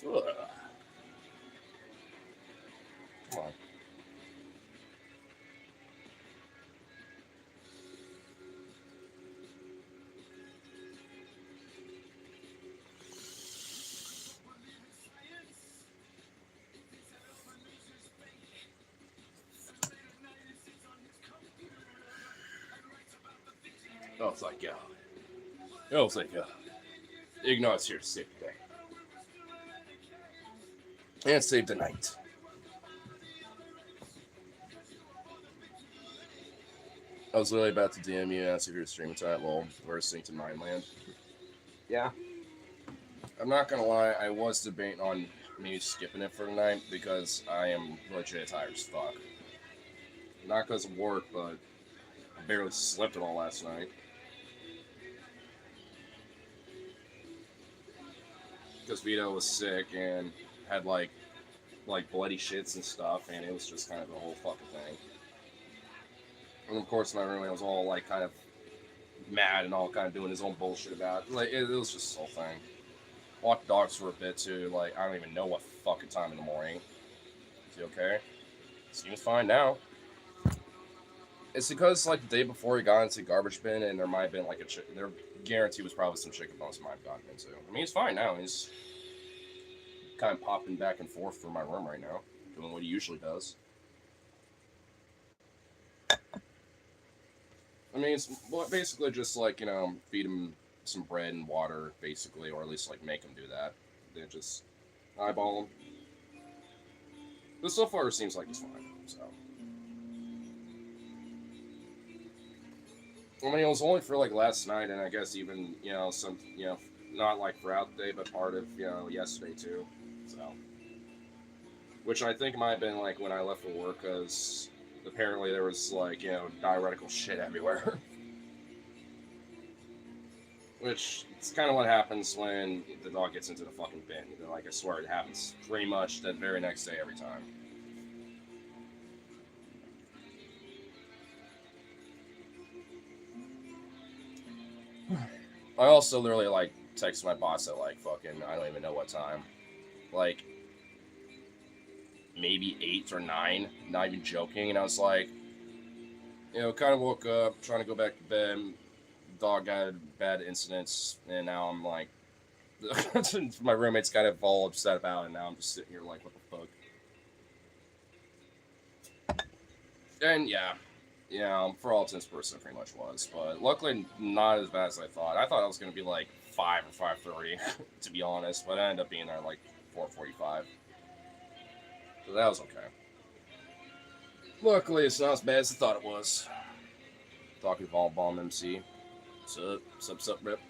Ugh. Come on. Oh, it's like, yeah. Oh, it's like, Ignat's here to save the day. And save the night. I was literally about to DM you and ask if you're streaming tonight. Well, we're synced to Mindland. Yeah. I'm not gonna lie, I was debating on maybe skipping it for tonight because I am legit tired as fuck. Not because of work, but I barely slept at all last night. Because Vito was sick and had like bloody shits and stuff, and it was just kind of the whole fucking thing. And of course, my roommate was all like kind of mad and all kind of doing his own bullshit about it. Like it was just this whole thing. Walked the dogs for a bit too. Like I don't even know what fucking time in the morning. Is he okay? Seems fine now. It's because like the day before he got into the garbage bin, and there might have been like there guarantee was probably some chicken bones he might have gotten into. I mean, he's fine now. He's kind of popping back and forth through my room right now, doing what he usually does. I mean, it's basically just like feed him some bread and water, basically, or at least like make him do that. Then just eyeball him. But so far, it seems like he's fine. So. I mean, it was only for like last night, and I guess even some not like throughout the day, but part of yesterday too. So, which I think might have been like when I left for work, because apparently there was like diuretical shit everywhere. Which it's kind of what happens when the dog gets into the fucking bin. Like I swear, it happens pretty much that very next day every time. I also literally like texted my boss at like fucking I don't even know what time, like maybe 8 or 9, not even joking, and I was like, kind of woke up trying to go back to bed. Dog got bad incidents, and now I'm like, my roommate's kind of all upset about it. And now I'm just sitting here like, what the fuck? And for all intents and purposes, it pretty much was. But luckily, not as bad as I thought. I thought I was gonna be like 5 or 5:30, to be honest. But I ended up being there like 4:45. So that was okay. Luckily, it's not as bad as I thought it was. Talking to Bomb MC. Sup, rip.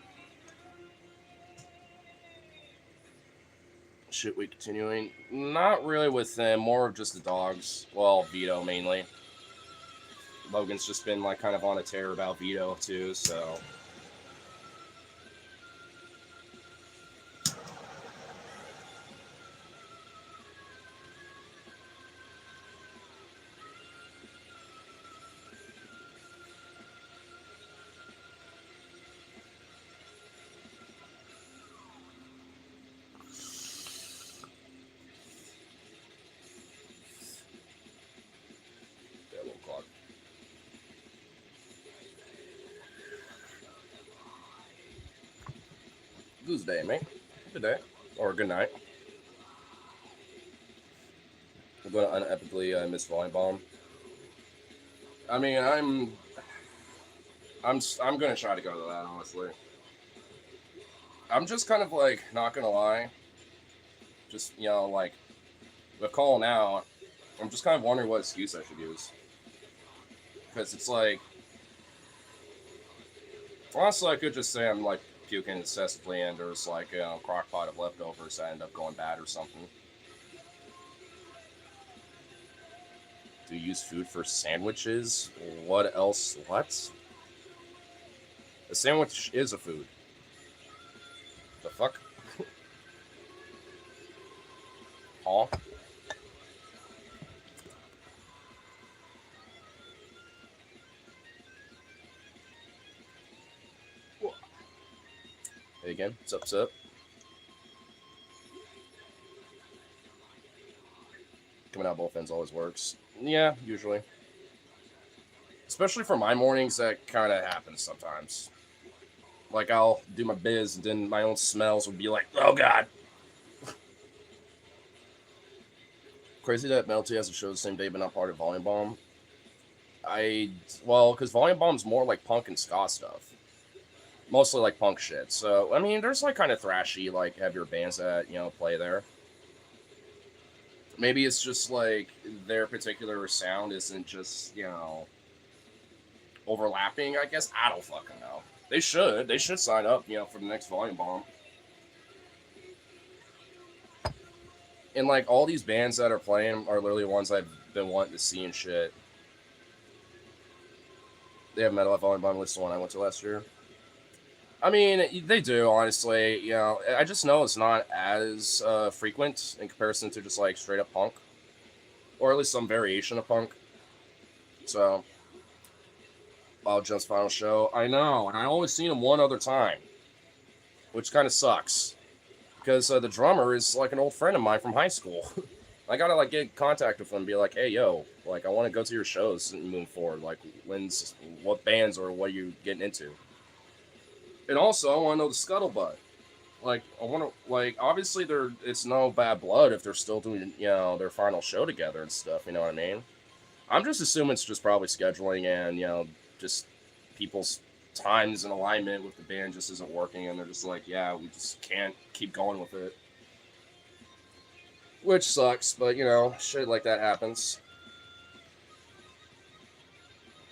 Shit, we continuing? Not really with them, more of just the dogs. Well, Vito mainly. Logan's just been like kind of on a tear about Vito too, so. Good day, mate. Good day. Or good night. I'm going to unepically miss Volume Bomb. I mean, I'm going to try to go to that, honestly. I'm just kind of like, not going to lie. Just, like, with calling out, I'm just kind of wondering what excuse I should use. Because it's like, honestly, I could just say I'm like puking incessantly and there's like a crock pot of leftovers that end up going bad or something. Do you use food for sandwiches? What else? What? A sandwich is a food. The fuck? Paul? Hey again. What's up, what's up? Coming out both ends always works. Yeah, usually. Especially for my mornings, that kind of happens sometimes. Like, I'll do my biz, and then my own smells would be like, oh god. Crazy that Melty has a show the same day, but not part of Volume Bomb. Well, because Volume Bomb's more like punk and ska stuff. Mostly like punk shit. So, I mean, there's like kind of thrashy, like heavier bands that, play there. Maybe it's just like their particular sound isn't just, overlapping, I guess. I don't fucking know. They should. They should sign up, for the next Volume Bomb. And like all these bands that are playing are literally ones I've been wanting to see and shit. They have Metal at Volume Bomb, at least the one I went to last year. I mean, they do, honestly. I just know it's not as frequent in comparison to just like straight up punk, or at least some variation of punk. So, Wild Jump's final show, I know, and I only seen him one other time, which kind of sucks, because the drummer is like an old friend of mine from high school. I gotta like get in contact with him and be like, hey, yo, like I want to go to your shows and move forward. Like, what bands or what are you getting into? And also, I want to know the scuttlebutt. Like, I want to, like, obviously, it's no bad blood if they're still doing, their final show together and stuff. You know what I mean? I'm just assuming it's just probably scheduling and, just people's times and alignment with the band just isn't working, and they're just like, yeah, we just can't keep going with it. Which sucks, but, shit like that happens.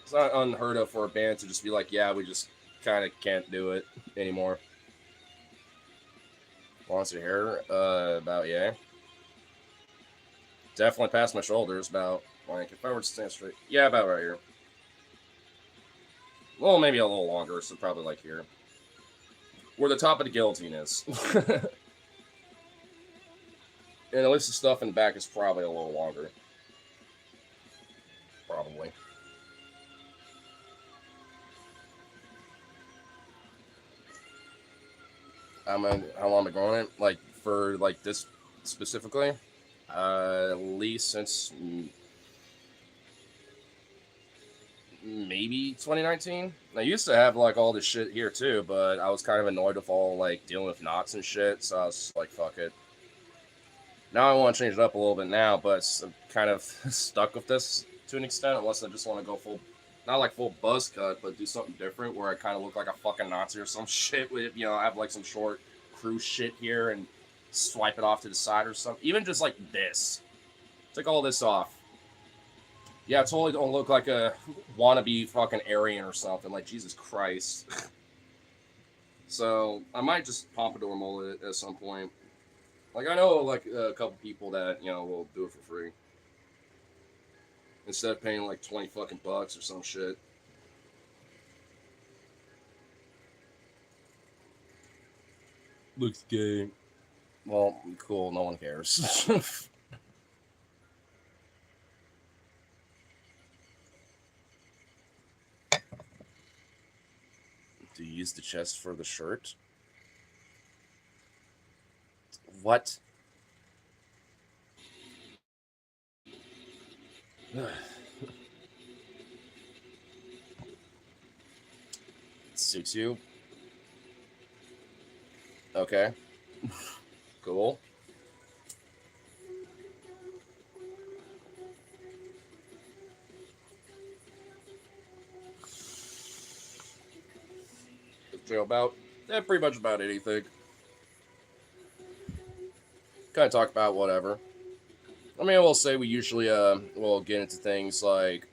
It's not unheard of for a band to just be like, yeah, we just kind of can't do it anymore. Wants your hair? About, yeah. Definitely past my shoulders, about, like, if I were to stand straight. Yeah, about right here. Well, maybe a little longer, so probably like here. Where the top of the guillotine is. And at least the stuff in the back is probably a little longer. Probably. How long am I growing it? Like, for, like, this specifically? At least since maybe 2019. I used to have, like, all this shit here, too, but I was kind of annoyed with all, like, dealing with knots and shit, so I was like, fuck it. Now I want to change it up a little bit now, but I'm kind of stuck with this to an extent, unless I just want to go full, not like full buzz cut, but do something different where I kind of look like a fucking Nazi or some shit with, I have like some short crew shit here and swipe it off to the side or something. Even just like this. Take all this off. Yeah, I totally don't look like a wannabe fucking Aryan or something. Like, Jesus Christ. So, I might just pompadour mullet it at some point. Like, I know, like, a couple people that, will do it for free. Instead of paying, like, 20 fucking bucks or some shit. Looks gay. Well, cool, no one cares. Do you use the chest for the shirt? What? Suits you? Okay. Cool. About pretty much about anything. Kind of talk about whatever. I mean, I will say we usually will get into things like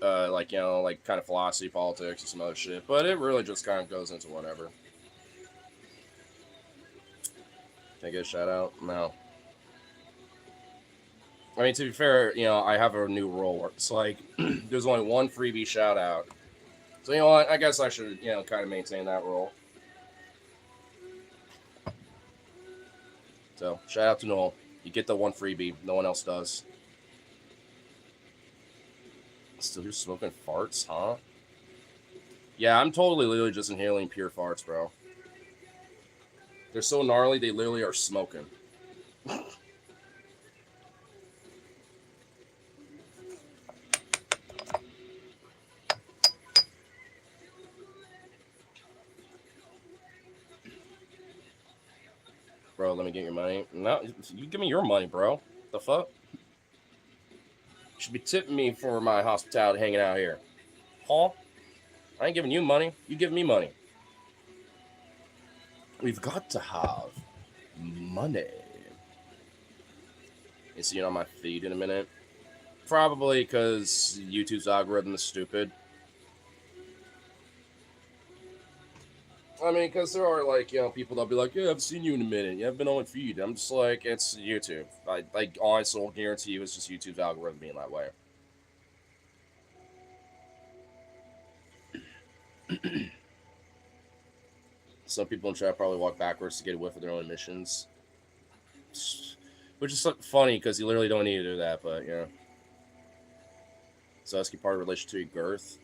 like kind of philosophy, politics, and some other shit. But it really just kind of goes into whatever. Can I get a shout out? No. I mean, to be fair, I have a new rule where it's like there's only one freebie shout out. So you know what? I guess I should, kind of maintain that rule. So shout out to Noel. You get the one freebie, no one else does. Still just smoking farts, huh? Yeah, I'm totally literally just inhaling pure farts, bro. They're so gnarly, they literally are smoking. Bro, let me get your money. No, you give me your money, bro. The fuck? You should be tipping me for my hospitality hanging out here. Huh? I ain't giving you money. You give me money. We've got to have money. You see it on my feed in a minute. Probably because YouTube's algorithm is stupid. I mean, because there are people that'll be like, "Yeah, I've seen you in a minute. Yeah, I've been on my feed." I'm just like, it's YouTube. I honestly will guarantee you, it's just YouTube's algorithm being that way. Some people in chat probably walk backwards to get a whiff of their own emissions, which is funny because you literally don't need to do that. But yeah, so that's part of relation to your girth.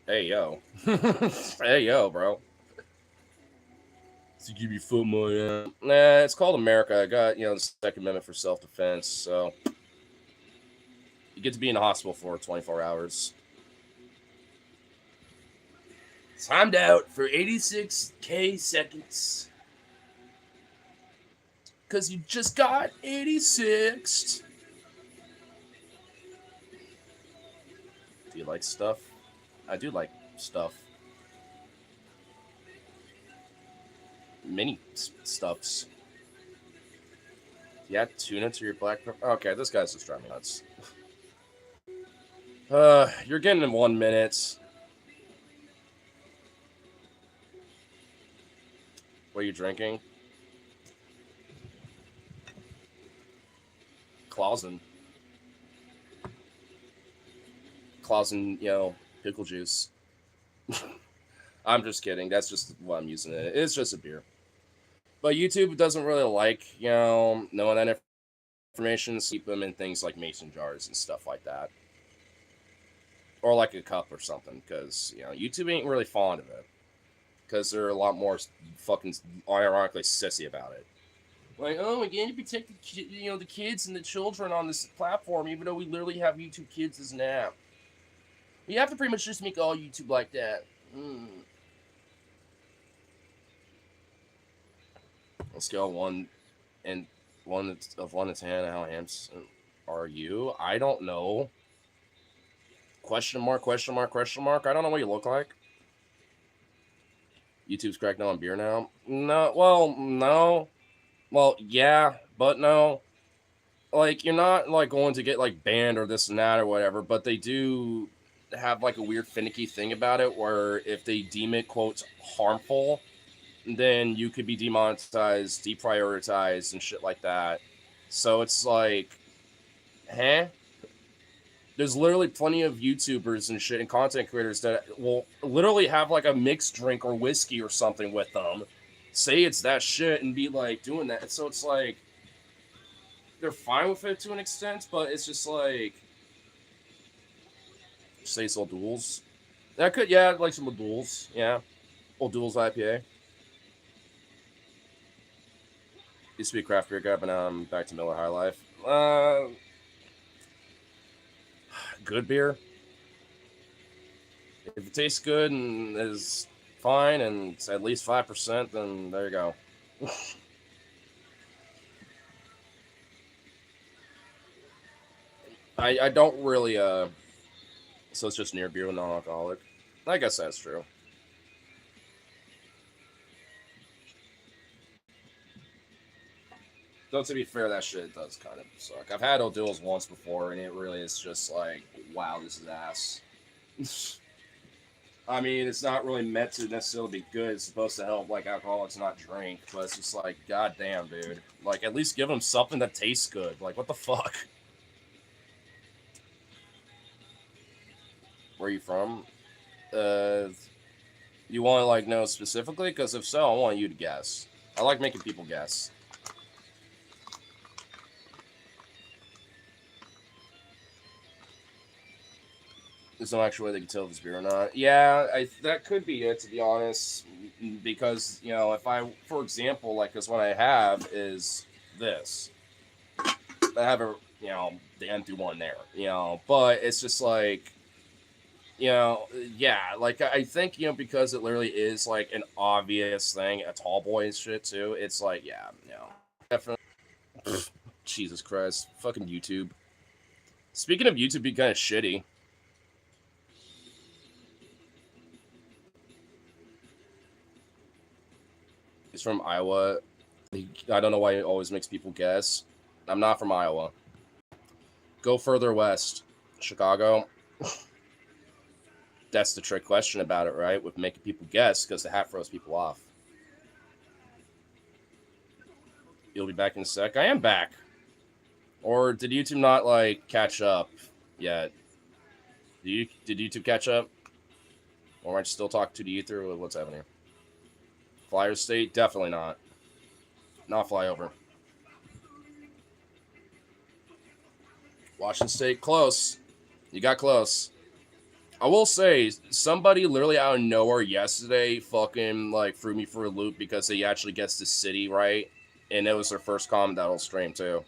Hey yo, hey yo, bro. To give you foot more, yeah. Nah, it's called America. I got the Second Amendment for self-defense, so you get to be in the hospital for 24 hours. Timed out for 86K seconds. Because you just got 86. Do you like stuff? I do like stuff. Mini stuffs. You add tuna to your black pepper? Okay, this guy's just driving me nuts. You're getting in 1 minute. What are you drinking? Clausen, pickle juice. I'm just kidding. That's just what I'm using it. It's just a beer. But YouTube doesn't really like, knowing that information. Keep them in things like mason jars and stuff like that. Or like a cup or something. Because, YouTube ain't really fond of it. Because they're a lot more fucking ironically sissy about it. Like, oh, we got to protect the kids and the children on this platform, even though we literally have YouTube Kids as an app. We have to pretty much just make all YouTube like that. On scale 1 and 1 of 1 to 10, how handsome are you? I don't know. Question mark, question mark, question mark. I don't know what you look like. YouTube's cracked on beer now. No, well, no. Well, yeah, but no. Like, you're not, going to get, banned or this and that or whatever, but they do have, a weird finicky thing about it where if they deem it, quote, harmful, then you could be demonetized, deprioritized, and shit like that. So it's like, There's literally plenty of YouTubers and shit and content creators that will literally have, a mixed drink or whiskey or something with them, say it's that shit, and be, doing that. So it's like, they're fine with it to an extent, but it's just like, say it's O'Doul's. That could, yeah, I'd like some O'Doul's, yeah. O'Doul's IPA. Used to be a craft beer guy, but now I'm back to Miller High Life. Good beer. If it tastes good and is fine and it's at least 5%, then there you go. I don't really, so it's just near beer and non-alcoholic. I guess that's true. Though to be fair, that shit does kind of suck. I've had O'Doul's once before, and it really is just like, wow, this is ass. I mean, it's not really meant to necessarily be good. It's supposed to help like alcoholics not drink, but it's just like, goddamn, dude. Like, at least give them something that tastes good. Like, what the fuck? Where are you from? You want to like know specifically? Because if so, I want you to guess. I like making people guess. There's no actual way they can tell if it's beer or not. Yeah, that could be it, to be honest. Because, you know, if I, for example, like, because what I have is this. I have a, you know, the empty one there, you know, but it's just like, you know, yeah, like, I think, you know, because it literally is, like, an obvious thing, a tall boy and shit, too, it's like, yeah, you know, definitely. Jesus Christ. Fucking YouTube. Speaking of YouTube being kind of shitty, he's from Iowa. I don't know why he always makes people guess. I'm not from Iowa. Go further west. Chicago. That's the trick question about it, right? With making people guess, because the hat throws people off. You'll be back in a sec. I am back. Or did YouTube not, like, catch up yet? Did YouTube catch up? Or am I still talking to the ether? What's happening here? Flyer State? Definitely not. Not flyover. Washington State, close. You got close. I will say, somebody literally out of nowhere yesterday fucking, like, threw me for a loop because they actually guessed the city right. And it was their first comment that whole stream, too.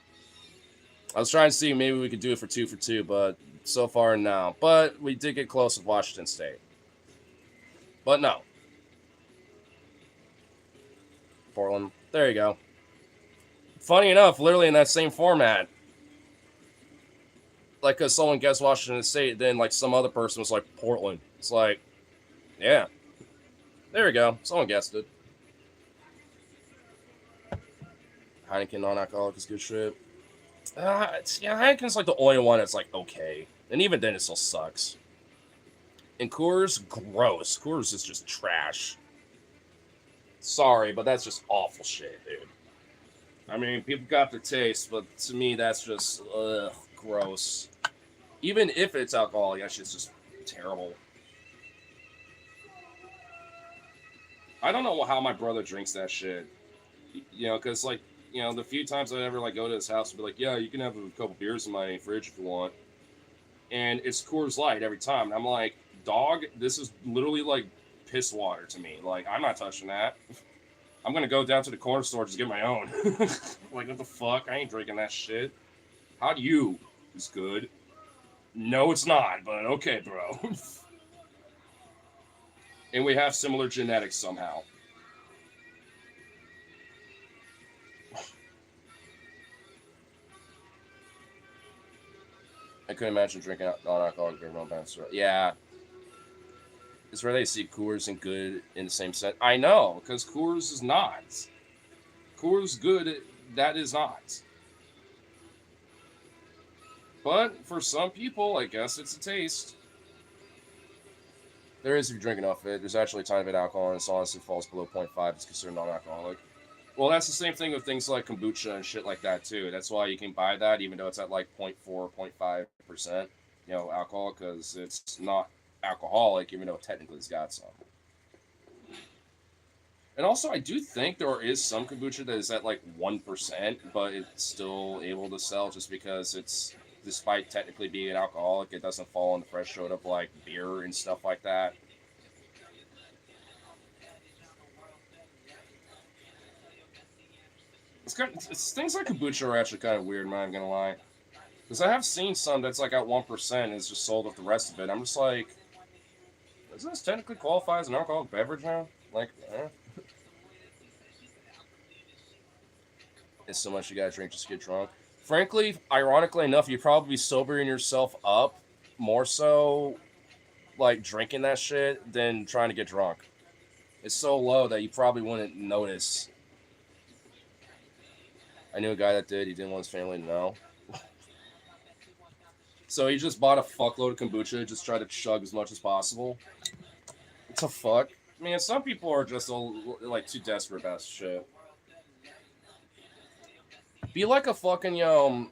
I was trying to see maybe we could do it for 2 for 2, but so far, no. But we did get close with Washington State. But no. Portland. There you go. Funny enough, literally in that same format. Like, because someone guessed Washington State, then, like, some other person was like, Portland. It's like, yeah. There we go. Someone guessed it. Heineken non-alcoholic is good shit. Heineken's, like, the only one that's, like, okay. And even then, it still sucks. And Coors, gross. Coors is just trash. Sorry, but that's just awful shit, dude. I mean, people got their taste, but to me, that's just, gross. Even if it's alcoholic, that shit's just terrible. I don't know how my brother drinks that shit. You know, because, like, you know, the few times I ever, like, go to his house, I'll be like, yeah, you can have a couple beers in my fridge if you want. And it's Coors Light every time. And I'm like, dog, this is literally, like, piss water to me. Like, I'm not touching that. I'm going to go down to the corner store just get my own. Like, what the fuck? I ain't drinking that shit. How do you? It's good. No, it's not, but okay, bro. And we have similar genetics somehow. I couldn't imagine drinking non-alcoholic beer on Bounce. Yeah. It's where they see Coors and good in the same set. I know, because Coors is not. Coors good, that is not. But for some people, I guess it's a taste. There is if you're drinking off it. There's actually a tiny bit of alcohol in it, so unless it falls below 0.5, it's considered non-alcoholic. Well, that's the same thing with things like kombucha and shit like that, too. That's why you can buy that, even though it's at like 0.4, 0.5%, you know, alcohol, because it's not alcoholic, even though technically it's got some. And also, I do think there is some kombucha that is at like 1%, but it's still able to sell just because it's, despite technically being an alcoholic, it doesn't fall on the threshold of like beer and stuff like that. Things like kombucha are actually kind of weird, man, I'm gonna lie. Because I have seen some that's like at 1% and it's just sold with the rest of it. I'm just like, does this technically qualify as an alcoholic beverage now? Like, It's so much you gotta drink just to get drunk. Frankly, ironically enough, you'd probably be sobering yourself up more so, like, drinking that shit than trying to get drunk. It's so low that you probably wouldn't notice. I knew a guy that did. He didn't want his family to know. So he just bought a fuckload of kombucha, just tried to chug as much as possible. What the fuck? Man, some people are just like too desperate about shit. Be like a fucking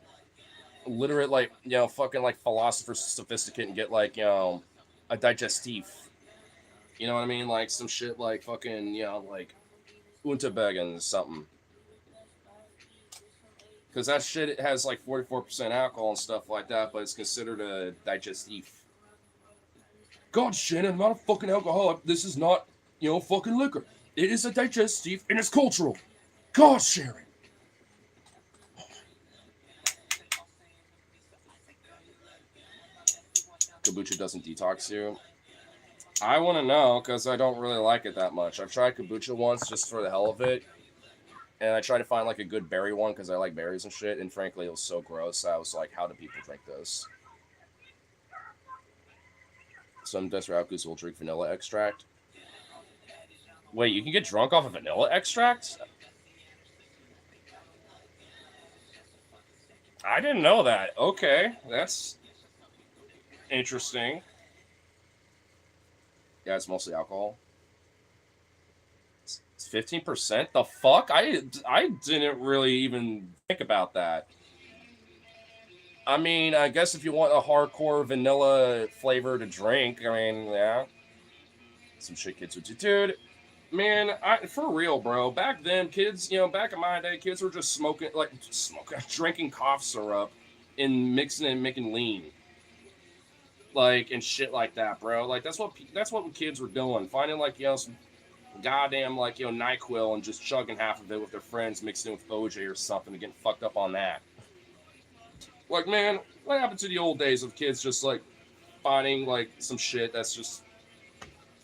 literate like fucking like philosopher sophisticate and get like a digestif. You know what I mean? Like some shit like fucking like Unterbergen something. Because that shit it has like 44% alcohol and stuff like that, but it's considered a digestif. God, Shannon, I'm not a fucking alcoholic. This is not, fucking liquor. It is a digestif and it's cultural. God, Sharon. Kombucha doesn't detox you. I want to know because I don't really like it that much. I've tried kombucha once just for the hell of it, and I tried to find like a good berry one because I like berries and shit. And frankly, it was so gross. I was like, how do people drink this? Some Desraukus will drink vanilla extract. Wait, you can get drunk off of vanilla extract? I didn't know that. Okay, that's interesting. Yeah, it's mostly alcohol. It's 15%. The fuck? I didn't really even think about that. I mean, I guess if you want a hardcore vanilla flavor to drink, I mean, yeah. Some shit kids would do. Dude, man, for real, bro. Back then, kids, back in my day, kids were just drinking cough syrup and mixing it and making lean. Like, and shit like that, bro. Like, that's what kids were doing. Finding, like, some goddamn, like, NyQuil and just chugging half of it with their friends, mixing it with OJ or something and getting fucked up on that. Like, man, what happened to the old days of kids just, like, finding, like, some shit that's just,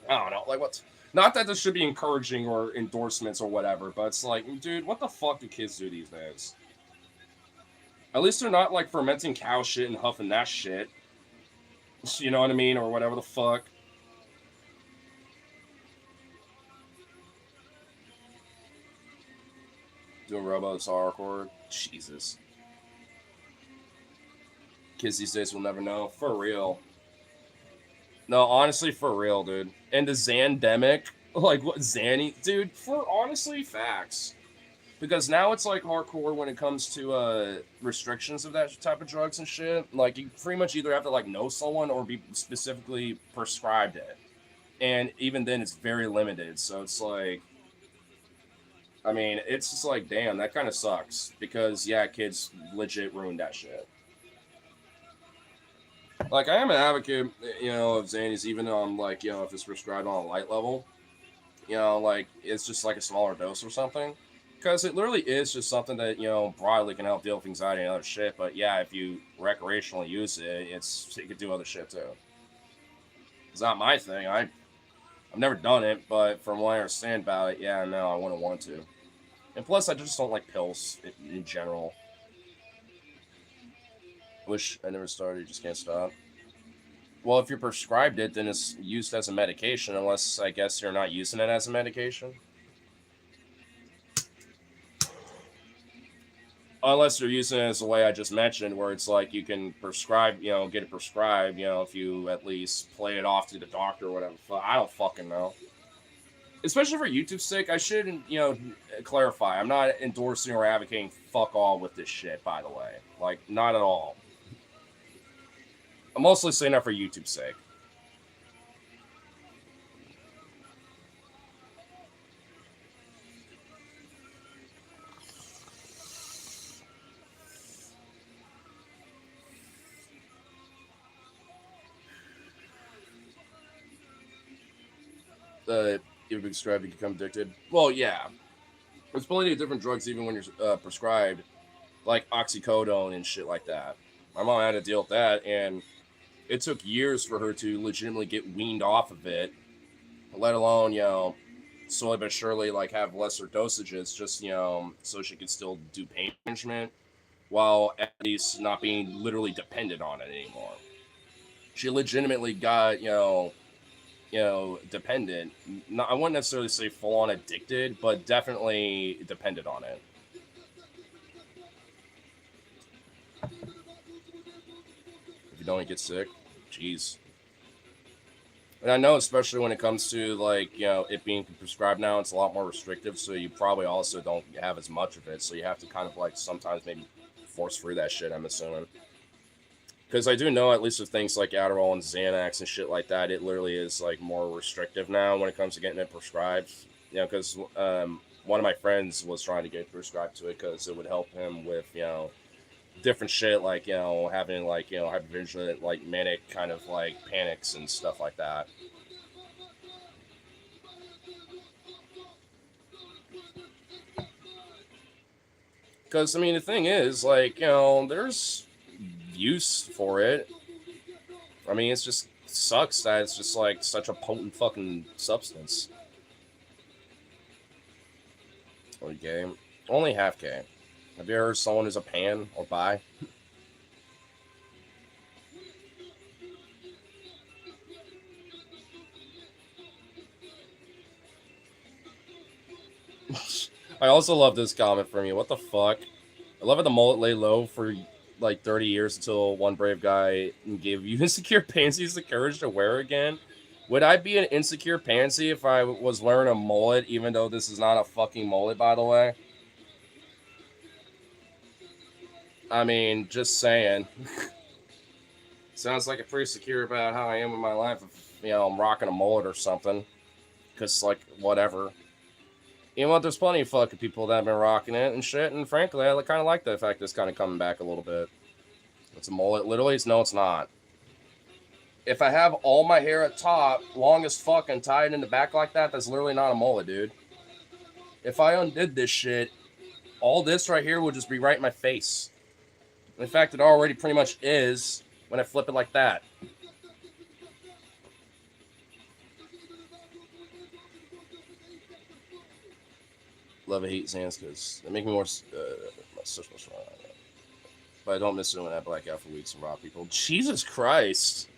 I don't know, like, what? Not that this should be encouraging or endorsements or whatever, but it's like, dude, what the fuck do kids do these days? At least they're not, like, fermenting cow shit and huffing that shit. You know what I mean? Or whatever the fuck. Doing robots hardcore? Jesus. Kids these days will never know. For real. No, honestly, for real, dude. And the Zandemic, like what Zanny, dude. For honestly, facts. Because now it's like hardcore when it comes to restrictions of that type of drugs and shit. Like you pretty much either have to like know someone or be specifically prescribed it, and even then it's very limited. So it's like, I mean, it's just like, damn, that kind of sucks. Because yeah, kids legit ruined that shit. Like I am an advocate, of Xannies, even though I'm like, if it's prescribed on a light level, like it's just like a smaller dose or something. Because it literally is just something that, broadly can help deal with anxiety and other shit. But yeah, if you recreationally use it, it could do other shit too. It's not my thing. I've never done it, but from what I understand about it, yeah, no, I wouldn't want to. And plus, I just don't like pills in general. Wish I never started. Just can't stop. Well, if you're prescribed it, then it's used as a medication, unless I guess you're not using it as a medication. Unless you're using it as the way I just mentioned, where it's like you can prescribe, get it prescribed, if you at least play it off to the doctor or whatever. I don't fucking know. Especially for YouTube's sake, I should, clarify. I'm not endorsing or advocating fuck all with this shit, by the way. Like, not at all. I'm mostly saying that for YouTube's sake. You've been prescribed to become addicted. Well, yeah. There's plenty of different drugs even when you're prescribed, like oxycodone and shit like that. My mom had to deal with that, and it took years for her to legitimately get weaned off of it, let alone, slowly but surely, like, have lesser dosages just, so she could still do pain management while at least not being literally dependent on it anymore. She legitimately got, dependent. Not, I wouldn't necessarily say full on addicted, but definitely dependent on it. If you don't get sick, jeez. And I know, especially when it comes to like it being prescribed now, it's a lot more restrictive. So you probably also don't have as much of it. So you have to kind of like sometimes maybe force through that shit. I'm assuming because I do know at least with things like Adderall and Xanax and shit like that, it literally is like more restrictive now when it comes to getting it prescribed. Because one of my friends was trying to get prescribed to it because it would help him with different shit like having like hypervigilant like manic kind of like panics and stuff like that. Because I mean the thing is like there's use for it. I mean it's just sucks that it's just like such a potent fucking substance. Okay, only half K. Have you ever heard someone who's a pan or bi? I also love this comment from you. What the fuck? I love how the mullet lay low for like 30 years until one brave guy gave you insecure pansies the courage to wear again. Would I be an insecure pansy if I was wearing a mullet, even though this is not a fucking mullet, by the way? I mean, just saying. Sounds like I'm pretty secure about how I am in my life if, I'm rocking a mullet or something. Because, like, whatever. You know what? There's plenty of fucking people that have been rocking it and shit, and frankly, I kind of like the fact that it's kind of coming back a little bit. It's a mullet. Literally, no, it's not. If I have all my hair at top, long as fuck, and tied in the back like that, that's literally not a mullet, dude. If I undid this shit, all this right here would just be right in my face. In fact, it already pretty much is when I flip it like that. Love and hate Zans because they make me more social strong. But I don't miss it when I black out for weeks and rob people. Jesus Christ.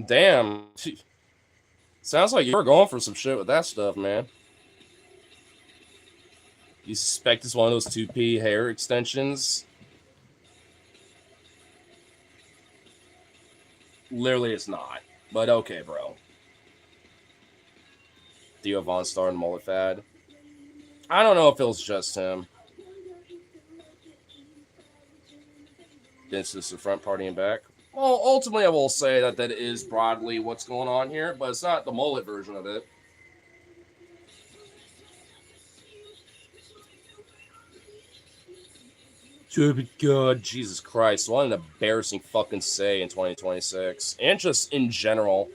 Damn. Sounds like you were going for some shit with that stuff, man. You suspect it's one of those 2P hair extensions? Literally, it's not. But okay, bro. Theo Von Star and Mullet Fad. I don't know if it was just him. This is the front party and back. Well, ultimately, I will say that that is broadly what's going on here, but it's not the mullet version of it. God, Jesus Christ. What an embarrassing fucking say in 2026. And just in general.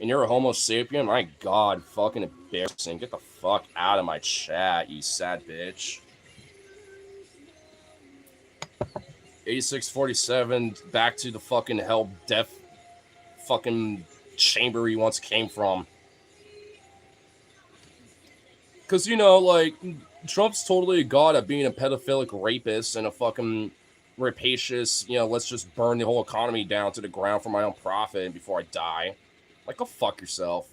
And you're a Homo sapien? My God, fucking embarrassing. Get the fuck out of my chat, you sad bitch. 8647, back to the fucking hell death fucking chamber he once came from. Because, like, Trump's totally a god at being a pedophilic rapist and a fucking rapacious, let's just burn the whole economy down to the ground for my own profit before I die. Like, go fuck yourself.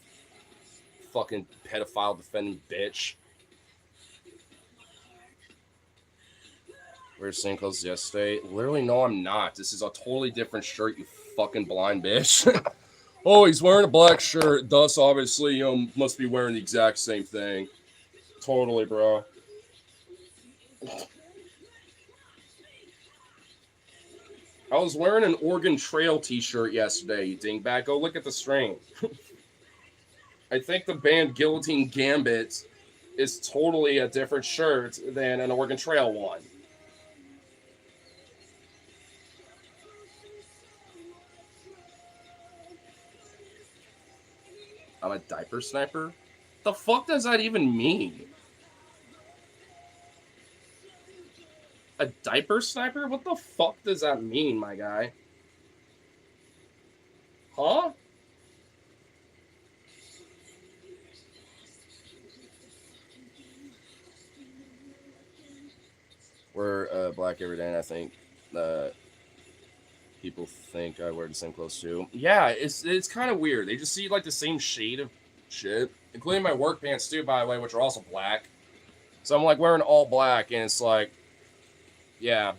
Fucking pedophile defending bitch. We were seeing clothes yesterday. Literally, no, I'm not. This is a totally different shirt, you fucking blind bitch. Oh, he's wearing a black shirt. Thus, obviously, must be wearing the exact same thing. Totally, bro. I was wearing an Oregon Trail t-shirt yesterday, you dingbat. Go look at the string. I think the band Guillotine Gambit is totally a different shirt than an Oregon Trail one. I'm a diaper sniper? The fuck does that even mean? A diaper sniper? What the fuck does that mean, my guy? Huh? We're black every day, and I think people think I wear the same clothes too. Yeah, it's kind of weird. They just see like the same shade of shit, including my work pants too, by the way, which are also black. So I'm like wearing all black, and it's like, yeah,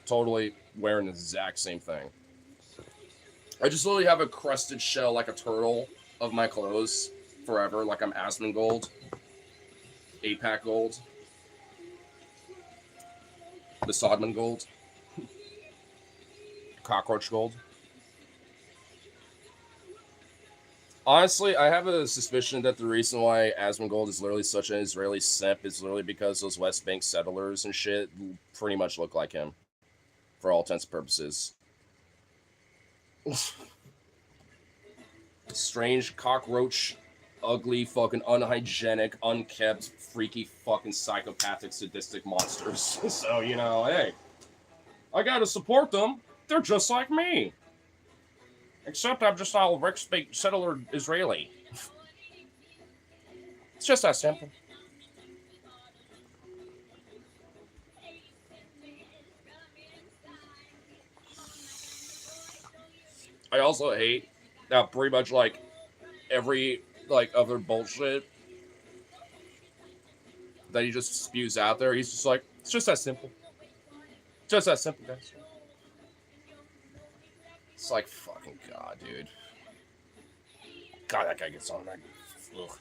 totally wearing the exact same thing. I just literally have a crusted shell like a turtle of my clothes forever. Like I'm Asmongold, APAC Gold, the Sodman Gold, Cockroach Gold. Honestly, I have a suspicion that the reason why Asmongold is literally such an Israeli simp is literally because those West Bank settlers and shit pretty much look like him, for all intents and purposes. Strange, cockroach, ugly, fucking unhygienic, unkept, freaky, fucking psychopathic, sadistic monsters. So, you know, hey, I gotta support them. They're just like me. Except I'm just all West Bank settler Israeli. It's just that simple. I also hate that pretty much like every like other bullshit that he just spews out there. He's just like, it's just that simple. Just that simple, guys. It's like fucking god, dude. God, that guy gets on that. Ugh.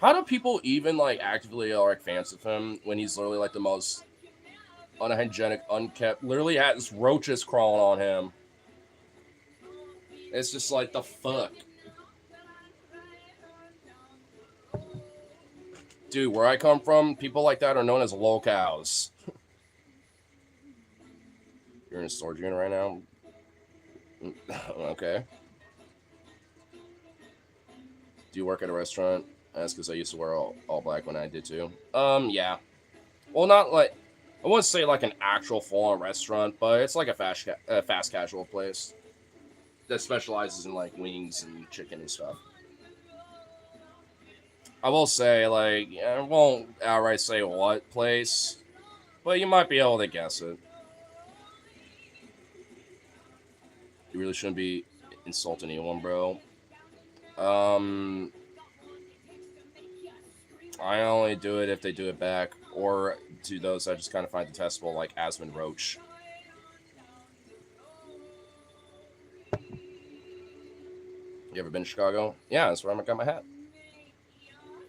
How do people even like actively are like fans of him when he's literally like the most unhygienic, unkept? Literally has roaches crawling on him. It's just like the fuck, dude. Where I come from, people like that are known as locals. You're in a storage unit right now. Okay. Do you work at a restaurant? That's because I used to wear all black when I did too. Yeah. Well, not like I wouldn't say like an actual full-on restaurant, but it's like a fast casual place that specializes in like wings and chicken and stuff. I will say like I won't outright say what place, but you might be able to guess it. You really shouldn't be insulting anyone, bro. Um, I only do it if they do it back, or to those I just kind of find detestable, like Asmund Roach. You ever been to Chicago? Yeah, that's where I got my hat.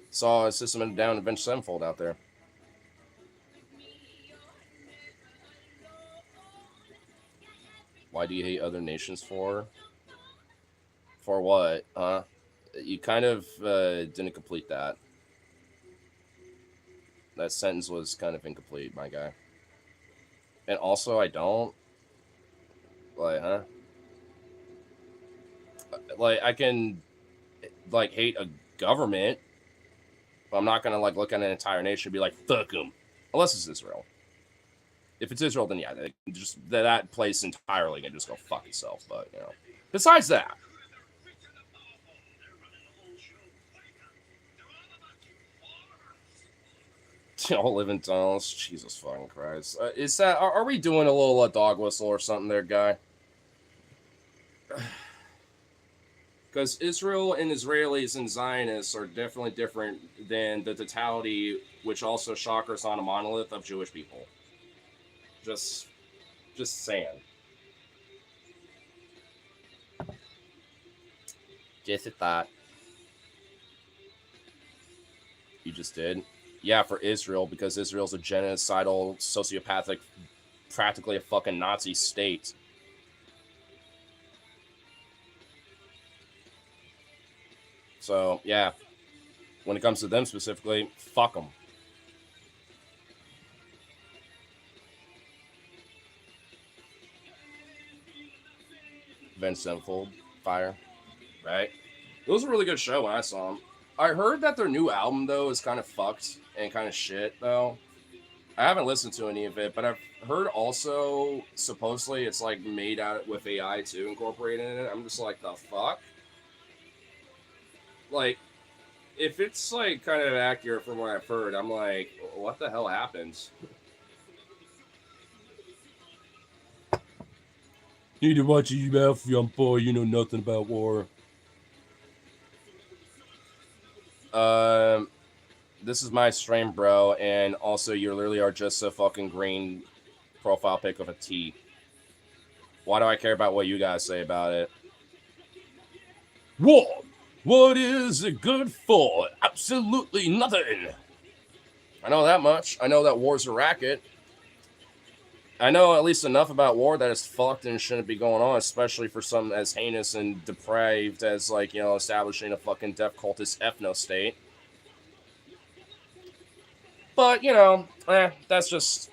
Saw a System Down Avenged Sevenfold out there. Why do you hate other nations for? For what? You kind of didn't complete that. That sentence was kind of incomplete, my guy. And also, I don't like, huh? Like, I can like hate a government, but I'm not gonna like look at an entire nation and be like, fuck them, unless it's Israel. If it's Israel, then yeah, just that place entirely can just go fuck itself. But you know, besides that, all live in tunnels. Jesus fucking Christ! Is that are we doing a little dog whistle or something there, guy? Because Israel and Israelis and Zionists are definitely different than the totality, which also shockers on a monolith of Jewish people. Just, just saying. Just a thought. You just did. Yeah, for Israel, because Israel's a genocidal, sociopathic, practically a fucking Nazi state. So, yeah, when it comes to them specifically, fuck them. Vince Sevenfold, Fire, right? It was a really good show when I saw them. I heard that their new album, though, is kind of fucked and kind of shit, though. I haven't listened to any of it, but I've heard also supposedly it's like made out with AI too, incorporated in it. I'm just like, the fuck? Like, if it's like kind of accurate from what I've heard, I'm like, what the hell happens? Need to watch your mouth, young boy. You know nothing about war. Um, this is my stream, bro, and also you literally are just a fucking green profile pic of a T. Why do I care about what you guys say about it? War! What is it good for? Absolutely nothing! I know that much. I know that war's a racket. I know at least enough about war that it's fucked and shouldn't be going on, especially for something as heinous and depraved as, like, you know, establishing a fucking death cultist ethno-state. But, you know, that's just...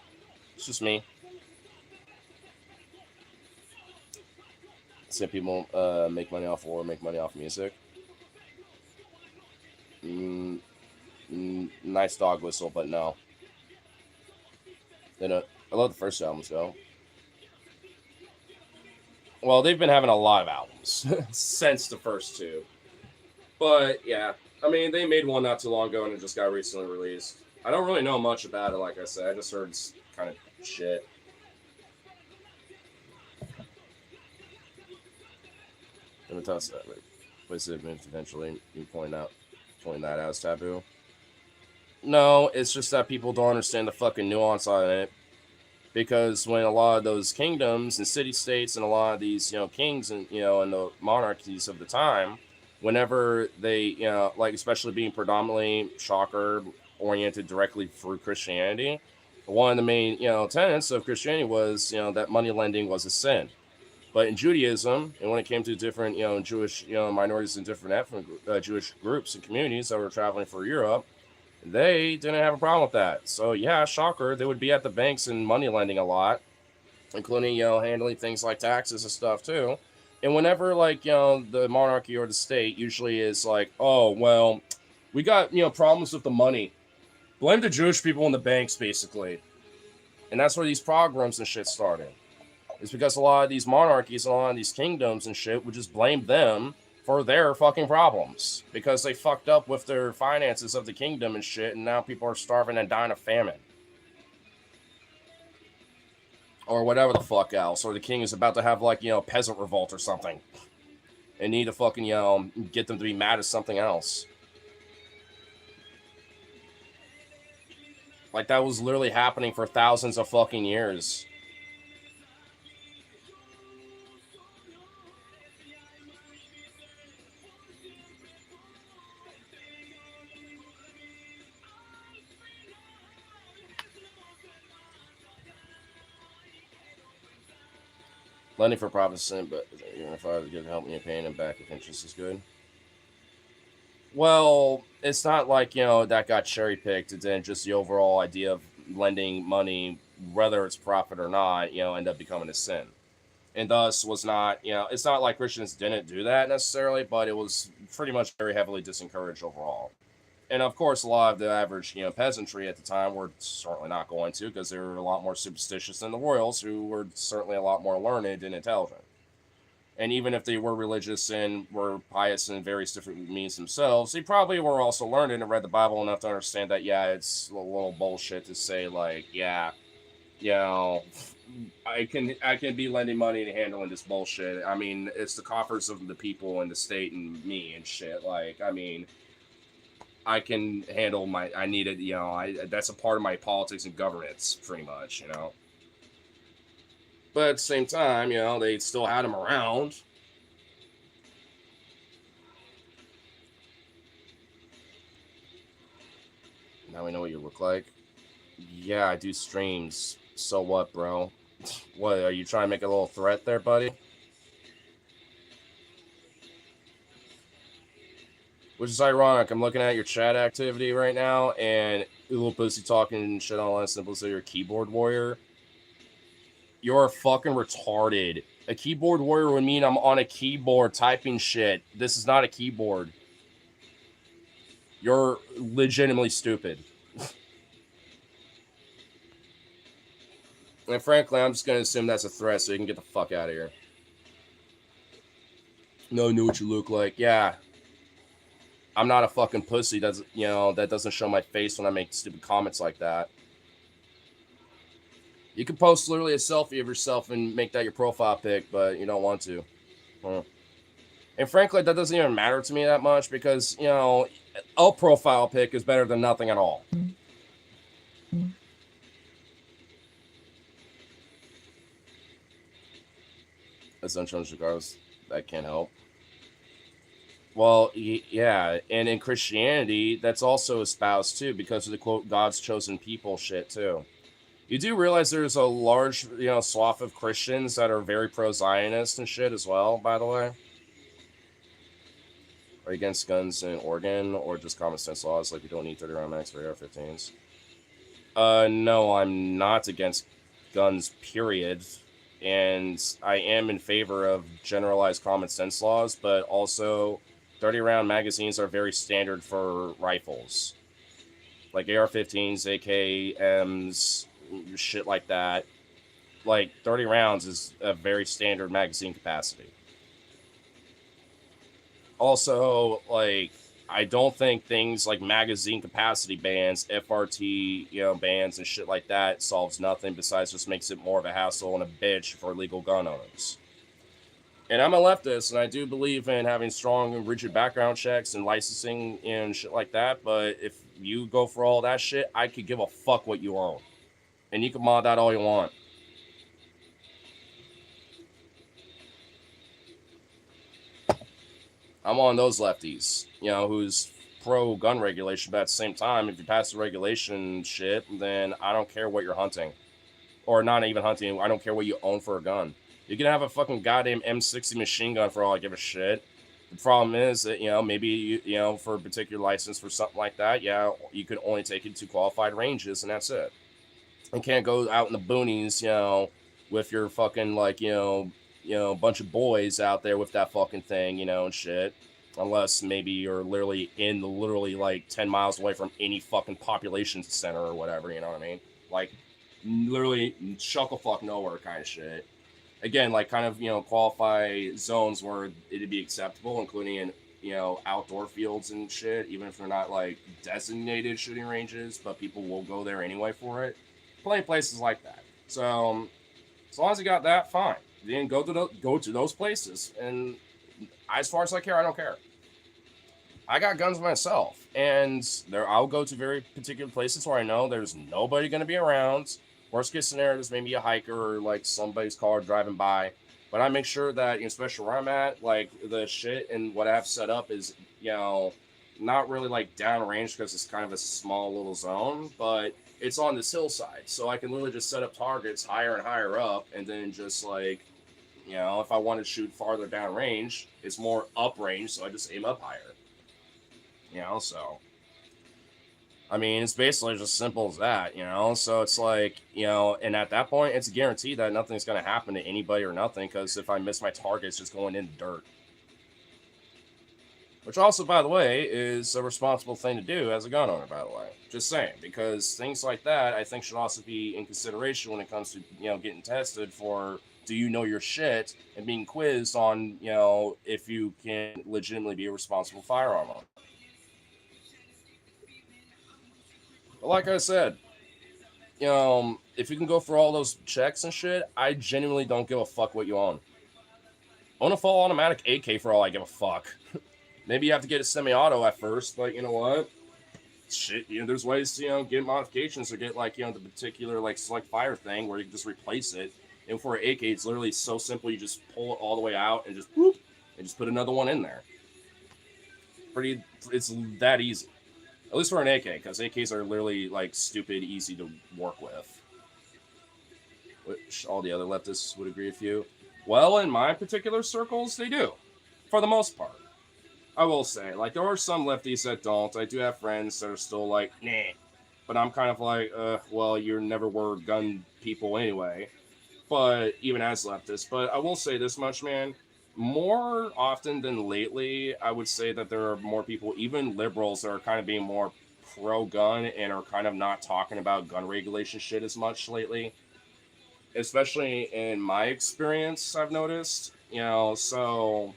It's just me. Some people make money off war, make money off music. Nice dog whistle, but no. They don't... I love the first albums, though. Well, they've been having a lot of albums since the first two. But, yeah. I mean, they made one not too long ago and it just got recently released. I don't really know much about it, like I said. I just heard it's kind of shit. I'm gonna toss that. Place it eventually. You point that out as taboo. No, it's just that people don't understand the fucking nuance on it. Because when a lot of those kingdoms and city-states and a lot of these, you know, kings and, you know, and the monarchies of the time, whenever they, you know, like especially being predominantly, shocker, oriented directly through Christianity, one of the main, you know, tenets of Christianity was, you know, that money lending was a sin. But in Judaism, and when it came to different, you know, Jewish, you know, minorities and different ethnic Jewish groups and communities that were traveling for Europe, they didn't have a problem with that. So yeah, shocker, they would be at the banks and money lending a lot, including, you know, handling things like taxes and stuff too. And whenever, like, you know, the monarchy or the state usually is like, oh, well, we got, you know, problems with the money. Blame the Jewish people and the banks, basically. And that's where these pogroms and shit started. It's because a lot of these monarchies and a lot of these kingdoms and shit would just blame them for their fucking problems because they fucked up with their finances of the kingdom and shit, and now people are starving and dying of famine. Or whatever the fuck else. Or the king is about to have, like, you know, peasant revolt or something. And need to fucking, you know, get them to be mad at something else. Like, that was literally happening for thousands of fucking years. Lending for profit is sin, but even if I was good, help me in pain and back if interest is good. Well, it's not like, you know, that got cherry picked. It's then just the overall idea of lending money, whether it's profit or not, you know, end up becoming a sin. And thus was not, you know, it's not like Christians didn't do that necessarily, but it was pretty much very heavily disencouraged overall. And of course, a lot of the average, you know, peasantry at the time were certainly not going to, because they were a lot more superstitious than the royals, who were certainly a lot more learned and intelligent. And even if they were religious and were pious in various different means themselves, they probably were also learned and read the Bible enough to understand that, yeah, it's a little bullshit to say, like, yeah, you know, I can be lending money and handling this bullshit. I mean, it's the coffers of the people and the state and me and shit. Like, I mean, I can handle I need it, you know, that's a part of my politics and governance, pretty much, you know. But at the same time, you know, they still had him around. Now we know what you look like. Yeah, I do streams. So what, bro? What, are you trying to make a little threat there, buddy? Which is ironic. I'm looking at your chat activity right now, and little pussy talking shit online simple, so you're a keyboard warrior. You're fucking retarded. A keyboard warrior would mean I'm on a keyboard typing shit. This is not a keyboard. You're legitimately stupid. And frankly, I'm just going to assume that's a threat so you can get the fuck out of here. No, I know what you look like. Yeah. I'm not a fucking pussy that doesn't show my face when I make stupid comments like that. You can post literally a selfie of yourself and make that your profile pic, but you don't want to. And frankly, that doesn't even matter to me that much because, you know, a profile pic is better than nothing at all. essential regardless, that can't help. Well, yeah, and in Christianity, that's also espoused too because of the quote "God's chosen people" shit too. You do realize there's a large, swath of Christians that are very pro-Zionist and shit as well. By the way, are you against guns in Oregon or just common sense laws like you don't need 30 round max for AR-15s? No, I'm not against guns. Period. And I am in favor of generalized common sense laws, but also 30 round magazines are very standard for rifles. Like AR-15s, AKMs, shit like that. Like 30 rounds is a very standard magazine capacity. Also, like, I don't think things like magazine capacity bans, FRT, bans and shit like that solves nothing besides just makes it more of a hassle and a bitch for legal gun owners. And I'm a leftist, and I do believe in having strong and rigid background checks and licensing and shit like that. But if you go for all that shit, I could give a fuck what you own. And you can mod that all you want. I'm on those lefties, who's pro gun regulation, but at the same time, if you pass the regulation shit, then I don't care what you're hunting. Or not even hunting, I don't care what you own for a gun. You can have a fucking goddamn M60 machine gun for all I give a shit. The problem is that, maybe, for a particular license for something like that, yeah, you could only take it to qualified ranges and that's it. And can't go out in the boonies, with your fucking, like, bunch of boys out there with that fucking thing, and shit. Unless maybe you're literally like 10 miles away from any fucking population center or whatever, you know what I mean? Like, literally shucklefuck nowhere kind of shit. Again, like kind of, qualify zones where it'd be acceptable, including in, outdoor fields and shit, even if they're not like designated shooting ranges, but people will go there anyway for it. Plenty of places like that. So, as long as you got that, fine. Then go to those places, and as far as I care, I don't care. I got guns myself, and I'll go to very particular places where I know there's nobody going to be around. Worst case scenario is maybe a hiker or like somebody's car driving by, but I make sure that, especially where I'm at, like the shit and what I have set up is, not really like downrange because it's kind of a small little zone, but it's on this hillside, so I can literally just set up targets higher and higher up, and then just like, if I want to shoot farther down range, it's more up range, so I just aim up higher. So I mean, it's basically just simple as that, so it's like, and at that point, it's a guarantee that nothing's going to happen to anybody or nothing, because if I miss my target, it's just going in the dirt. Which also, by the way, is a responsible thing to do as a gun owner, by the way. Just saying, because things like that, I think, should also be in consideration when it comes to, getting tested for, do you know your shit, and being quizzed on, if you can legitimately be a responsible firearm owner. But like I said, if you can go for all those checks and shit, I genuinely don't give a fuck what you own. Own a full automatic AK for all I give a fuck. Maybe you have to get a semi-auto at first, but you know what? Shit, there's ways to, get modifications or get, like, the particular, like, select fire thing where you can just replace it. And for an AK, it's literally so simple. You just pull it all the way out and just, whoop, and just put another one in there. It's that easy. At least for an AK, because AKs are literally, like, stupid easy to work with. Which all the other leftists would agree with you. Well, in my particular circles, they do. For the most part. I will say, like, there are some lefties that don't. I do have friends that are still like, nah. But I'm kind of like, well, you never were gun people anyway. But even as leftists. But I will say this much, man. More often than lately, I would say that there are more people, even liberals, that are kind of being more pro-gun and are kind of not talking about gun regulation shit as much lately. Especially in my experience, I've noticed. So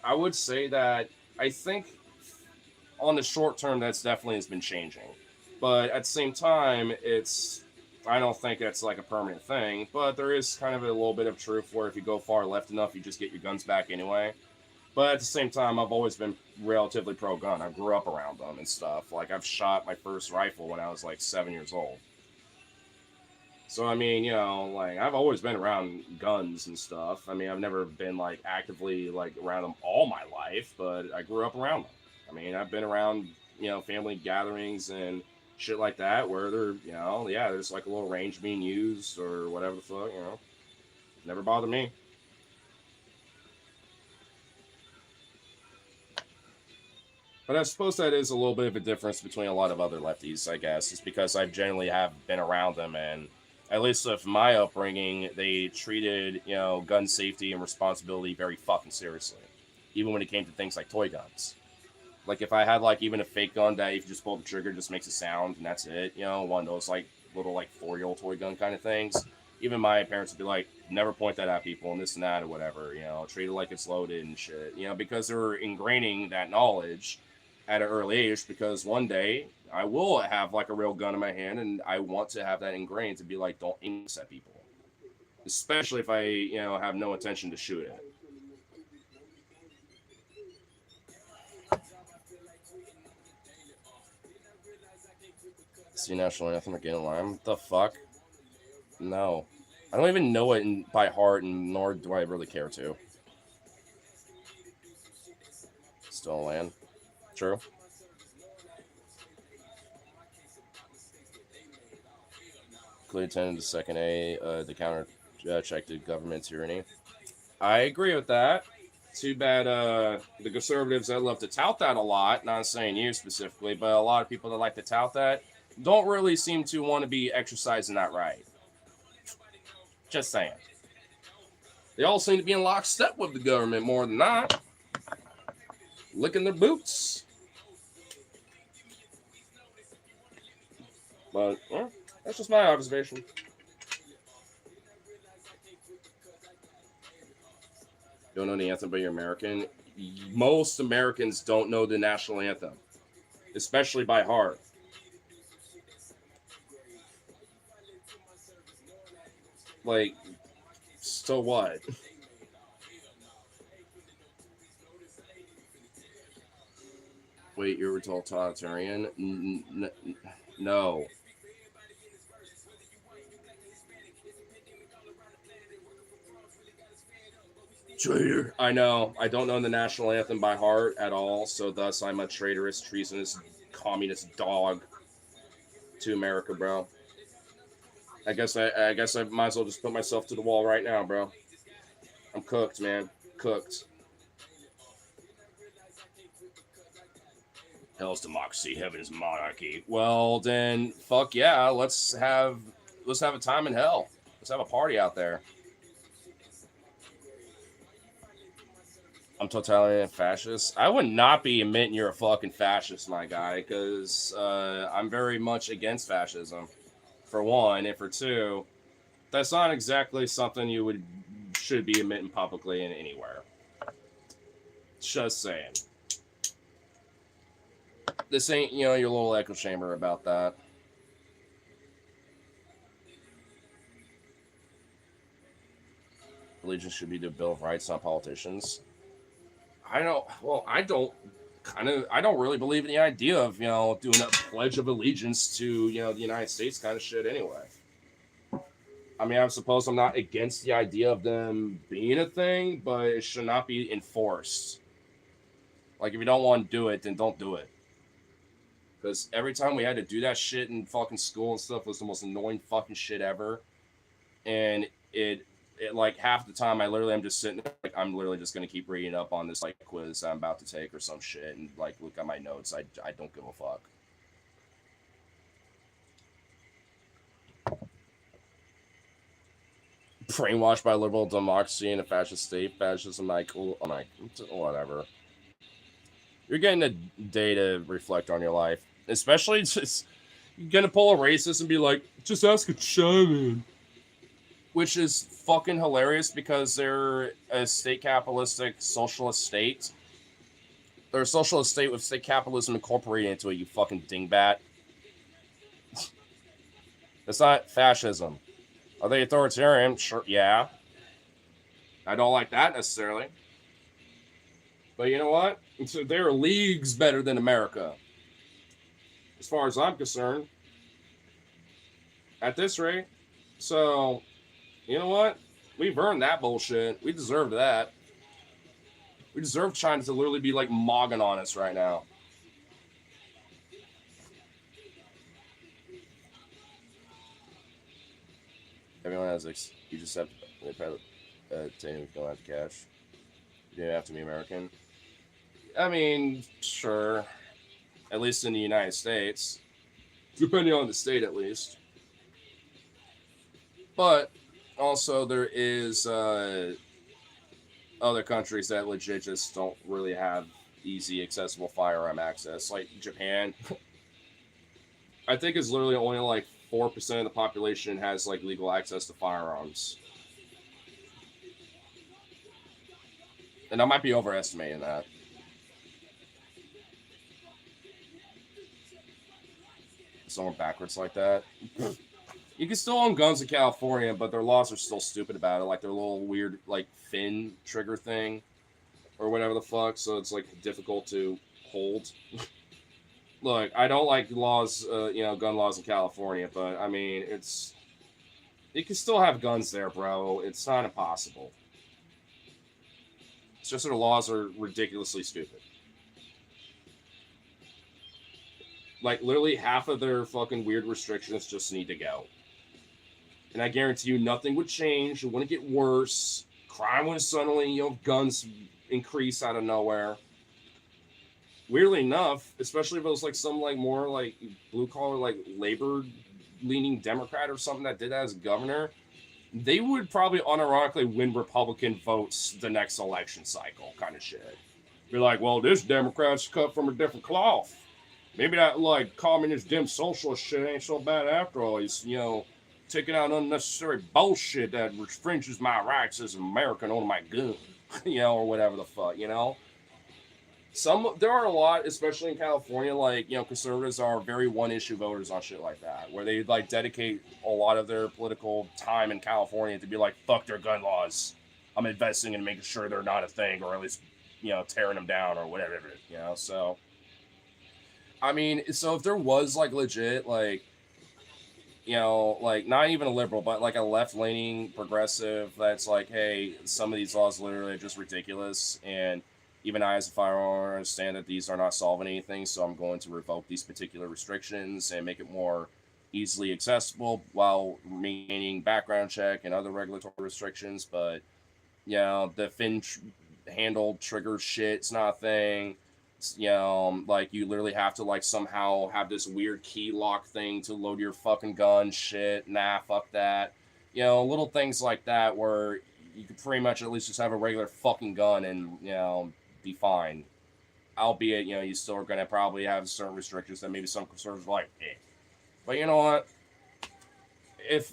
I would say that I think on the short term, that's definitely has been changing. But at the same time, I don't think it's like a permanent thing, but there is kind of a little bit of truth where if you go far left enough, you just get your guns back anyway. But at the same time, I've always been relatively pro-gun. I grew up around them and stuff. Like, I've shot my first rifle when I was like 7 years old. So I mean, you know, like I've always been around guns and stuff. I mean, I've never been like actively like around them all my life, but I grew up around them. I mean, I've been around, you know, family gatherings and shit like that where they're, you know, yeah, there's like a little range being used or whatever the fuck, you know. Never bothered me. But I suppose that is a little bit of a difference between a lot of other lefties, I guess. It's because I generally have been around them, and at least with my upbringing, they treated, you know, gun safety and responsibility very fucking seriously. Even when it came to things like toy guns. Like if I had like even a fake gun that if you just pull the trigger just makes a sound and that's it, you know, one of those like little like 4-year-old toy gun kind of things. Even my parents would be like, never point that at people and this and that or whatever, you know, treat it like it's loaded and shit. You know, because they're ingraining that knowledge at an early age because one day I will have like a real gun in my hand and I want to have that ingrained to be like, don't aim this at people. Especially if I, you know, have no intention to shoot it. See national anthem again in line. What the fuck? No. I don't even know it by heart, and nor do I really care to. Still land. True. Clearly attended to second A to counter check the government tyranny. I agree with that. Too bad the conservatives that love to tout that a lot, not saying you specifically, but a lot of people that like to tout that don't really seem to want to be exercising that right. Just saying. They all seem to be in lockstep with the government more than not. Licking their boots. But that's just my observation. Don't know the anthem, but you're American. Most Americans don't know the national anthem, especially by heart. Like, so what? Wait, you're a totalitarian? No. Traitor. I know. I don't know the national anthem by heart at all, so thus I'm a traitorous, treasonous, communist dog to America, bro. I guess I might as well just put myself to the wall right now, bro. I'm cooked, man. Cooked. Hell's democracy, heaven is monarchy. Well, then, fuck yeah. Let's have a time in hell. Let's have a party out there. I'm totalitarian fascist. I would not be admitting you're a fucking fascist, my guy, because I'm very much against fascism. For one, and for two, that's not exactly something you would should be admitting publicly in anywhere. Just saying. This ain't, you know, your little echo chamber about that. Allegiance should be the Bill of Rights, not politicians. I don't. Well, I don't really believe in the idea of, you know, doing a pledge of allegiance to, you know, the United States kind of shit anyway. I mean, I suppose I'm not against the idea of them being a thing, but it should not be enforced. Like, if you don't want to do it, then don't do it. Because every time we had to do that shit in fucking school and stuff was the most annoying fucking shit ever. And it like half the time I literally am just sitting there, like I'm literally just gonna keep reading up on this like quiz I'm about to take or some shit and like look at my notes. I don't give a fuck. Brainwashed by liberal democracy in a fascist state, fascism, like, whatever. You're getting a day to reflect on your life, especially just you're gonna pull a racist and be like, just ask a shaman, which is fucking hilarious because they're a state capitalistic socialist state. They're a socialist state with state capitalism incorporated into it, you fucking dingbat. It's not fascism. Are they authoritarian? Sure, yeah. I don't like that necessarily. But you know what? They're leagues better than America. As far as I'm concerned. At this rate. So, you know what? We've earned that bullshit. We deserve that. We deserve China to literally be like mogging on us right now. Everyone has you just have to pay if you don't have cash. You don't have to be American. I mean, sure. At least in the United States, depending on the state, at least. But also, there is other countries that legit just don't really have easy, accessible firearm access. Like Japan, I think is literally only like 4% of the population has like legal access to firearms, and I might be overestimating that. Somewhere backwards like that. You can still own guns in California, but their laws are still stupid about it. Like their little weird like fin trigger thing or whatever the fuck. So it's like difficult to hold. Look, I don't like laws, gun laws in California, but I mean, you can still have guns there, bro. It's not impossible. It's just that the laws are ridiculously stupid. Like literally half of their fucking weird restrictions just need to go. And I guarantee you nothing would change. It wouldn't get worse. Crime would suddenly, guns increase out of nowhere. Weirdly enough, especially if it was like some like more like blue collar like labor leaning Democrat or something that did that as governor, they would probably unironically win Republican votes the next election cycle, kind of shit. Be like, well, this Democrat's cut from a different cloth. Maybe that like communist dim socialist shit ain't so bad after all. He's taking out unnecessary bullshit that infringes my rights as an American on my gun, or whatever the fuck, There are a lot, especially in California, like, conservatives are very one issue voters on shit like that, where they like dedicate a lot of their political time in California to be like, fuck their gun laws. I'm investing in making sure they're not a thing, or at least, tearing them down or whatever, so. I mean, so if there was like legit, like, like not even a liberal, but like a left leaning progressive that's like, hey, some of these laws literally are just ridiculous. And even I, as a firearm, understand that these are not solving anything. So I'm going to revoke these particular restrictions and make it more easily accessible while maintaining background check and other regulatory restrictions. But, the handle trigger shit, it's not a thing. Like you literally have to like somehow have this weird key lock thing to load your fucking gun. Shit, nah, fuck that. Little things like that where you could pretty much at least just have a regular fucking gun and be fine. Albeit, you still are gonna probably have certain restrictions that maybe some conservatives are like, eh. But you know what? If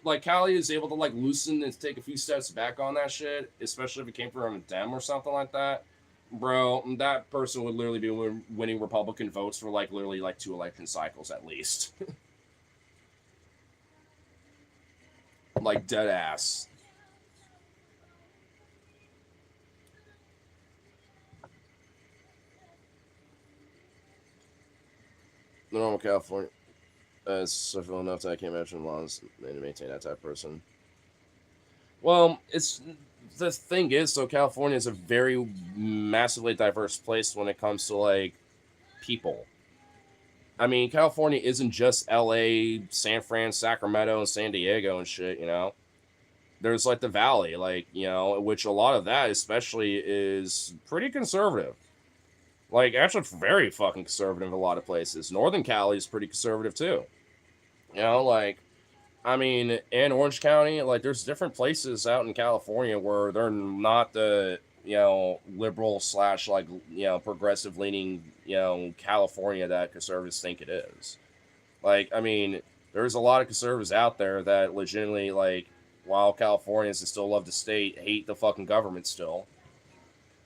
like Cali is able to like loosen and take a few steps back on that shit, especially if it came from a Dem or something like that, bro, that person would literally be winning Republican votes for like literally like 2 election cycles at least. Like dead ass. The normal California is social enough that I can't imagine laws to maintain that type of person. Well, it's the thing is, so California is a very massively diverse place when it comes to like people. I mean, California isn't just LA, San Fran, Sacramento, and San Diego and shit, There's like the Valley, like, which a lot of that especially is pretty conservative. Like, actually, very fucking conservative in a lot of places. Northern Cali is pretty conservative too. Like, I mean, in Orange County, like, there's different places out in California where they're not the, liberal slash, like, progressive leaning, California that conservatives think it is. Like, I mean, there's a lot of conservatives out there that legitimately, like, while Californians that still love the state, hate the fucking government still.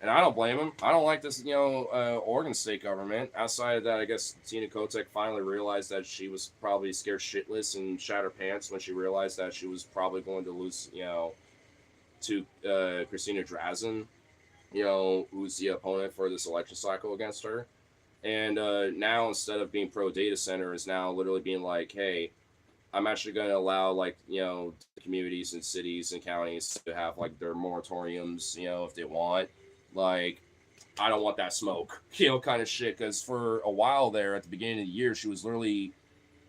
And I don't blame them. I don't like this, Oregon state government. Outside of that, I guess Tina Kotek finally realized that she was probably scared shitless and shat her pants when she realized that she was probably going to lose, to Christina Drazen, who's the opponent for this election cycle against her. And now, instead of being pro data center, is now literally being like, hey, I'm actually going to allow like communities and cities and counties to have like their moratoriums, if they want. Like I don't want that smoke, kind of shit. Because for a while there, at the beginning of the year, she was literally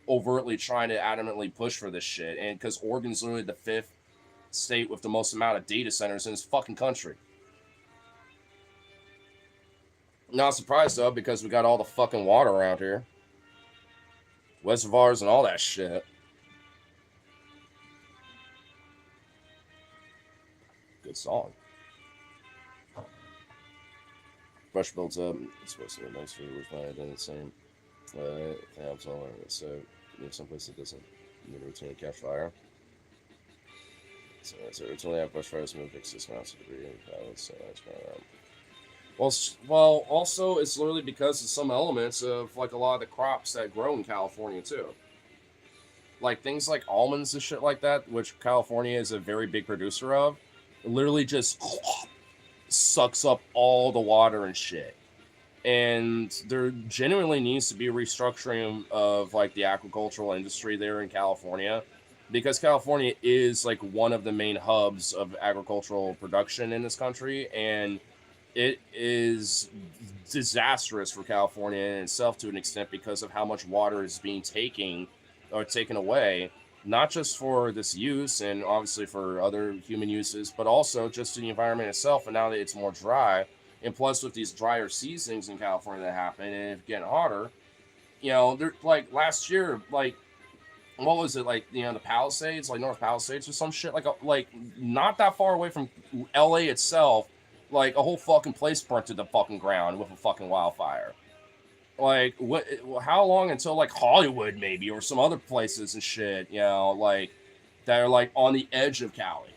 overtly trying to adamantly push for this shit, and because Oregon's literally the fifth state with the most amount of data centers in this fucking country. Not surprised though, because we got all the fucking water around here, reservoirs and all that shit. Good song. Brush builds up. It's supposed to be nice for you. Refined and the same. I'm all right. So, someplace that doesn't need a routine catch fire. So, originally have brush fires moved like 6 miles to degree and pilots. So, that's well, also it's literally because of some elements of like a lot of the crops that grow in California too. Like things like almonds and shit like that, which California is a very big producer of, literally just sucks up all the water and shit. And there genuinely needs to be a restructuring of like the agricultural industry there in California, because California is like one of the main hubs of agricultural production in this country, and it is disastrous for California in itself to an extent because of how much water is being taken away, not just for this use and obviously for other human uses, but also just to the environment itself. And now that it's more dry, and plus with these drier seasons in California that happen, and it's getting hotter, they're like last year, like what was it, like the Palisades, like North Palisades or some shit, like not that far away from LA itself, like a whole fucking place burnt to the fucking ground with a fucking wildfire. Like what? How long until like Hollywood maybe or some other places and shit, like that are like on the edge of Cali?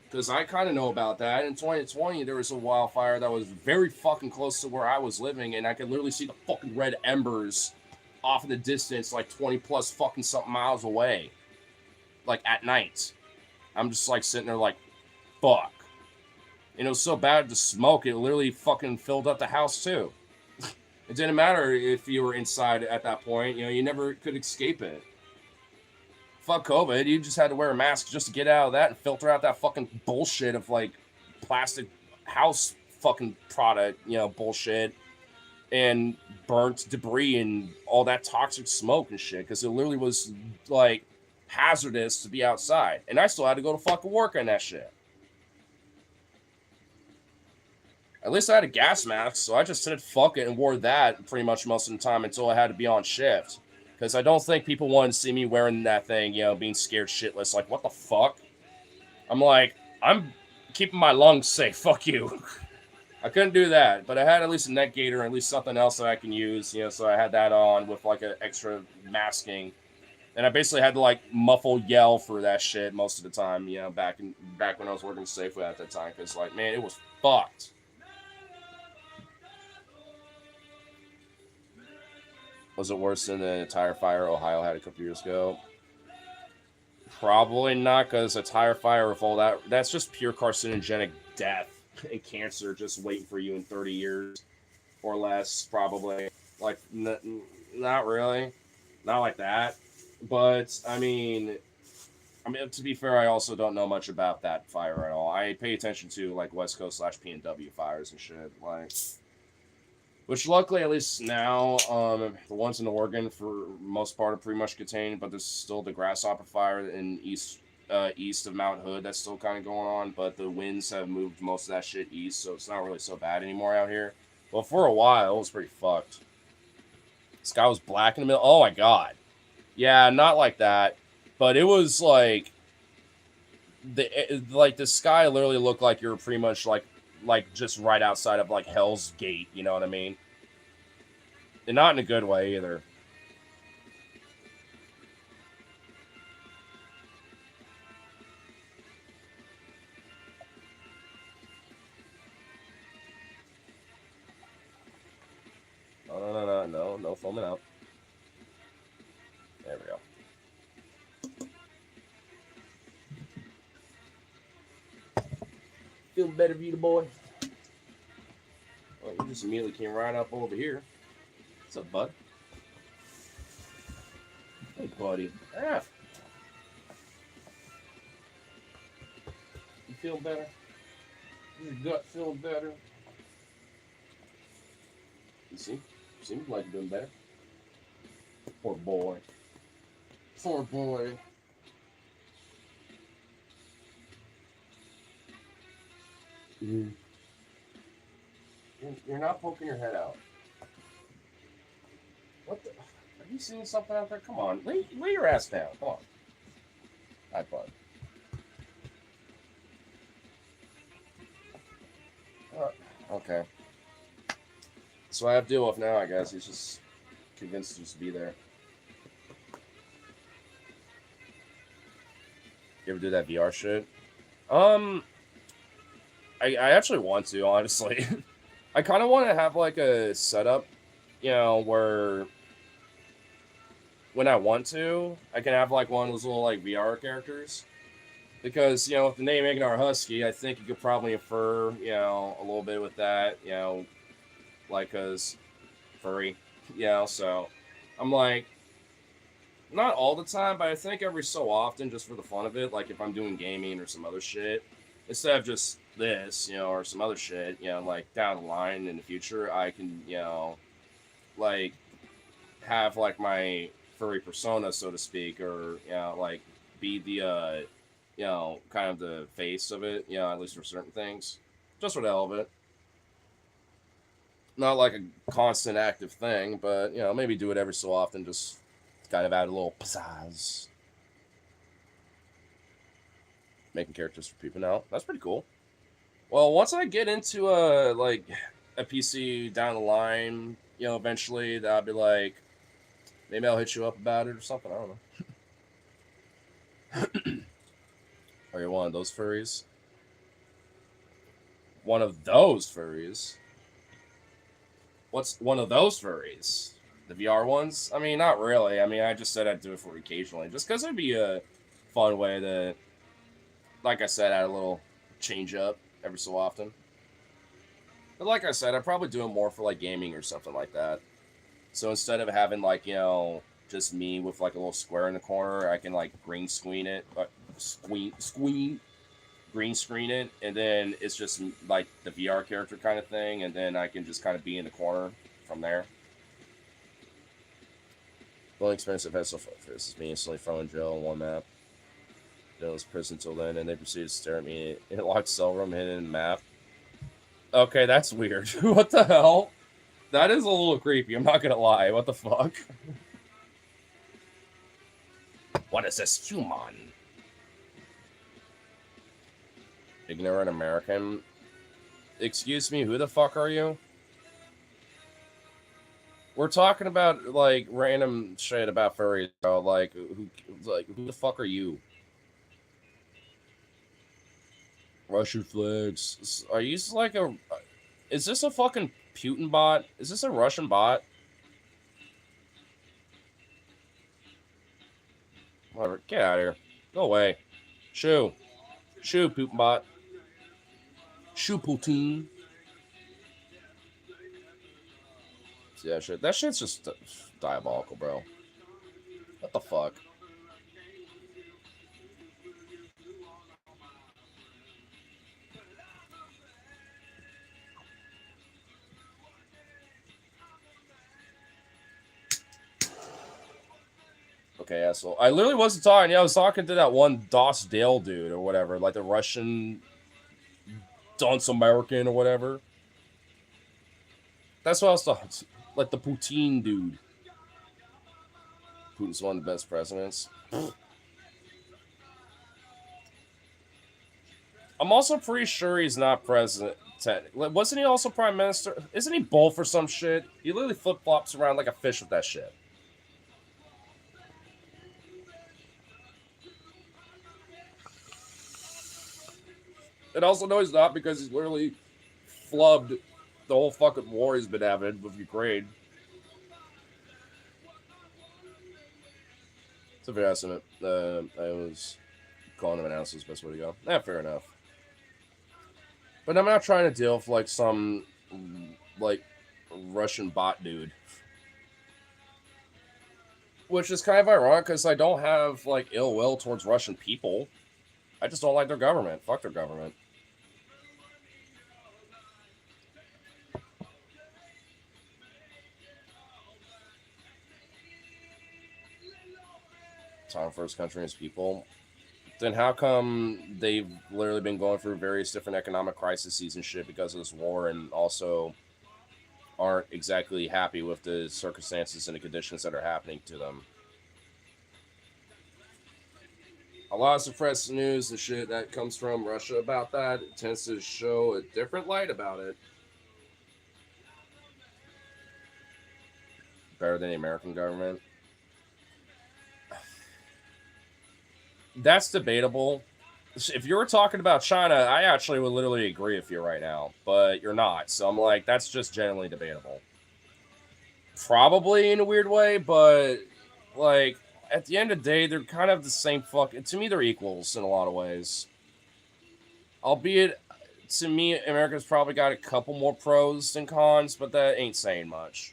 Because I kind of know about that. In 2020, there was a wildfire that was very fucking close to where I was living, and I could literally see the fucking red embers off in the distance, like 20 plus fucking something miles away, like at night. I'm just like sitting there like, fuck. And it was so bad, the smoke, it literally fucking filled up the house too. It didn't matter if you were inside at that point, you never could escape it. Fuck COVID, you just had to wear a mask just to get out of that and filter out that fucking bullshit of like plastic house fucking product, bullshit, and burnt debris and all that toxic smoke and shit, because it literally was like hazardous to be outside. And I still had to go to fucking work on that shit. At least I had a gas mask, so I just said fuck it and wore that pretty much most of the time until I had to be on shift. Because I don't think people wanted to see me wearing that thing, being scared shitless. Like, what the fuck? I'm like, I'm keeping my lungs safe. Fuck you. I couldn't do that, but I had at least a neck gaiter, or at least something else that I can use, so I had that on with like an extra masking. And I basically had to like muffle yell for that shit most of the time, back when I was working Safeway at that time. Because like, man, it was fucked. Was it worse than the tire fire Ohio had a couple years ago? Probably not, because a tire fire with all that's just pure carcinogenic death and cancer just waiting for you in 30 years or less, probably. Like, not really. Not like that. But, I mean, to be fair, I also don't know much about that fire at all. I pay attention to, like, West Coast / PNW fires and shit. Like, which luckily, at least now, the ones in Oregon, for most part, are pretty much contained, but there's still the Grasshopper Fire in east of Mount Hood that's still kind of going on, but the winds have moved most of that shit east, so it's not really so bad anymore out here. But for a while, it was pretty fucked. The sky was black in the middle. Oh my god. Yeah, not like that, but it was like the sky literally looked like you were pretty much like just right outside of like Hell's Gate, you know what I mean? And not in a good way either. No foaming out. There we go. Feel better, Vita boy. Well, you just immediately came right up over here. What's up, bud? Hey, buddy. Ah. You feel better? Your gut feel better? You see? Seems like you're doing better. Poor boy. Poor boy. Mm. You're not poking your head out. What the? Are you seeing something out there? Come on, lay your ass down. Come on. Hi, bud. Okay. So I have to deal with now, I guess. He's just convinced to just be there. You ever do that VR shit? I actually want to, honestly. I kind of want to have like a setup, where when I want to, I can have like one of those little like VR characters. Because, with the name Ignar Husky, I think you could probably infer, a little bit with that, like, cause furry, so I'm like, not all the time, but I think every so often, just for the fun of it, like if I'm doing gaming or some other shit, instead of just this, or some other shit, like down the line in the future, I can, like have like my furry persona, so to speak, or, like be the, kind of the face of it, at least for certain things, just for the hell of it. Not like a constant active thing, but, maybe do it every so often, just kind of add a little pizzazz. Making characters for people now. That's pretty cool. Well, once I get into like a PC down the line, eventually, I'll be like, maybe I'll hit you up about it or something. I don't know. Are you one of those furries? One of those furries? What's one of those furries? The VR ones? I mean, not really. I mean, I just said I'd do it for occasionally. Just because it'd be a fun way to, like I said, add a little change up every so often. But like I said, I'd probably do it more for like gaming or something like that. So instead of having like, just me with like a little square in the corner, I can like green screen it, green screen it, and then it's just like the VR character kind of thing, and then I can just kind of be in the corner from there. The only experience I've had so far for this is me instantly thrown in jail on one map. Then it was prison till then, and they proceeded to stare at me in a locked cell room hidden in the map. Okay, that's weird. What the hell? That is a little creepy, I'm not gonna lie. What the fuck? What is this human? Ignorant American? Excuse me, who the fuck are you? We're talking about, like, random shit about furries, bro. Like, who the fuck are you? Russian flags. Are you like a... Is this a fucking Putin bot? Is this a Russian bot? Whatever. Get out of here. Go away. Shoo. Shoo, Putin bot. Shoo, Putin. See that shit? That shit's just diabolical, bro. What the fuck? Okay, asshole. I literally wasn't talking. Yeah, I was talking to that one DOS Dale dude or whatever, like the Russian dunce American or whatever. That's what I was talking. Like the Putin dude. Putin's one of the best presidents. I'm also pretty sure he's not president. Wasn't he also prime minister? Isn't he both or some shit? He literally flip-flops around like a fish with that shit. And also, no, he's not, because he's literally flubbed the whole fucking war he's been having with Ukraine. It's a fair estimate. I was calling him an ass is the best way to go. Fair enough. But I'm not trying to deal with, like, some, like, Russian bot dude. Which is kind of ironic, because I don't have, like, ill will towards Russian people. I just don't like their government. Fuck their government. Time for his country and his people. Then how come they've literally been going through various different economic crises and shit because of this war, and also aren't exactly happy with the circumstances and the conditions that are happening to them? A lot of suppressed news and shit that comes from Russia about that, it tends to show a different light about it. Better than the American government. That's debatable. If you were talking about China, I actually would literally agree with you right now, but you're not. So I'm like, that's just generally debatable. Probably in a weird way, but like at the end of the day, they're kind of the same fucking. To me, they're equals in a lot of ways. Albeit, to me, America's probably got a couple more pros than cons, but that ain't saying much.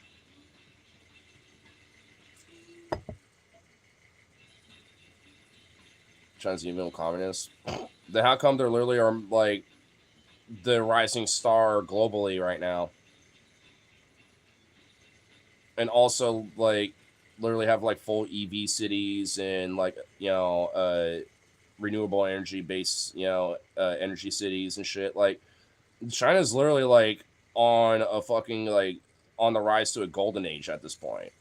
China's evil communists. Then how come they're literally are like the rising star globally right now? And also like literally have like full EV cities and like renewable energy based energy cities and shit. Like China's literally like on a fucking like on the rise to a golden age at this point.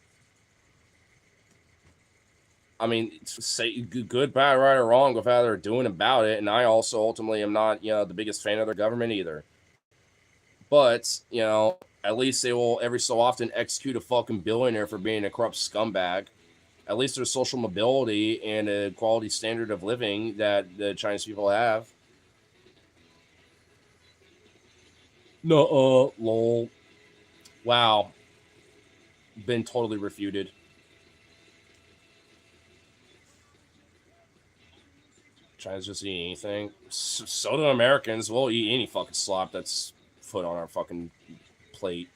I mean, say good, bad, right, or wrong with how they're doing about it, and I also ultimately am not the biggest fan of their government either. But at least they will every so often execute a fucking billionaire for being a corrupt scumbag. At least there's social mobility and a quality standard of living that the Chinese people have. No, lol. Wow. Been totally refuted. China's just eating anything. So do Americans. We'll eat any fucking slop that's put on our fucking plate.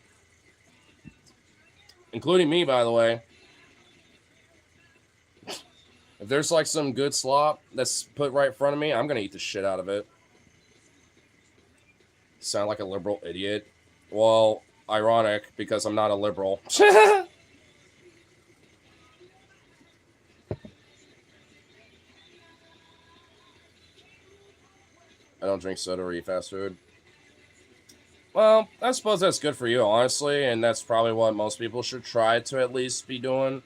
Including me, by the way. If there's like some good slop that's put right in front of me, I'm gonna eat the shit out of it. Sound like a liberal idiot. Well, ironic because I'm not a liberal. I don't drink soda or eat fast food. Well, I suppose that's good for you, honestly, and that's probably what most people should try to at least be doing.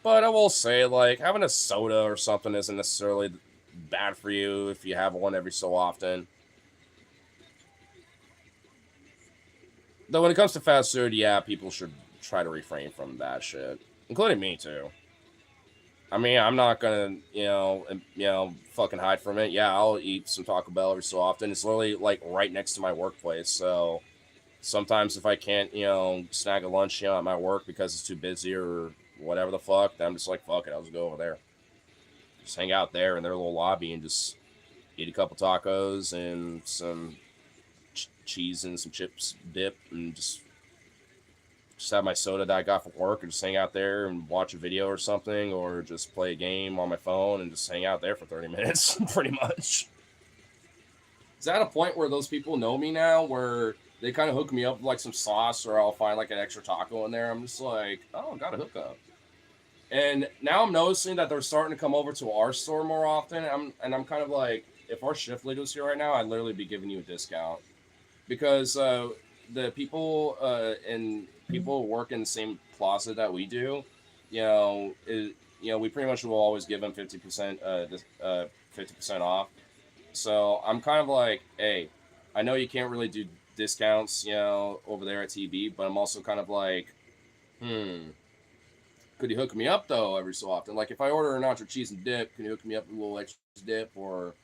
But I will say, like, having a soda or something isn't necessarily bad for you if you have one every so often. Though when it comes to fast food, yeah, people should try to refrain from that shit, including me too. I mean, I'm not gonna, fucking hide from it. Yeah, I'll eat some Taco Bell every so often. It's literally like right next to my workplace, so sometimes if I can't, snag a lunch, at my work because it's too busy or whatever the fuck, then I'm just like, fuck it, I'll just go over there. Just hang out there in their little lobby and just eat a couple tacos and some cheese and some chips dip and just have my soda that I got from work and just hang out there and watch a video or something, or just play a game on my phone and just hang out there for 30 minutes, pretty much. Is that a point where those people know me now, where they kind of hook me up with like some sauce, or I'll find like an extra taco in there? I'm just like, oh, got a hookup. And now I'm noticing that they're starting to come over to our store more often. I'm kind of like, if our shift lead was here right now, I'd literally be giving you a discount because the people and people who work in the same plaza that we do, we pretty much will always give them 50% 50% off. So I'm kind of like, hey, I know you can't really do discounts, over there at TB, but I'm also kind of like, could you hook me up though every so often? Like if I order a nacho cheese and dip, can you hook me up with a little extra dip or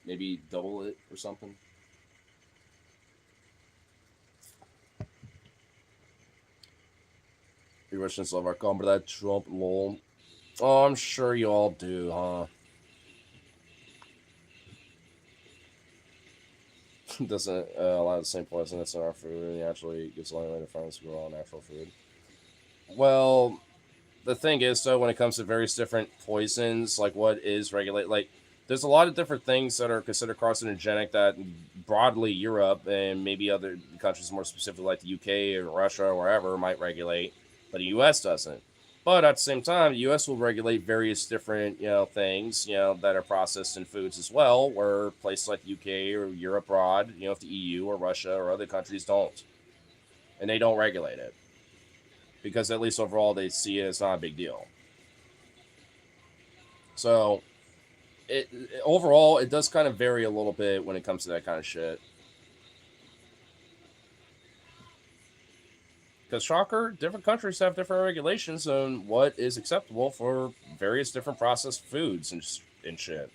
maybe double it or something? You Russians love our combo that Trump lol. Oh, I'm sure you all do, huh? Doesn't allow the same poisonous in our food and actually gives only way to find us grow all natural food. Well, the thing is, though, when it comes to various different poisons, like what is regulate, like there's a lot of different things that are considered carcinogenic that broadly Europe and maybe other countries more specifically like the UK or Russia or wherever might regulate, but the US doesn't. But at the same time, the US will regulate various different, things, that are processed in foods as well, where places like the UK or Europe abroad, if the EU or Russia or other countries don't. And they don't regulate it. Because at least overall they see it as not a big deal. So overall it does kind of vary a little bit when it comes to that kind of shit. Because shocker, different countries have different regulations on what is acceptable for various different processed foods and shit.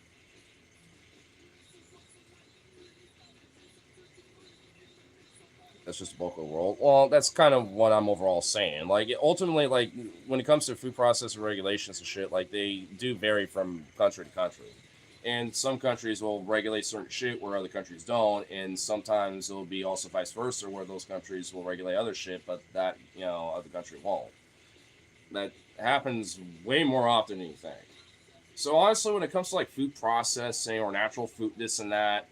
That's just the bulk of the world. Well, that's kind of what I'm overall saying. Like ultimately, like when it comes to food processing regulations and shit, like they do vary from country to country. And some countries will regulate certain shit where other countries don't, and sometimes it'll be also vice versa where those countries will regulate other shit, but that other country won't. That happens way more often than you think. So honestly, when it comes to like food processing or natural food, this and that,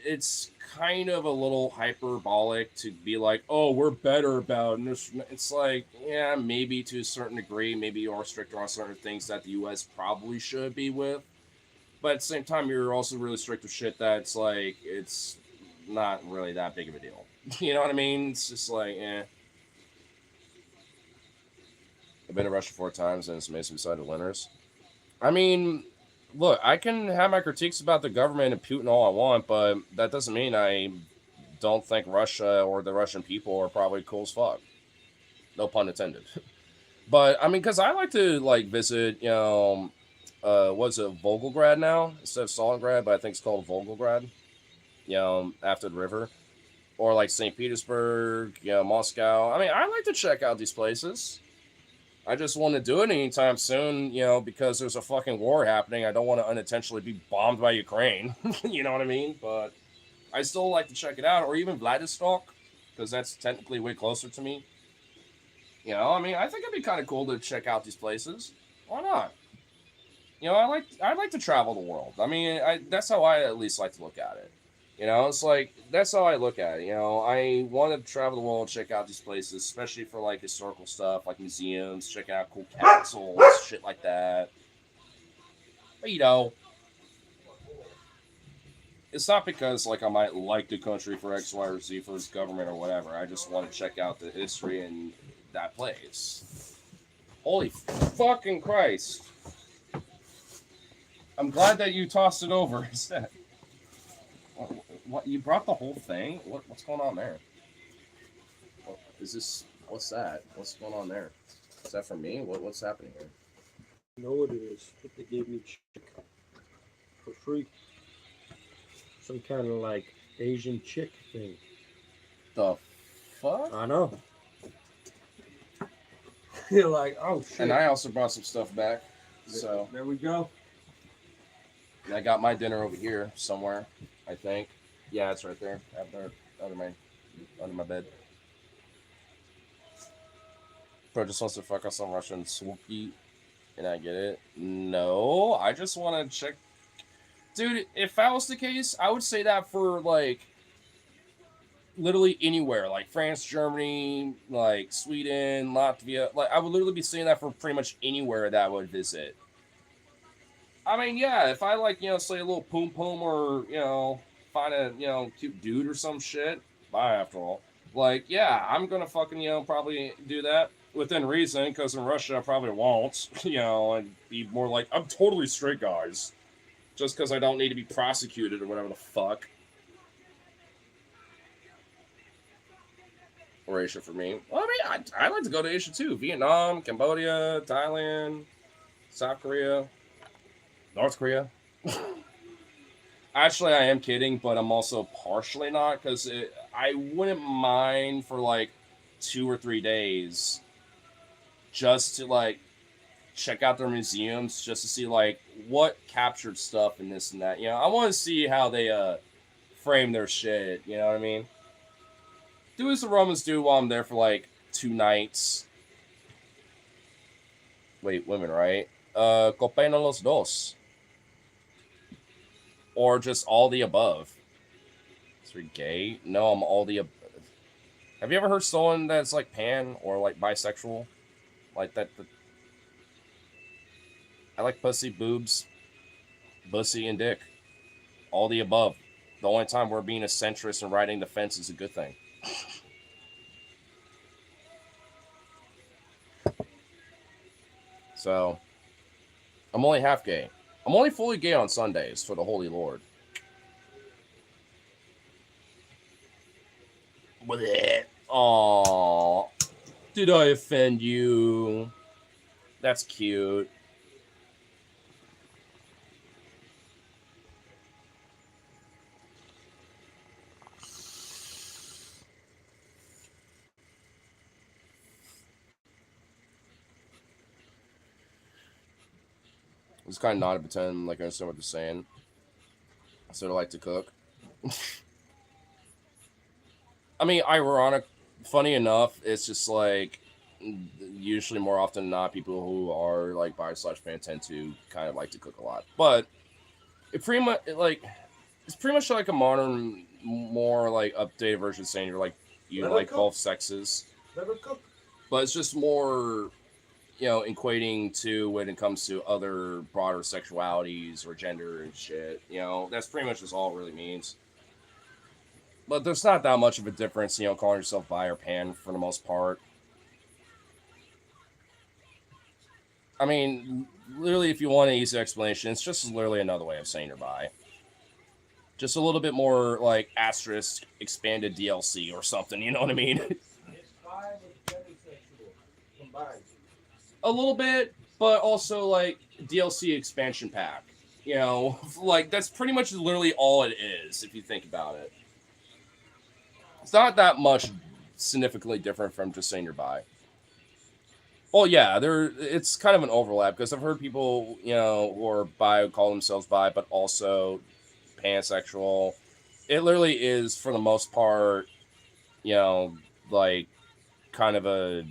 it's kind of a little hyperbolic to be like, oh, we're better about this. It's like, yeah, maybe to a certain degree, maybe you're stricter on certain things that the U.S. probably should be with. But at the same time, you're also really strict with shit that's like, it's not really that big of a deal. You know what I mean? It's just like, eh. I've been to Russia 4 times and it's amazing beside the winners. I mean, look, I can have my critiques about the government and Putin all I want, but that doesn't mean I don't think Russia or the Russian people are probably cool as fuck. No pun intended. But I mean, because I like to like visit, what's it, Volgograd now instead of Stalingrad, but I think it's called Volgograd. After the river, or like St. Petersburg, Moscow. I mean, I like to check out these places. I just want to do it anytime soon, because there's a fucking war happening. I don't want to unintentionally be bombed by Ukraine. You know what I mean? But I still like to check it out, or even Vladivostok, because that's technically way closer to me. I mean, I think it'd be kind of cool to check out these places. Why not? I like to travel the world. I mean, that's how I at least like to look at it. It's like that's how I look at it. I want to travel the world, check out these places, especially for like historical stuff, like museums, check out cool castles, shit like that. But, it's not because like I might like the country for X, Y, or Z for its government or whatever. I just want to check out the history in that place. Holy fucking Christ! I'm glad that you tossed it over instead. What? You brought the whole thing? What's going on there? What, is this? What's that? What's going on there? Is that for me? What's happening here? I know what it is. They gave me chick for free. Some kind of like Asian chick thing. The fuck? I know. You're like, oh shit. And I also brought some stuff back. So there we go. I got my dinner over here somewhere, I think. Yeah, it's right there, under my bed. Bro just wants to fuck us some Russian swookie, and I get it. No, I just want to check. Dude, if that was the case, I would say that for like literally anywhere, like France, Germany, like Sweden, Latvia. Like I would literally be saying that for pretty much anywhere that I would visit. I mean, yeah, if I like, say a little poom poom or, find a, cute dude or some shit, bye after all. Like, yeah, I'm gonna fucking, probably do that within reason, because in Russia I probably won't, and be more like, I'm totally straight, guys. Just because I don't need to be prosecuted or whatever the fuck. Or Asia for me. Well, I mean, I like to go to Asia too. Vietnam, Cambodia, Thailand, South Korea. North Korea. Actually, I am kidding, but I'm also partially not, because I wouldn't mind for like 2 or 3 days just to like check out their museums, just to see like what captured stuff and this and that. I want to see how they frame their shit. You know what I mean? Do as the Romans do while I'm there for like 2 nights. Wait, women, right? Copen los dos. or just all the above. So you're gay? No, I'm all the above. Have you ever heard someone that's like pan or like bisexual? Like that. I like pussy, boobs, bussy, and dick. All the above. The only time we're being a centrist and riding the fence is a good thing. So, I'm only half gay. I'm only fully gay on Sundays for the Holy Lord. Aww. Did I offend you? That's cute. I was kind of nodding, pretend like I understand what they're saying. I sort of like to cook. I mean, ironic, funny enough, it's just like usually more often than not, people who are like bi/pan tend to kind of like to cook a lot. But it pretty much like it's pretty much like a modern, more like updated version of saying you Let like her both cook. sexes, Let her cook. but it's just more equating to when it comes to other broader sexualities or gender and shit. That's pretty much just all it really means. But there's not that much of a difference, calling yourself bi or pan for the most part. I mean, literally, if you want an easy explanation, it's just literally another way of saying you're bi. Just a little bit more like asterisk expanded DLC or something, you know what I mean? It's bi with demisexual combined. A little bit, but also like DLC expansion pack. Like that's pretty much literally all it is if you think about it. It's not that much significantly different from just saying you're bi. Well, yeah, it's kind of an overlap because I've heard people, who are bi who call themselves bi, but also pansexual. It literally is, for the most part, like kind of a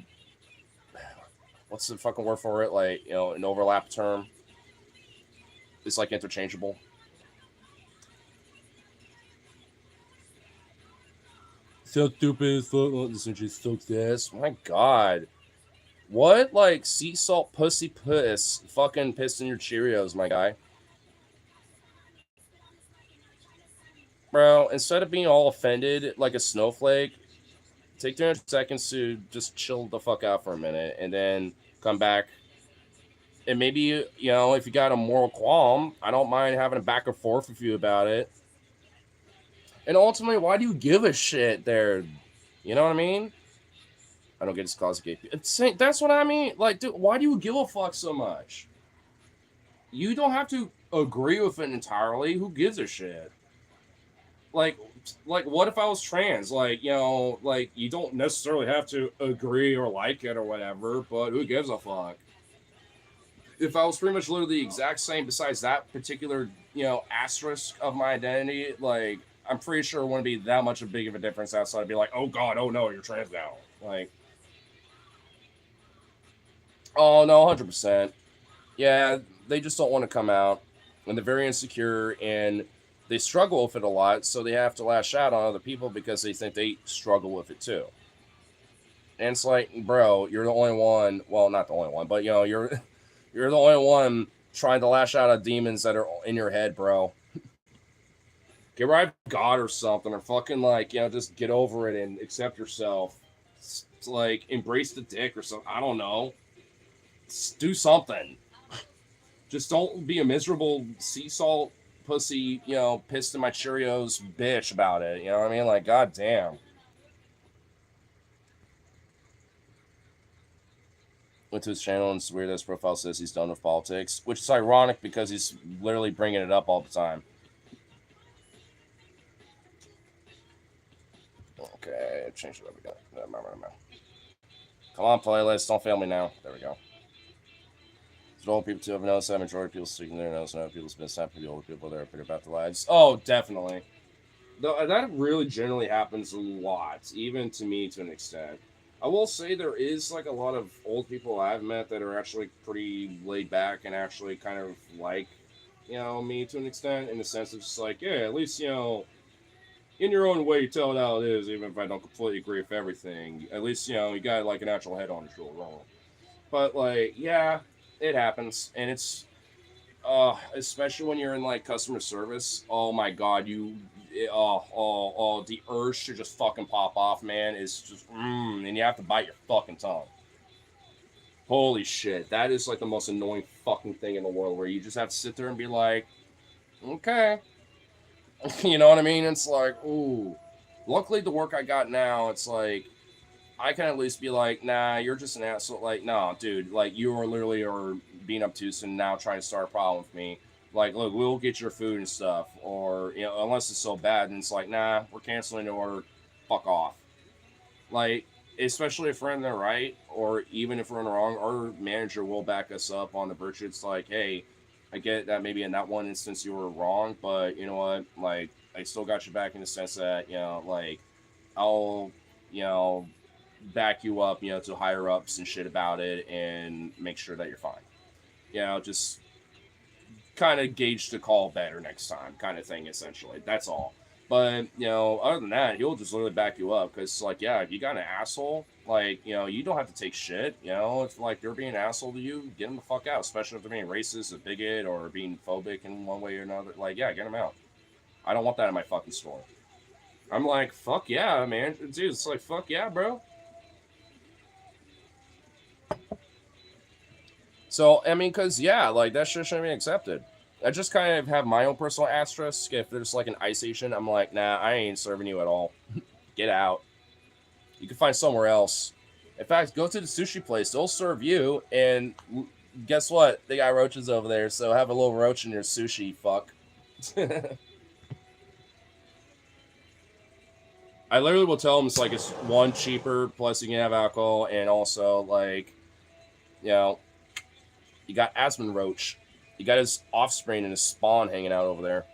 what's the fucking word for it? Like, an overlap term. It's like interchangeable. So stupid. So this. My God. What, like, sea salt pussy puss fucking pissed in your Cheerios, my guy? Bro, instead of being all offended like a snowflake, take 300 seconds to just chill the fuck out for a minute and then come back. And maybe, if you got a moral qualm, I don't mind having a back and forth with you about it. And ultimately, why do you give a shit there? You know what I mean? I don't get this cause gay. That's what I mean. Like, dude, why do you give a fuck so much? You don't have to agree with it entirely. Who gives a shit? Like, what if I was trans? Like, like you don't necessarily have to agree or like it or whatever, but who gives a fuck? If I was pretty much literally the exact same, besides that particular, asterisk of my identity, like, I'm pretty sure it wouldn't be that much of big of a difference outside of be like, oh god, oh no, you're trans now. Like, oh no, 100%. Yeah, they just don't want to come out, and they're very insecure, and they struggle with it a lot, so they have to lash out on other people because they think they struggle with it too. And it's like, bro, you're the only one. Well, not the only one, but you're you're the only one trying to lash out at demons that are in your head, bro. Get right with God or something, or fucking like, just get over it and accept yourself. It's like embrace the dick or something. I don't know. Do something. Just don't be a miserable sea salt pussy, pissed in my Cheerios bitch about it. You know what I mean? Like, god damn. Went to his channel and his weird profile says he's done with politics, which is ironic because he's literally bringing it up all the time. Okay, change it up again. Come on, playlist, don't fail me now. There we go. So old people too have noticed that majority of people sticking their nose and people's been snapping the older people that are pretty about their lives. Oh, definitely. Though that really generally happens a lot, even to me to an extent. I will say there is like a lot of old people I've met that are actually pretty laid back and actually kind of like me to an extent, in the sense of just like, yeah, at least, in your own way, you tell it how it is, even if I don't completely agree with everything. At least, you got like an actual head on your shoulder. But like, yeah, it happens, and it's especially when you're in like customer service. Oh my god, the urge to just fucking pop off, man, is just, and you have to bite your fucking tongue. Holy shit, that is like the most annoying fucking thing in the world, where you just have to sit there and be like, okay, you know what I mean? It's like, ooh. Luckily, the work I got now, it's like I can at least be like, nah, you're just an asshole. Like, no, dude, like you are literally are being obtuse and now trying to start a problem with me. Like, look, we'll get your food and stuff, or unless it's so bad, and it's like, nah, we're canceling the order. Fuck off. Like, especially if we're in the right, or even if we're in the wrong, our manager will back us up on the virtue. It's like, hey, I get that maybe in that one instance you were wrong, but you know what? Like, I still got you back in the sense that like I'll you know back you up, to higher ups and shit about it, and make sure that you're fine. Just kind of gauge the call better next time, kind of thing. Essentially, that's all. But other than that, he'll just literally back you up because, like, yeah, if you got an asshole, like, you don't have to take shit. If like they're being an asshole to you, get them the fuck out. Especially if they're being racist, a bigot, or being phobic in one way or another. Like, yeah, get them out. I don't want that in my fucking store. I'm like, fuck yeah, man, dude. It's like, fuck yeah, bro. So, I mean, because, yeah, like, that shit shouldn't be accepted. I just kind of have my own personal asterisk. If there's, like, an ice Asian, I'm like, nah, I ain't serving you at all. Get out. You can find somewhere else. In fact, go to the sushi place. They'll serve you, and guess what? They got roaches over there, so have a little roach in your sushi, fuck. I literally will tell them it's like it's one, cheaper, plus you can have alcohol, and also, like, you know, you got Aspen Roach. You got his offspring and his spawn hanging out over there.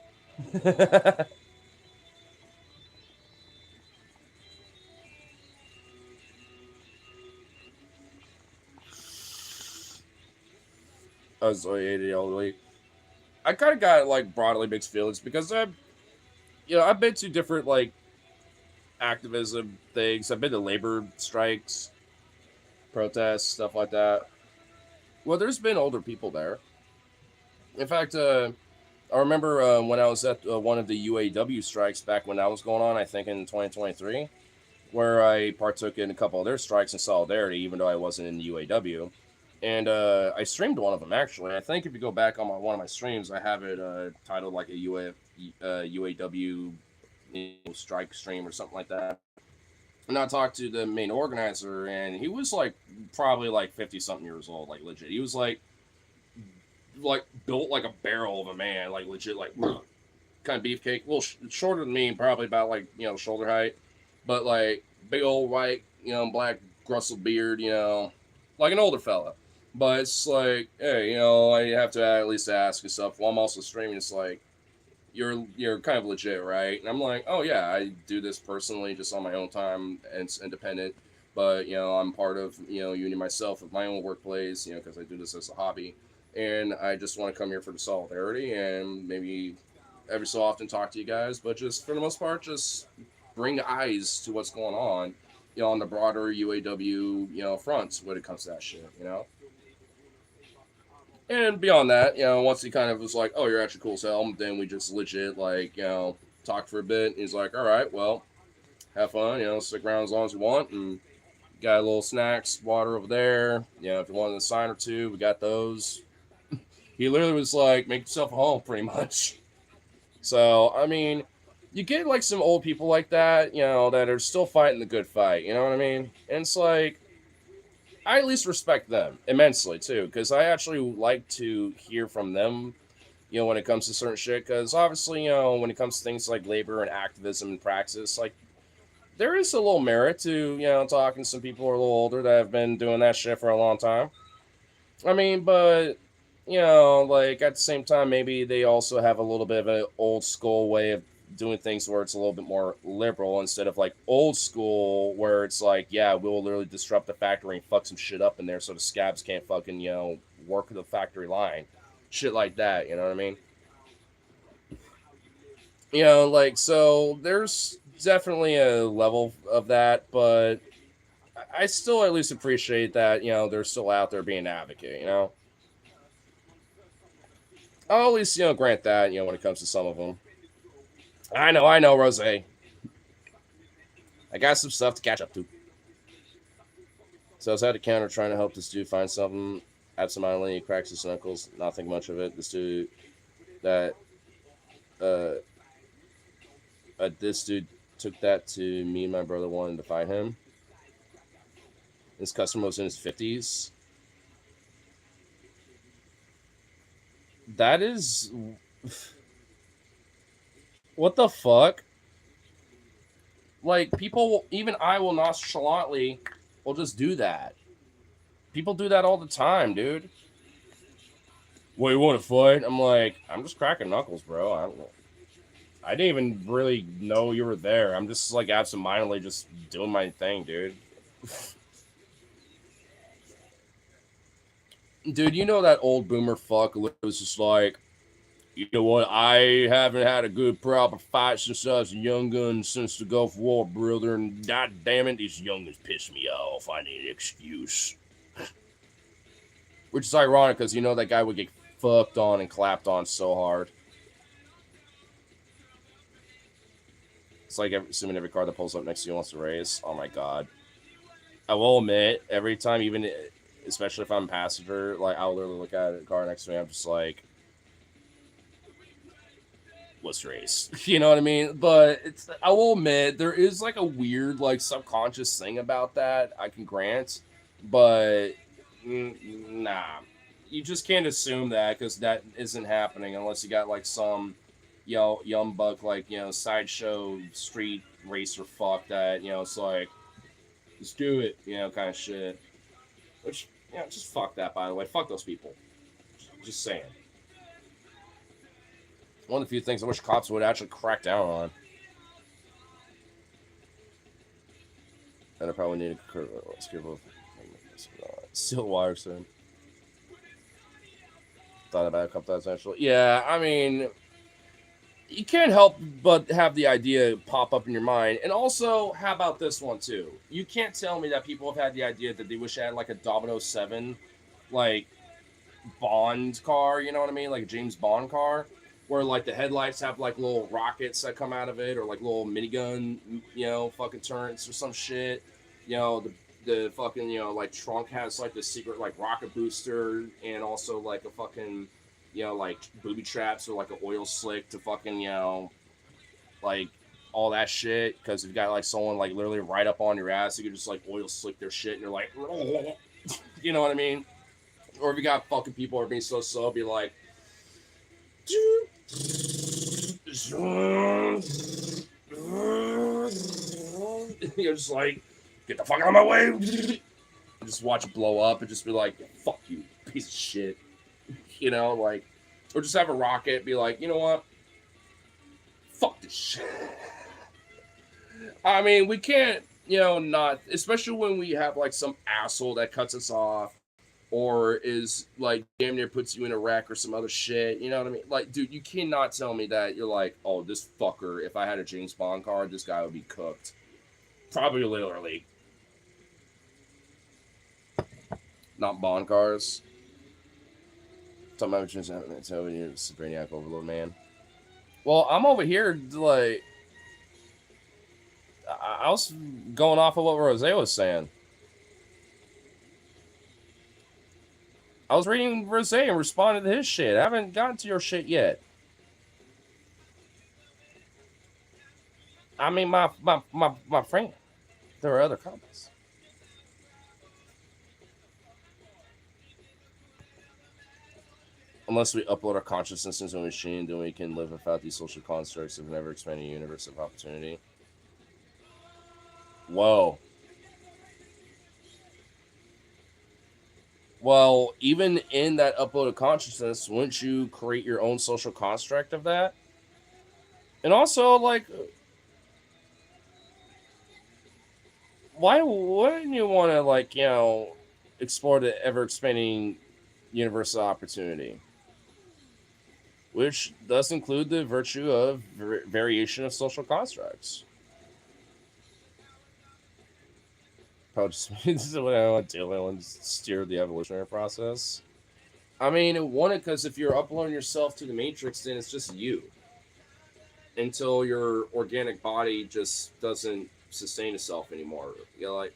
I was like 80 elderly. I kind of got like broadly mixed feelings because I've been to different like activism things. I've been to labor strikes, protests, stuff like that. Well, there's been older people there. In fact, I remember when I was at one of the UAW strikes back when that was going on, I think in 2023, where I partook in a couple of their strikes in solidarity, even though I wasn't in the UAW. And I streamed one of them, actually. I think if you go back on one of my streams, I have it titled like a UAW strike stream or something like that. And I talked to the main organizer, and he was like probably like 50 something years old, like legit. He was like built like a barrel of a man, like legit, like kind of beefcake. Well, shorter than me, probably about like shoulder height, but like big old white, black grustled beard, like an older fella. But it's like, hey, I have to at least ask and stuff. While I'm also streaming, it's like, you're kind of legit, right? And I'm like, oh yeah, I do this personally, just on my own time, and it's independent. But I'm part of union myself with my own workplace, because I do this as a hobby, and I just want to come here for the solidarity and maybe every so often talk to you guys. But just for the most part, just bring eyes to what's going on, on the broader UAW, fronts when it comes to that shit. And beyond that, once he kind of was like, oh, you're actually cool as hell, then we just legit, like, talked for a bit. He's like, all right, well, have fun, stick around as long as you want. And got a little snacks, water over there. If you wanted a sign or two, we got those. He literally was like, make yourself at home, pretty much. So, I mean, you get, like, some old people like that, that are still fighting the good fight. You know what I mean? And it's like, I at least respect them immensely too, because I actually like to hear from them, when it comes to certain shit. Because obviously, when it comes to things like labor and activism and praxis, like there is a little merit to talking to some people who are a little older that have been doing that shit for a long time. I mean, but like at the same time, maybe they also have a little bit of an old school way of doing things where it's a little bit more liberal instead of like old school where it's like, yeah, we'll literally disrupt the factory and fuck some shit up in there so the scabs can't fucking, work the factory line. Shit like that, you know what I mean? You know, like, so there's definitely a level of that, but I still at least appreciate that, you know, they're still out there being an advocate, you know? I'll at least, you know, grant that, you know, when it comes to some of them. I know, Rose. I got some stuff to catch up to. So I was at the counter trying to help this dude find something. Absentmindedly, he cracks his knuckles. Not think much of it. This dude, that, uh, this dude took that to me and my brother wanting to fight him. This customer was in his 50s. That is. What the fuck? Like, people, even I will nonchalantly will just do that. People do that all the time, dude. Well, you want to fight? I'm like, I'm just cracking knuckles, bro. I didn't even really know you were there. I'm just like absentmindedly just doing my thing, dude. Dude, you know that old boomer fuck who was just like, you know what? I haven't had a good proper fight since I was a young gun since the Gulf War, brother. And god damn it, these youngins piss me off. I need an excuse. Which is ironic because you know that guy would get fucked on and clapped on so hard. It's like assuming every car that pulls up next to you wants to race. Oh my god. I will admit, every time, even especially if I'm a passenger, like I'll literally look at a car next to me. I'm just like, let's race. You know what I mean? But I will admit there is like a weird like subconscious thing about that. I can grant, but nah, you just can't assume that because that isn't happening unless you got like some young buck like sideshow street racer fuck that it's like let's do it kind of shit. Which just fuck that, by the way. Fuck those people. Just saying. One of the few things I wish cops would actually crack down on. And I probably need a Still wire soon. Thought about it a couple times actually. Yeah, I mean, you can't help but have the idea pop up in your mind. And also, how about this one too? You can't tell me that people have had the idea that they wish they had like a Domino 7, like Bond car, you know what I mean? Like a James Bond car, where like the headlights have like little rockets that come out of it, or like little minigun, fucking turrets or some shit. The fucking like trunk has like the secret like rocket booster, and also like a fucking like booby traps or like an oil slick to fucking like all that shit. Because if you got like someone like literally right up on your ass, you can just like oil slick their shit, and you're like, you know what I mean? Or if you got fucking people who are being so slow, be like, you're just like, get the fuck out of my way. Just watch it blow up and just be like, fuck you, piece of shit. Like, or just have a rocket, be like, you know what? Fuck this shit. I mean, we can't, not, especially when we have like some asshole that cuts us off or is like damn near puts you in a wreck or some other shit. You know what I mean? Like, dude, you cannot tell me that you're like, oh, this fucker, if I had a James Bond card, this guy would be cooked. Probably literally. Not Bond cars. Talking about just telling you Brainiac Overload, man. Well, I'm over here like I was going off of what Rose was saying. I was reading Rose and responding to his shit. I haven't gotten to your shit yet. I mean, my friend. There are other comments. Unless we upload our consciousness into a machine, then we can live without these social constructs of an ever-expanding universe of opportunity. Whoa. Well, even in that uploaded consciousness, wouldn't you create your own social construct of that? And also, like, why wouldn't you want to, like, explore the ever-expanding universe of opportunity? which does include the virtue of variation of social constructs. Probably just this is what I want to do. I want to steer the evolutionary process. I mean, one, because if you're uploading yourself to the matrix, then it's just you until your organic body just doesn't sustain itself anymore. You know, like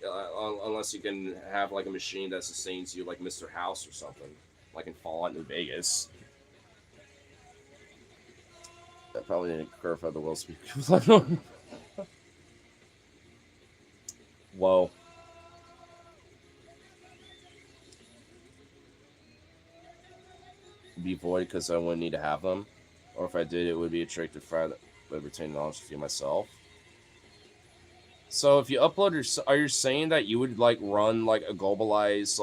unless you can have like a machine that sustains you, like Mr. House or something, like in Fallout New Vegas. That probably didn't clarify the will speak. Whoa. Be void because I wouldn't need to have them, or if I did, it would be a trick to fry that would retain knowledge to feed myself. So if you upload your, are you saying that you would like run like a globalized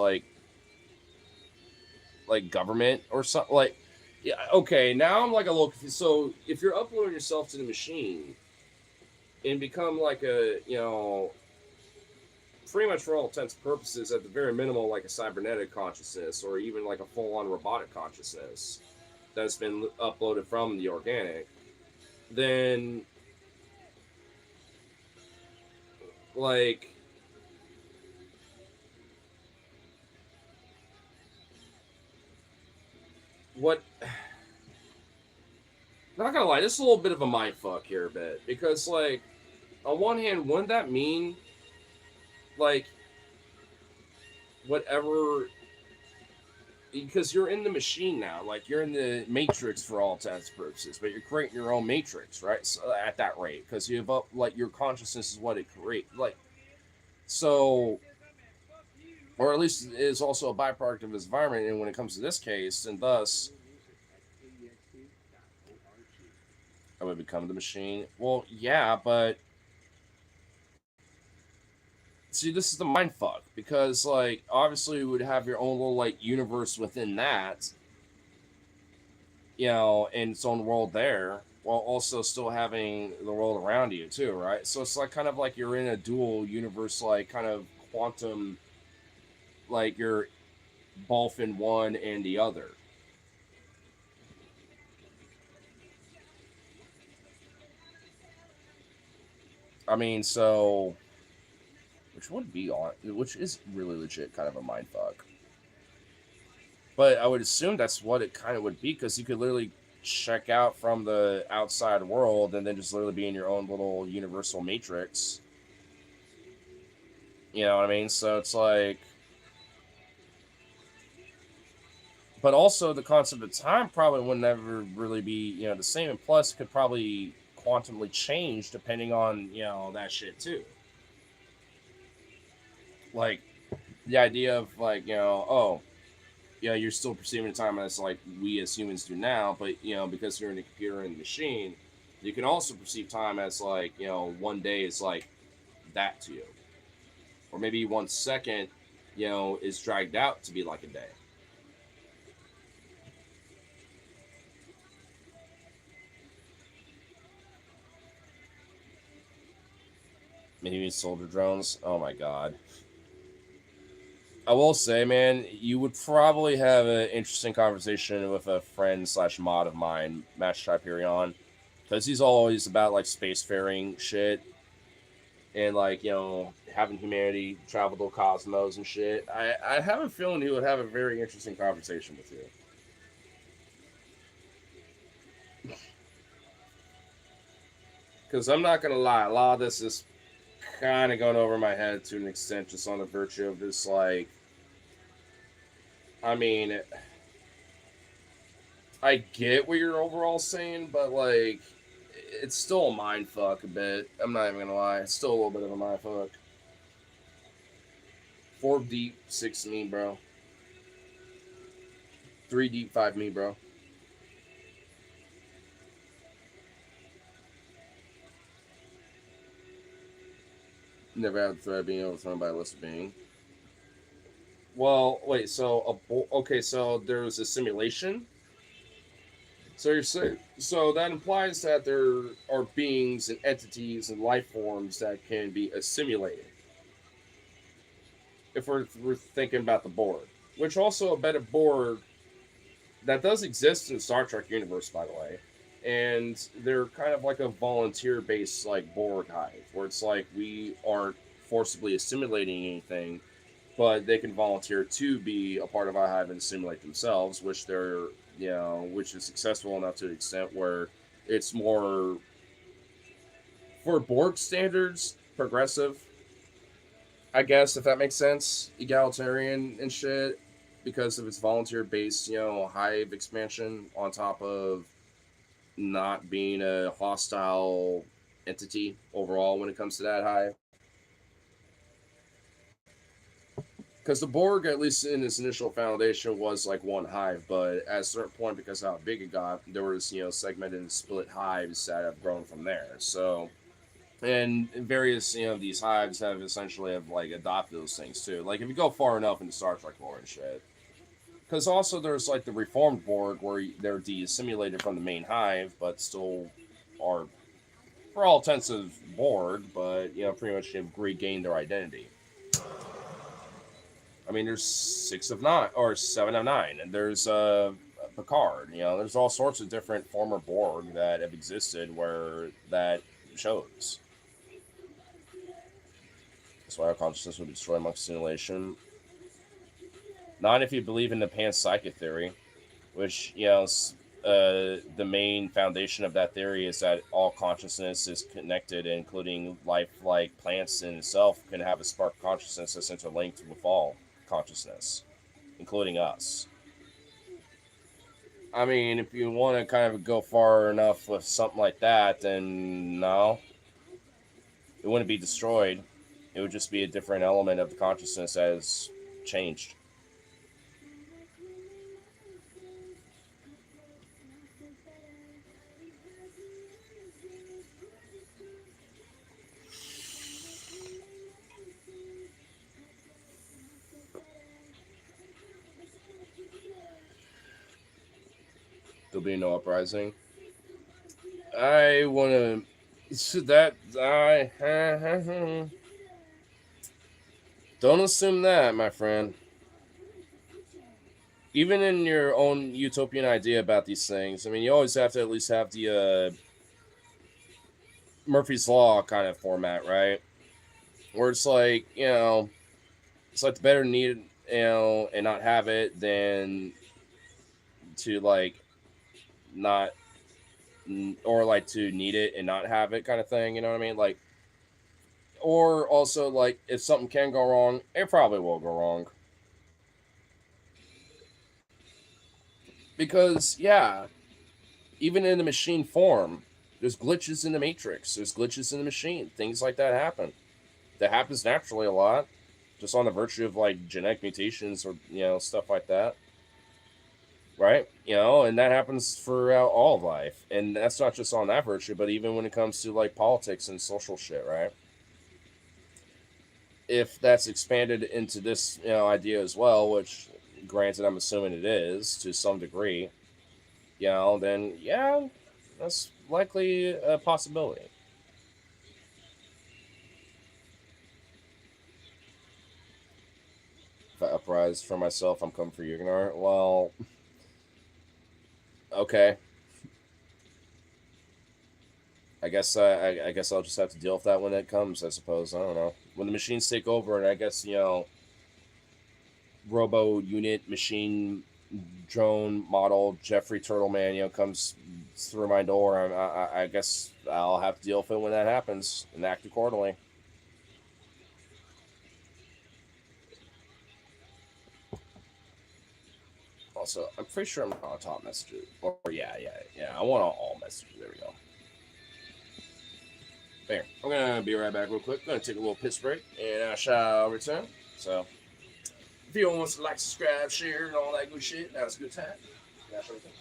like government or something? Like, yeah, okay, now I'm like a little confused. So if you're uploading yourself to the machine and become like a, you know, pretty much for all intents and purposes, at the very minimal, like a cybernetic consciousness or even like a full-on robotic consciousness that's been uploaded from the organic, then like what, not gonna lie, this is a little bit of a mind fuck here a bit, because like on one hand, wouldn't that mean like whatever, because you're in the machine now, like you're in the matrix for all intents and purposes, but you're creating your own matrix, right? So at that rate, because you have up like your consciousness is what it creates, like, so, or at least it is also a byproduct of his environment. And when it comes to this case, and thus I would become the machine. Well, yeah, but see, this is the mind fuck, because like obviously you would have your own little like universe within that, you know, in its own world there, while also still having the world around you too, right? So it's like kind of like you're in a dual universe, like kind of quantum, like you're both in one and the other. I mean, so which would be on, which is really legit kind of a mind fuck. But I would assume that's what it kind of would be, because you could literally check out from the outside world and then just literally be in your own little universal matrix. You know what I mean? So it's like, but also the concept of time probably would never really be, you know, the same. And plus, it could probably quantumly change depending on, you know, that shit too. Like the idea of like, you know, oh, yeah, you're still perceiving time as like we as humans do now, but you know, because you're in a computer and machine, you can also perceive time as like, you know, one day is like that to you, or maybe 1 second, you know, is dragged out to be like a day. Maybe soldier drones. Oh my god. I will say, man, you would probably have an interesting conversation with a friend slash mod of mine, Match Hyperion, because he's always about like spacefaring shit and like, you know, having humanity travel the cosmos and shit. I have a feeling he would have a very interesting conversation with you. Because I'm not gonna lie, a lot of this is kind of going over my head to an extent, just on the virtue of this, like, I mean, I get what you're overall saying, but like, it's still a mind fuck a bit. I'm not even gonna lie, it's still a little bit of a mind fuck. 4 deep, 6 me, bro. 3 deep, 5 me, bro. Never had the threat being overthrown by a lesser being. Well, wait. So, okay. So there was a simulation. So you're saying, so that implies that there are beings and entities and life forms that can be assimilated. If we're thinking about the board, which also a better board that does exist in the Star Trek universe, by the way. And they're kind of like a volunteer based like Borg hive, where it's like we aren't forcibly assimilating anything, but they can volunteer to be a part of our hive and assimilate themselves, which they're which is successful enough to the extent where it's more for Borg standards progressive, I guess, if that makes sense, egalitarian and shit, because of its volunteer based, hive expansion on top of not being a hostile entity overall when it comes to that hive. Because the Borg, at least in its initial foundation, was like one hive, but at a certain point, because of how big it got, there was segmented and split hives that have grown from there. So, and various these hives have essentially have like adopted those things too. Like if you go far enough into Star Trek lore and shit, because also there's like the reformed Borg where they're de-assimilated from the main hive, but still are, for all intents of Borg, but pretty much have regained their identity. I mean, there's 6 of 9 or 7 of 9, and there's Picard. There's all sorts of different former Borg that have existed where that shows. That's why our consciousness would destroy amongst simulation. Not if you believe in the panpsychic theory, which the main foundation of that theory is that all consciousness is connected, including life, like plants in itself, can have a spark of consciousness that's interlinked with all consciousness, including us. I mean, if you want to kind of go far enough with something like that, then no, it wouldn't be destroyed. It would just be a different element of the consciousness that has changed. There'll be no uprising. I want to. That I don't assume that, my friend. Even in your own utopian idea about these things, I mean, you always have to at least have the Murphy's Law kind of format, right? Where it's like, it's like the better need it, and not have it than to like not, or like to need it and not have it kind of thing. You know what I mean? Like, or also like if something can go wrong, it probably will go wrong. Because yeah, even in the machine form, there's glitches in the matrix. There's glitches in the machine. Things like that happen. That happens naturally a lot, just on the virtue of like genetic mutations or stuff like that, right? And that happens throughout all of life, and that's not just on that virtue, but even when it comes to like politics and social shit, right? If that's expanded into this idea as well, which granted I'm assuming it is to some degree, then yeah, that's likely a possibility. If I uprise for myself, I'm coming for you, Gunnar. Well, okay. I guess I'll just have to deal with that when it comes. I suppose I don't know when the machines take over, and I guess robo unit machine drone model Jeffrey Turtleman comes through my door. I guess I'll have to deal with it when that happens and act accordingly. Also, I'm pretty sure I'm not on top messages. Or yeah. I want all messages. There we go. There. I'm gonna be right back real quick. Gonna take a little piss break, and I shall return. So, if anyone wants to like, subscribe, share, and all that good shit, that was a good time. Yeah, I shall return.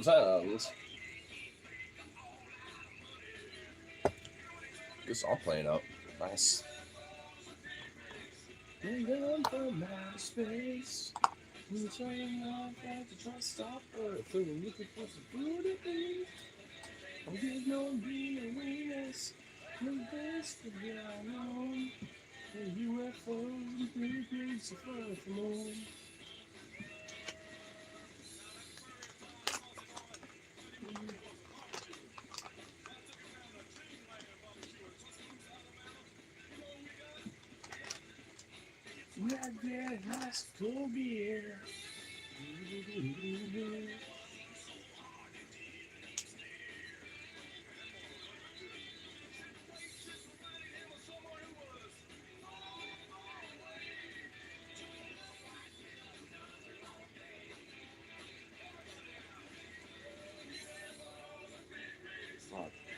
Sometimes. Good song playing up. Nice. Down from outer space. We're trying out to try to stop Earth. We're looking for some food to eat. I'm getting on being a witness. No best to be alone. A UFO, big rigs of far from home. Not that high school beer.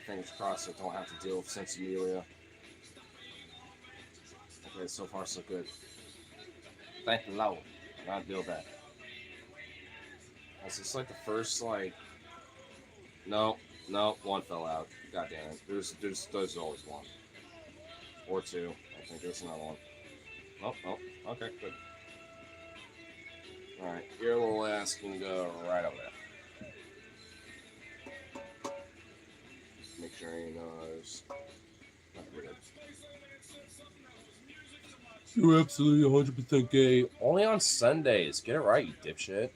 Fingers crossed I don't have to deal with Sensimilia. Okay, so far so good. Thank the Lord. Not deal with that. Is this like the first like? No, one fell out. God damn it. There's always one. Or two. I think there's another one. Oh, okay, good. Alright, your little ass can go right over there. Make sure he knows. You're absolutely 100% gay. Only on Sundays. Get it right, you dipshit.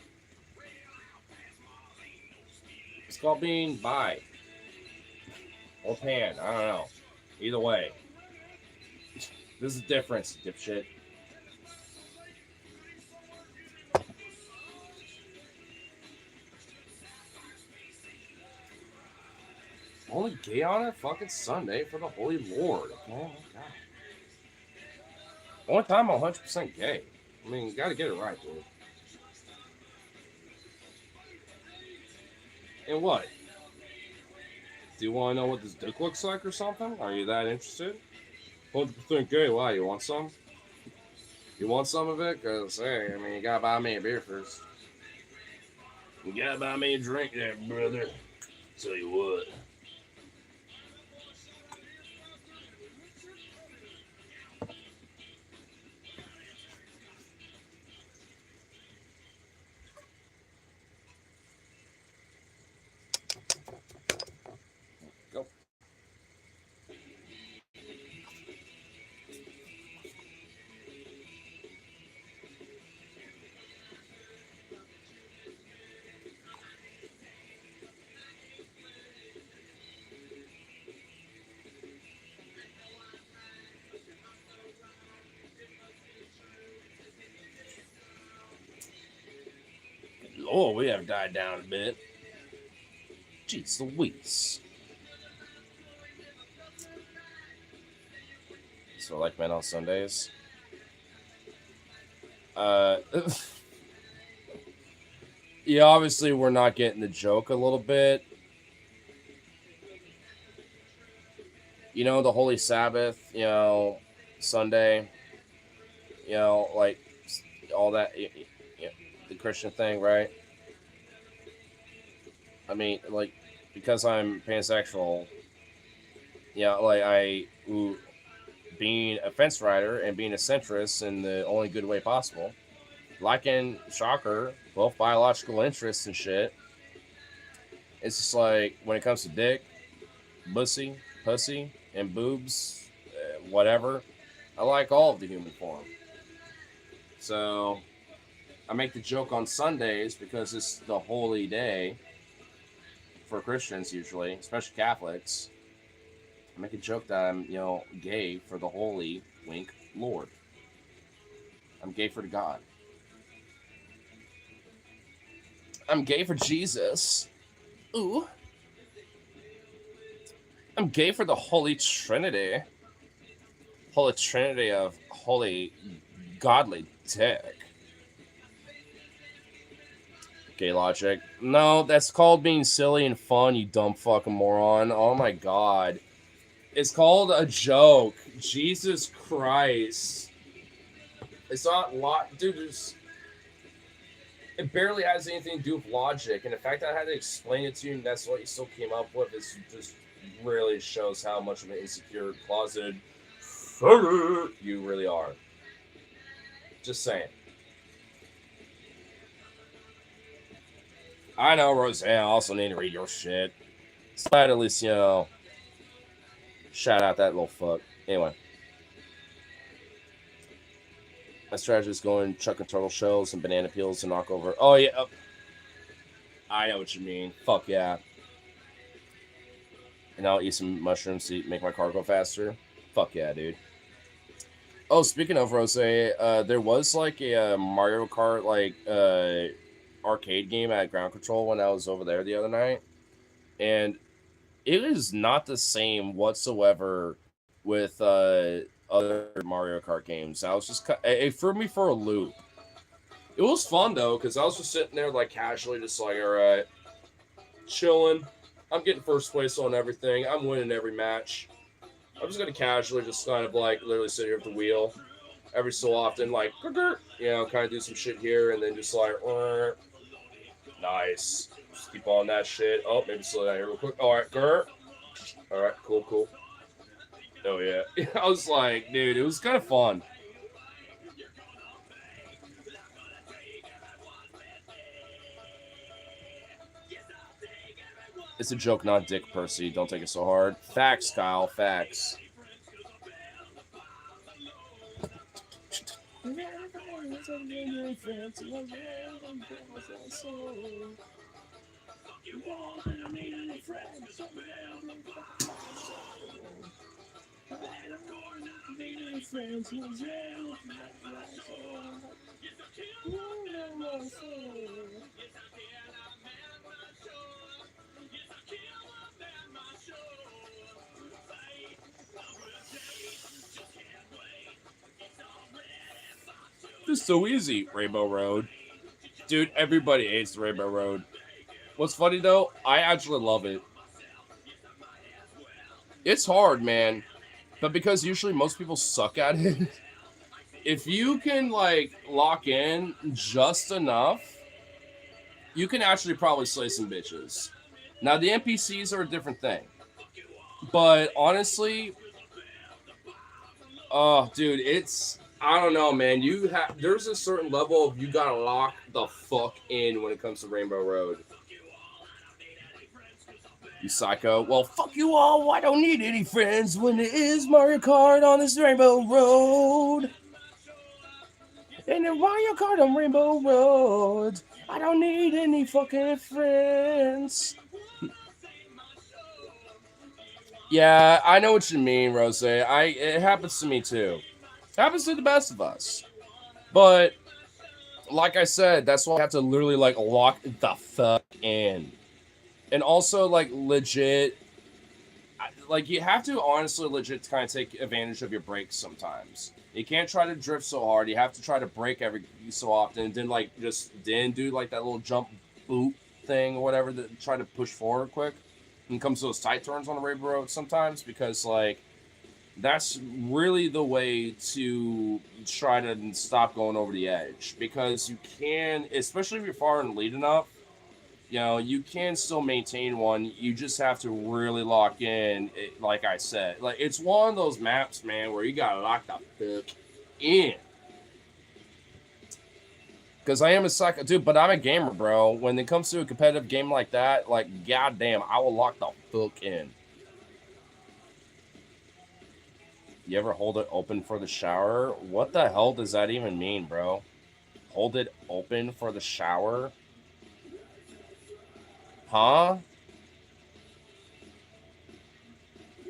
It's called being bi. Or pan. I don't know. Either way. There's a difference, dipshit. Only gay on a fucking Sunday for the Holy Lord. Oh my god. Only time I'm 100% gay. I mean, you gotta get it right, dude. And what? Do you want to know what this dick looks like or something? Are you that interested? 100% gay. Why? You want some? You want some of it? Because, hey, I mean, you gotta buy me a beer first. You gotta buy me a drink there, brother. Tell you what. Oh, we have died down a bit. Jeez Louise. So, like men on Sundays. Yeah, obviously we're not getting the joke a little bit. You know, the Holy Sabbath, you know, Sunday, you know, like all that, you know, the Christian thing, right? I mean, like, because I'm pansexual, you know, like being a fence rider and being a centrist in the only good way possible, liking, shocker, both biological interests and shit. It's just like, when it comes to dick, pussy, and boobs, whatever, I like all of the human form. So, I make the joke on Sundays because it's the holy day for Christians usually, especially Catholics. I make a joke that I'm, you know, gay for the holy, wink, Lord. I'm gay for God. I'm gay for Jesus. Ooh. I'm gay for the Holy Trinity. Holy Trinity of holy, godly dick. Gay logic. No, that's called being silly and fun, you dumb fucking moron. Oh my god. It's called a joke. Jesus Christ. It's not dude. It barely has anything to do with logic, and the fact that I had to explain it to you, and that's what you still came up with, is just really shows how much of an insecure, closeted you really are. Just saying. I know, Rose. I also need to read your shit. So at least, shout out that little fuck. Anyway. My strategy is going chucking turtle shells and banana peels to knock over. Oh, yeah. I know what you mean. Fuck yeah. And I'll eat some mushrooms to make my car go faster. Fuck yeah, dude. Oh, speaking of Rose, there was like a Mario Kart arcade game at Ground Control when I was over there the other night, and it is not the same whatsoever with other Mario Kart games. I was just it threw me for a loop. It was fun though, because I was just sitting there like casually, just like, all right, chilling. I'm getting first place on everything. I'm winning every match. I'm just gonna casually just kind of like literally sit here at the wheel every so often, like, kind of do some shit here, and then just like, nice. Just keep on that shit. Oh, maybe slow down here real quick. All right, all right, cool. Oh yeah. I was like, dude, it was kind of fun. It's a joke, not Dick Percy. Don't take it so hard. Facts, Kyle. Facts. This is so easy, Rainbow Road. Dude, everybody hates the Rainbow Road. What's funny though, I actually love it. It's hard, man. But because usually most people suck at it, if you can like lock in just enough, you can actually probably slay some bitches. Now the NPCs are a different thing. But honestly, oh dude, I don't know, man. There's a certain level of you gotta lock the fuck in when it comes to Rainbow Road. You psycho. Well, fuck you all. I don't need any friends when it is Mario Kart on this Rainbow Road. And then Mario Kart on Rainbow Road. I don't need any fucking friends. Yeah, I know what you mean, Rose. It happens to me too. It happens to the best of us. But like I said, that's why I have to literally like lock the fuck in. And also like legit, like you have to honestly legit kind of take advantage of your brakes sometimes. You can't try to drift so hard. You have to try to brake every so often, and then like then do like that little jump boot thing or whatever to try to push forward quick. When it comes to those tight turns on the Rainbow Road sometimes, because like that's really the way to try to stop going over the edge, because you can, especially if you're far in the lead enough, you can still maintain one. You just have to really lock in. Like I said, like it's one of those maps, man, where you gotta lock the fuck in. Because I am a psycho, dude, but I'm a gamer, bro. When it comes to a competitive game like that, like goddamn, I will lock the fuck in. You ever hold it open for the shower? What the hell does that even mean, bro? Hold it open for the shower? Huh?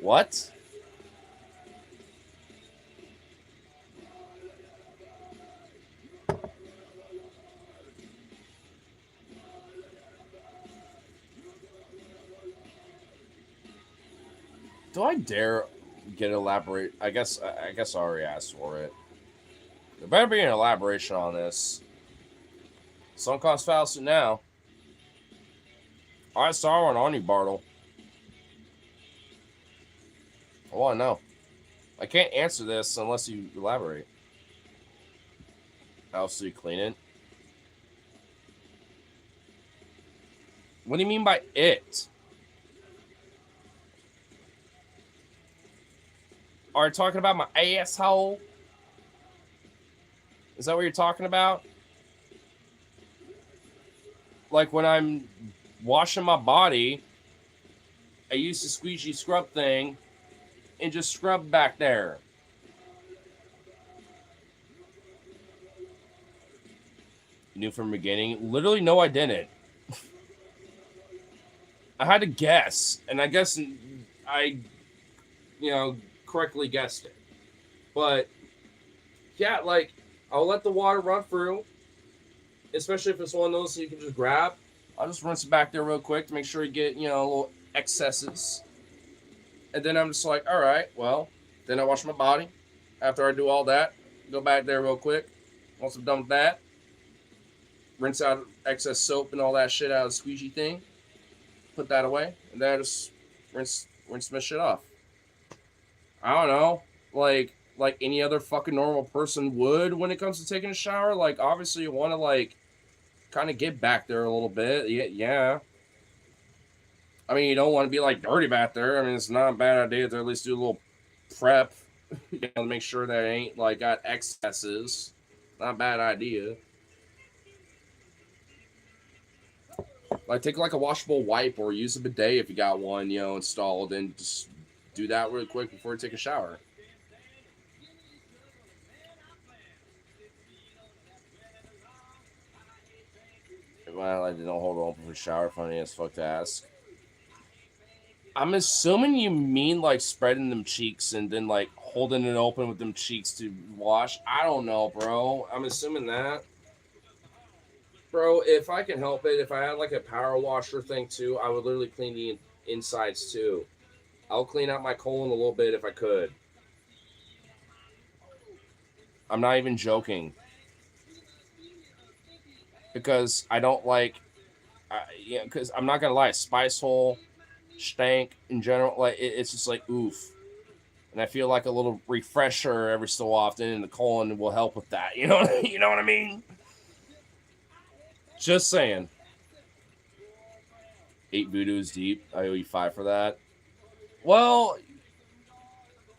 What? Do I dare get elaborate? I guess I already asked for it. There better be an elaboration on this. Sunk cost fallacy now. I saw one on you, Bartle. I want to know. I can't answer this unless you elaborate. How else do you clean it? What do you mean by it? Are you talking about my asshole? Is that what you're talking about? Like when I'm washing my body, I use the squeegee scrub thing and just scrub back there. You knew from the beginning? Literally, no, I didn't. I had to guess, and I guess I, correctly guessed it. But yeah, like I'll let the water run through, especially if it's one of those that you can just grab. I'll just rinse it back there real quick to make sure you get little excesses, and then I'm just like, all right, well, then I wash my body. After I do all that, go back there real quick. Once I'm done with that, rinse out excess soap and all that shit out of the squeegee thing. Put that away, and then I just rinse my shit off. I don't know, like any other fucking normal person would when it comes to taking a shower. Like obviously you want to like kind of get back there a little bit. Yeah. I mean, you don't want to be like dirty back there. I mean, it's not a bad idea to at least do a little prep, to make sure that it ain't like got excesses. Not a bad idea. Like take like a washable wipe or use a bidet if you got one, installed, and just do that really quick before you take a shower. Well, I didn't hold it open for shower. Funny as fuck to ask. I'm assuming you mean like spreading them cheeks and then like holding it open with them cheeks to wash. I don't know, bro. I'm assuming that. Bro, if I can help it, if I had like a power washer thing too, I would literally clean the insides too. I'll clean out my colon a little bit if I could. I'm not even joking. Because I don't like, because I'm not going to lie, spice hole, stank in general, like it's just like oof. And I feel like a little refresher every so often in the colon will help with that. You know what I mean? Just saying. 8 voodoo's deep. I owe you 5 for that. Well,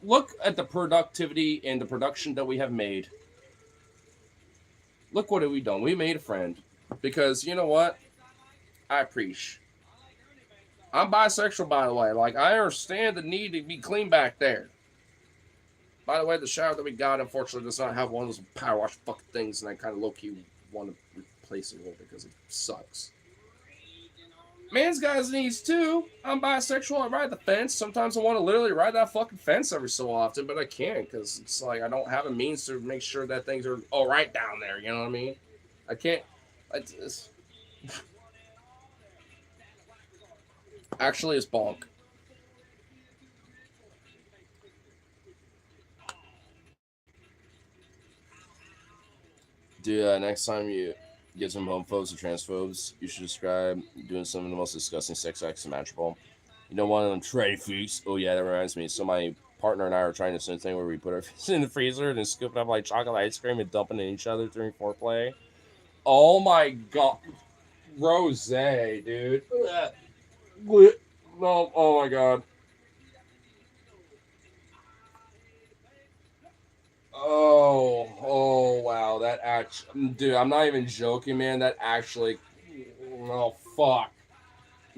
look at the productivity and the production that we have made. Look what have we done. We made a friend. Because you know what? I appreciate. I'm bisexual, by the way. Like, I understand the need to be clean back there. By the way, the shower that we got, unfortunately, does not have one of those power wash fucking things, and I kind of low-key want to replace it a little bit because it sucks. Man's got his needs too. I'm bisexual. I ride the fence. Sometimes I want to literally ride that fucking fence every so often, but I can't because it's like I don't have a means to make sure that things are all right down there. You know what I mean? I can't. Actually, it's bonk. Dude, next time you get some homophobes or transphobes, you should describe doing some of the most disgusting sex acts imaginable. You know, one of them tray freaks. Oh yeah, that reminds me. So my partner and I are trying to do thing where we put our fists in the freezer and scoop up like chocolate ice cream and dump it in each other during foreplay. Oh my god, rose, dude. No, oh my god. Oh, wow. That actually, dude, I'm not even joking, man. That actually, oh, fuck.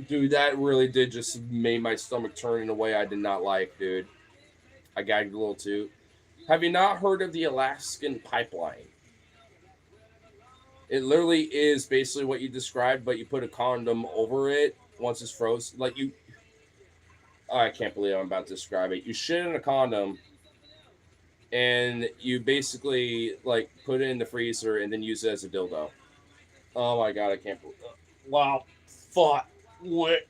Dude, that really did just made my stomach turn in a way I did not like, dude. I gagged a little too. Have you not heard of the Alaskan pipeline? It literally is basically what you described, but you put a condom over it once it's frozen. Like you, oh, I can't believe I'm about to describe it. You shit in a condom, and you basically like put it in the freezer and then use it as a dildo. Oh my god, I can't believe it. Wow. Fuck. What?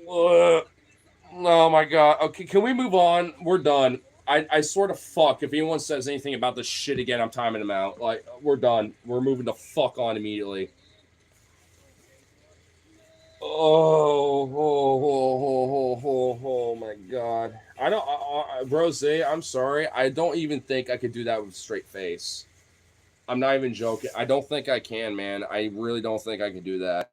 Oh my god. Okay, can we move on? We're done. I sort of fuck. If anyone says anything about this shit again, I'm timing them out. Like, we're done. We're moving the fuck on immediately. Oh my God. I don't, Rose, I'm sorry. I don't even think I could do that with a straight face. I'm not even joking. I don't think I can, man. I really don't think I could do that.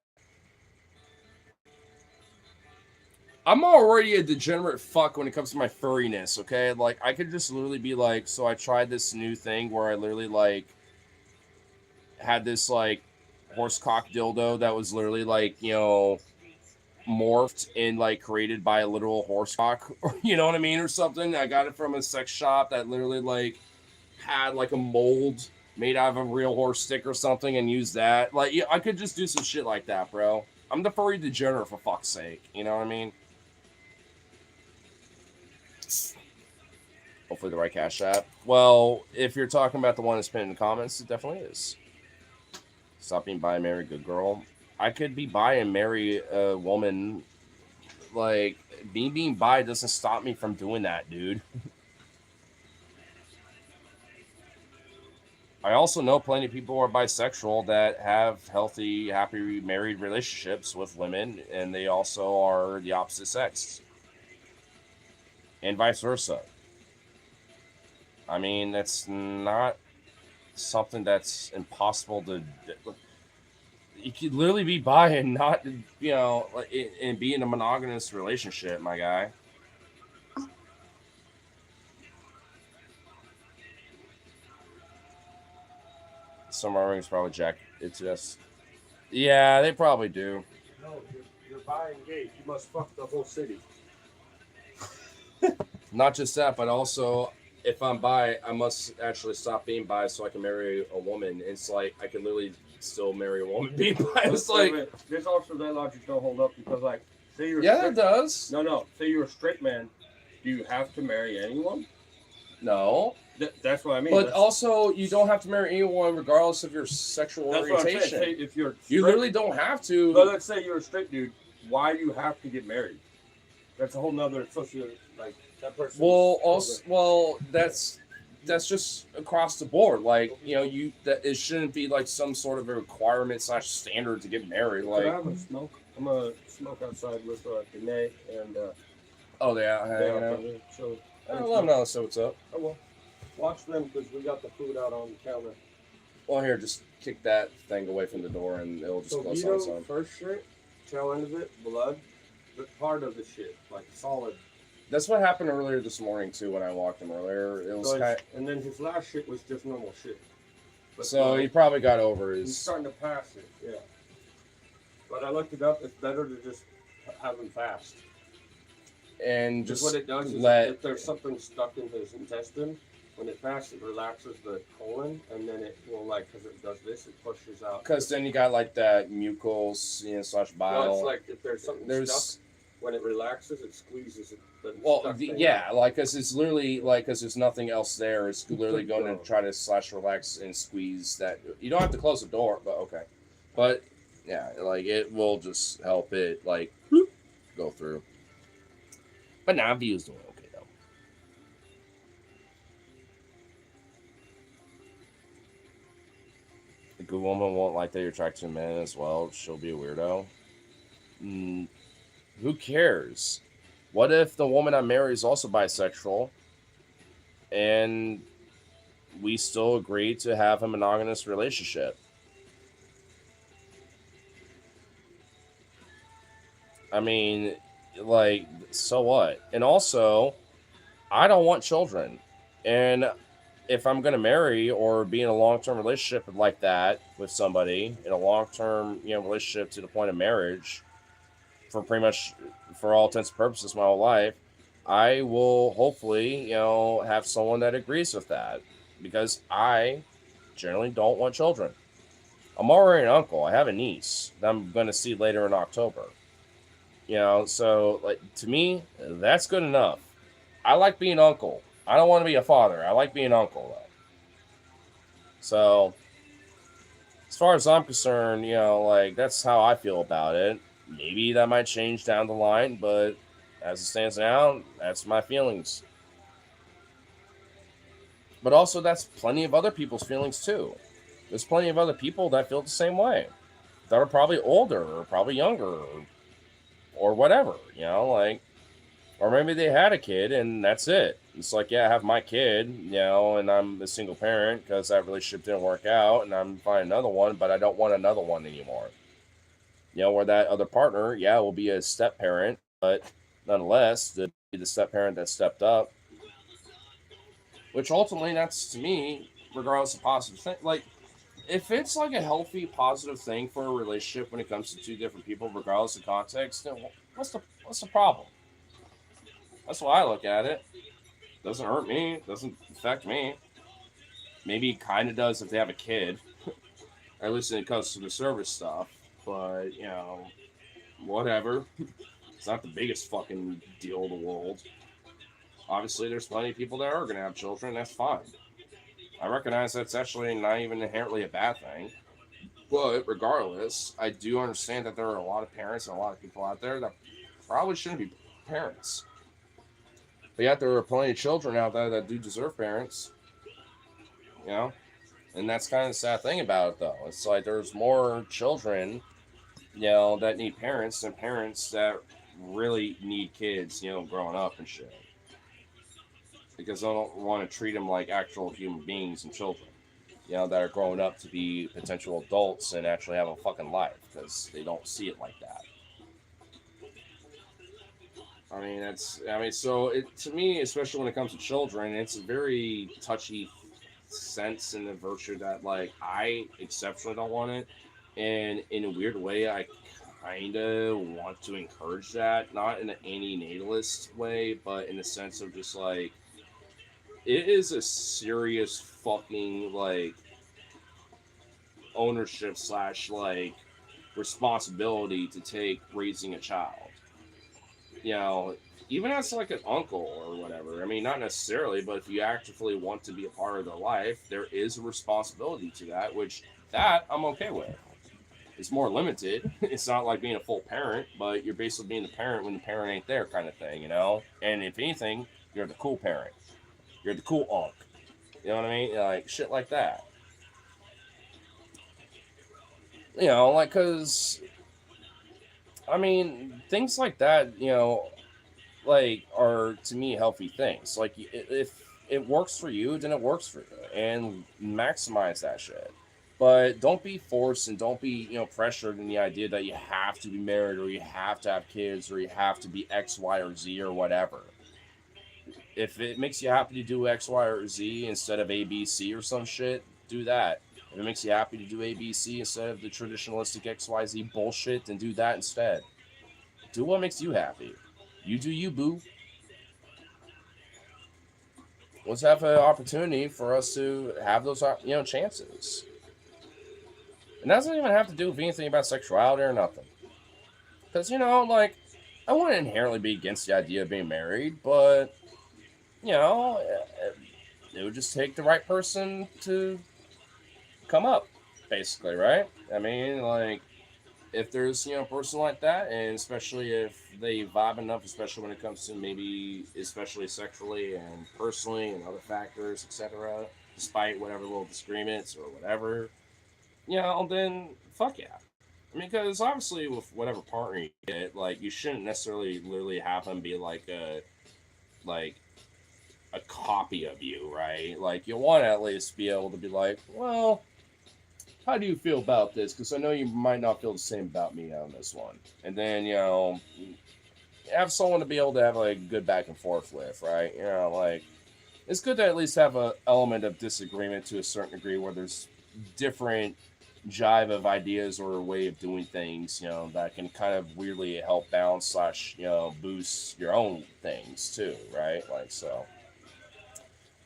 I'm already a degenerate fuck when it comes to my furriness, okay? Like, I could just literally be like, so I tried this new thing where I literally, like, had this, like, horsecock dildo that was literally, like, morphed and, like, created by a literal horsecock, or, you know what I mean, or something. I got it from a sex shop that literally, like, had, like, a mold made out of a real horse stick or something and used that. Like, yeah, I could just do some shit like that, bro. I'm the furry degenerate, for fuck's sake. You know what I mean? Hopefully the right Cash App. Well, if you're talking about the one that's pinned in the comments, it definitely is. Stop being bi and marry good girl. I could be bi and marry a woman. Like, me being bi doesn't stop me from doing that, dude. I also know plenty of people who are bisexual that have healthy, happy married relationships with women, and they also are the opposite sex. And vice versa. I mean, that's not something that's impossible to. You could literally be bi and not, and be in a monogamous relationship, my guy. Some of our rings probably jack. It's just, yeah, they probably do. No, you're bi and gay. You must fuck the whole city. Not just that, but also if I'm bi, I must actually stop being bi so I can marry a woman. It's like I can literally still marry a woman being bi. It's like there's also that logic don't hold up because, like, say you're yeah, it does. No. Say you're a straight man. Do you have to marry anyone? No. That's what I mean. But also, you don't have to marry anyone regardless of your sexual orientation. What I'm saying. Say if you're straight, you literally don't have to. But let's say you're a straight dude. Why do you have to get married? That's a whole nother social, like, that person. Well, that's just across the board. Like, that it shouldn't be like some sort of a requirement / standard to get married. Like, I'm gonna smoke. I'm gonna smoke outside with Danae and. Oh yeah, so I love now. So what's up? Oh well, watch them because we got the food out on the counter. Well, here, just kick that thing away from the door and it'll just close on its own. First shit, tail end of it, blood, but part of the shit, like solid. That's what happened earlier this morning too. When I walked him earlier, it was and then his last shit was just normal shit. But so he probably got over his. He's starting to pass it, yeah. But I looked it up. It's better to just have him fast. And just what it does is if there's something stuck in his intestine, when it fasts, it relaxes the colon, and then it will, like, because it does this, it pushes out. Because then you got like that mucus, / bile. No, it's like if there's something stuck, when it relaxes, it squeezes it. Because it's literally like because there's nothing else there. It's literally going to try to / relax and squeeze that. You don't have to close the door, but okay. But yeah, like it will just help it like go through. But now View's doing okay though. The good woman won't like that you're attracted to men as well. She'll be a weirdo. Who cares? What if the woman I marry is also bisexual and we still agree to have a monogamous relationship? I mean, like, so what? And also, I don't want children. And if I'm going to marry or be in a long-term relationship like that with somebody, in a long-term relationship to the point of marriage, for pretty much for all intents and purposes my whole life, I will hopefully have someone that agrees with that, because I generally don't want children. I'm already an uncle. I have a niece that I'm going to see later in October. So like to me, that's good enough. I like being uncle. I don't want to be a father. I like being uncle though. So as far as I'm concerned, like that's how I feel about it. Maybe that might change down the line, but as it stands now, that's my feelings. But also that's plenty of other people's feelings too. There's plenty of other people that feel the same way. That are probably older or probably younger or or whatever, you know, like, or maybe they had a kid and that's it. It's like, yeah, I have my kid, you know, and I'm a single parent because that relationship didn't work out, and I'm finding another one, but I don't want another one anymore. You know, where that other partner, yeah, will be a step parent, but nonetheless, the step parent that stepped up, which ultimately, that's to me, regardless of positive thing, like, if it's like a healthy, positive thing for a relationship when it comes to two different people, regardless of context, then what's the problem? That's why I look at it. Doesn't hurt me. Doesn't affect me. Maybe it kind of does if they have a kid, or at least when it comes to the service stuff. But you know, whatever. It's not the biggest fucking deal in the world. Obviously, there's plenty of people that are gonna have children. That's fine. I recognize that's actually not even inherently a bad thing. But regardless, I do understand that there are a lot of parents and a lot of people out there that probably shouldn't be parents. But yet there are plenty of children out there that do deserve parents, you know? And that's kind of the sad thing about it, though. It's like there's more children, you know, that need parents than parents that really need kids, you know, growing up and shit. Because I don't want to treat them like actual human beings and children, you know, that are growing up to be potential adults and actually have a fucking life because they don't see it like that. I mean, so it to me, especially when it comes to children, it's a very touchy sense in the virtue that like I exceptionally don't want it, and in a weird way, I kind of want to encourage that, not in an anti-natalist way, but in the sense of just like it is a serious fucking like ownership slash like responsibility to take raising a child. You know, even as like an uncle or whatever. I mean, not necessarily, but if you actively want to be a part of their life, there is a responsibility to that, which that I'm okay with. It's more limited. It's not like being a full parent, but you're basically being the parent when the parent ain't there, kind of thing, you know. And if anything, you're the cool parent. You're the cool unc. You know what I mean? Like shit like that. You know, like because I mean things like that. You know, like are to me healthy things. Like if it works for you, then it works for you, and maximize that shit. But don't be forced and don't be pressured in the idea that you have to be married or you have to have kids or you have to be X, Y, or Z or whatever. If it makes you happy to do X, Y, or Z instead of A, B, C or some shit, do that. If it makes you happy to do A, B, C instead of the traditionalistic X, Y, Z bullshit, then do that instead. Do what makes you happy. You do you, boo. Let's have an opportunity for us to have those chances. And that doesn't even have to do with anything about sexuality or nothing. Because, like, I wouldn't inherently be against the idea of being married, but, it would just take the right person to come up, basically, right? I mean, like, if there's, a person like that, and especially if they vibe enough, especially when it comes to maybe, especially sexually and personally and other factors, etc., despite whatever little disagreements or whatever, then fuck yeah. I mean, because obviously with whatever partner you get, like, you shouldn't necessarily literally have them be like a copy of you, right? Like, you want to at least be able to be like, well, how do you feel about this? Because I know you might not feel the same about me on this one. And then, have someone to be able to have like a good back and forth with, right? Like, it's good to at least have an element of disagreement to a certain degree where there's different jive of ideas or a way of doing things, that can kind of weirdly help balance slash, boost your own things too, right? Like, so,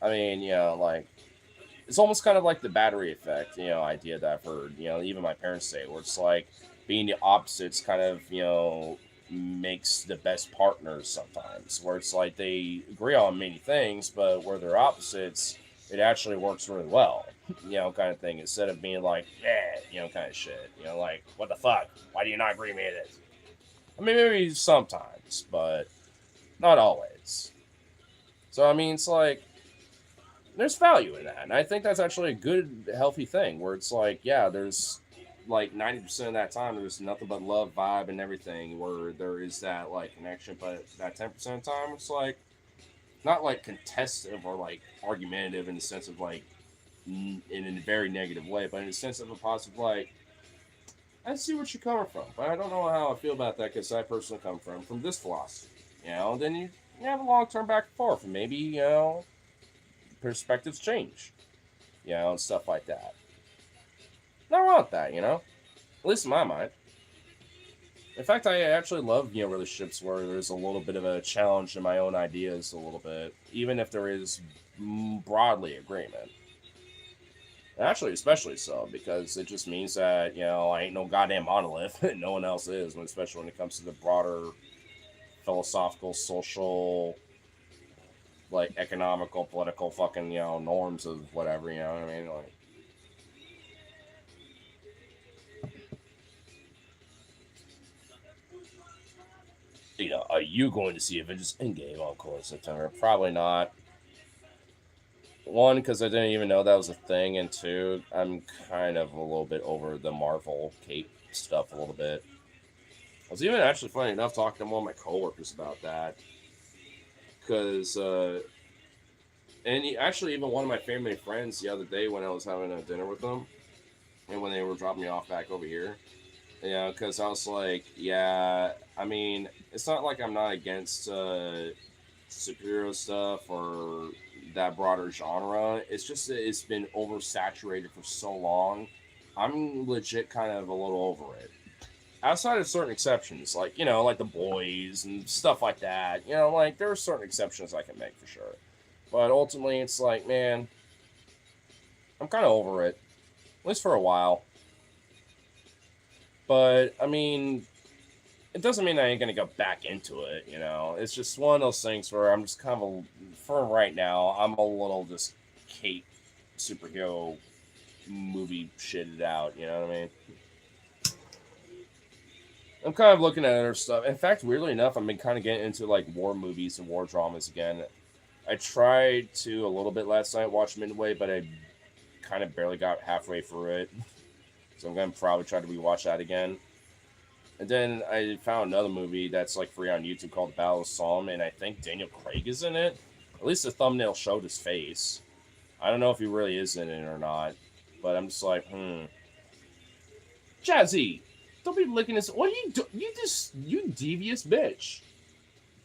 I mean, like, it's almost kind of like the battery effect, idea that I've heard, even my parents say, where it's like being the opposites kind of, makes the best partners sometimes, where it's like they agree on many things, but where they're opposites, it actually works really well, kind of thing, instead of being like, yeah, kind of shit, like, what the fuck? Why do you not agree with me with this? I mean, maybe sometimes, but not always. So, I mean, it's like, there's value in that. And I think that's actually a good, healthy thing where it's like, yeah, there's like 90% of that time there's nothing but love, vibe, and everything. Where there is that like connection, but that 10% of the time it's like not like contested or like argumentative in the sense of like in a very negative way, but in the sense of a positive like I see what you're coming from, but I don't know how I feel about that because I personally come from this philosophy. Then you have a long term back and forth, and maybe perspectives change, and stuff like that. Not wrong with that. At least in my mind. In fact, I actually love relationships where there's a little bit of a challenge in my own ideas, a little bit, even if there is broadly agreement. Actually, especially so, because it just means that, I ain't no goddamn monolith, and no one else is, especially when it comes to the broader philosophical, social, like, economical, political fucking, norms of whatever, you know what I mean? Like, are you going to see Avengers Endgame on September? Probably not. One, because I didn't even know that was a thing, and two, I'm kind of a little bit over the Marvel cape stuff a little bit. I was even actually funny enough talking to one of my coworkers about that, because actually even one of my family friends the other day when I was having a dinner with them, and when they were dropping me off back over here, because I was like, yeah, I mean, it's not like I'm not against superhero stuff or that broader genre. It's just that it's been oversaturated for so long. I'm legit kind of a little over it. Outside of certain exceptions, like like the boys and stuff like that. Like there are certain exceptions I can make for sure. But ultimately, it's like, man, I'm kind of over it, at least for a while. But I mean, it doesn't mean I ain't gonna go back into it. It's just one of those things where I'm just kind of for right now. I'm a little just Kate superhero movie shitted out. You know what I mean? I'm kind of looking at other stuff. In fact, weirdly enough, I've been kind of getting into like war movies and war dramas again. I tried to a little bit last night watch Midway, but I kind of barely got halfway through it. So I'm gonna probably try to rewatch that again. And then I found another movie that's like free on YouTube called The Battle of Somme, and I think Daniel Craig is in it. At least the thumbnail showed his face. I don't know if he really is in it or not, but I'm just like, Jazzy, don't be licking this. What are you do? You devious bitch.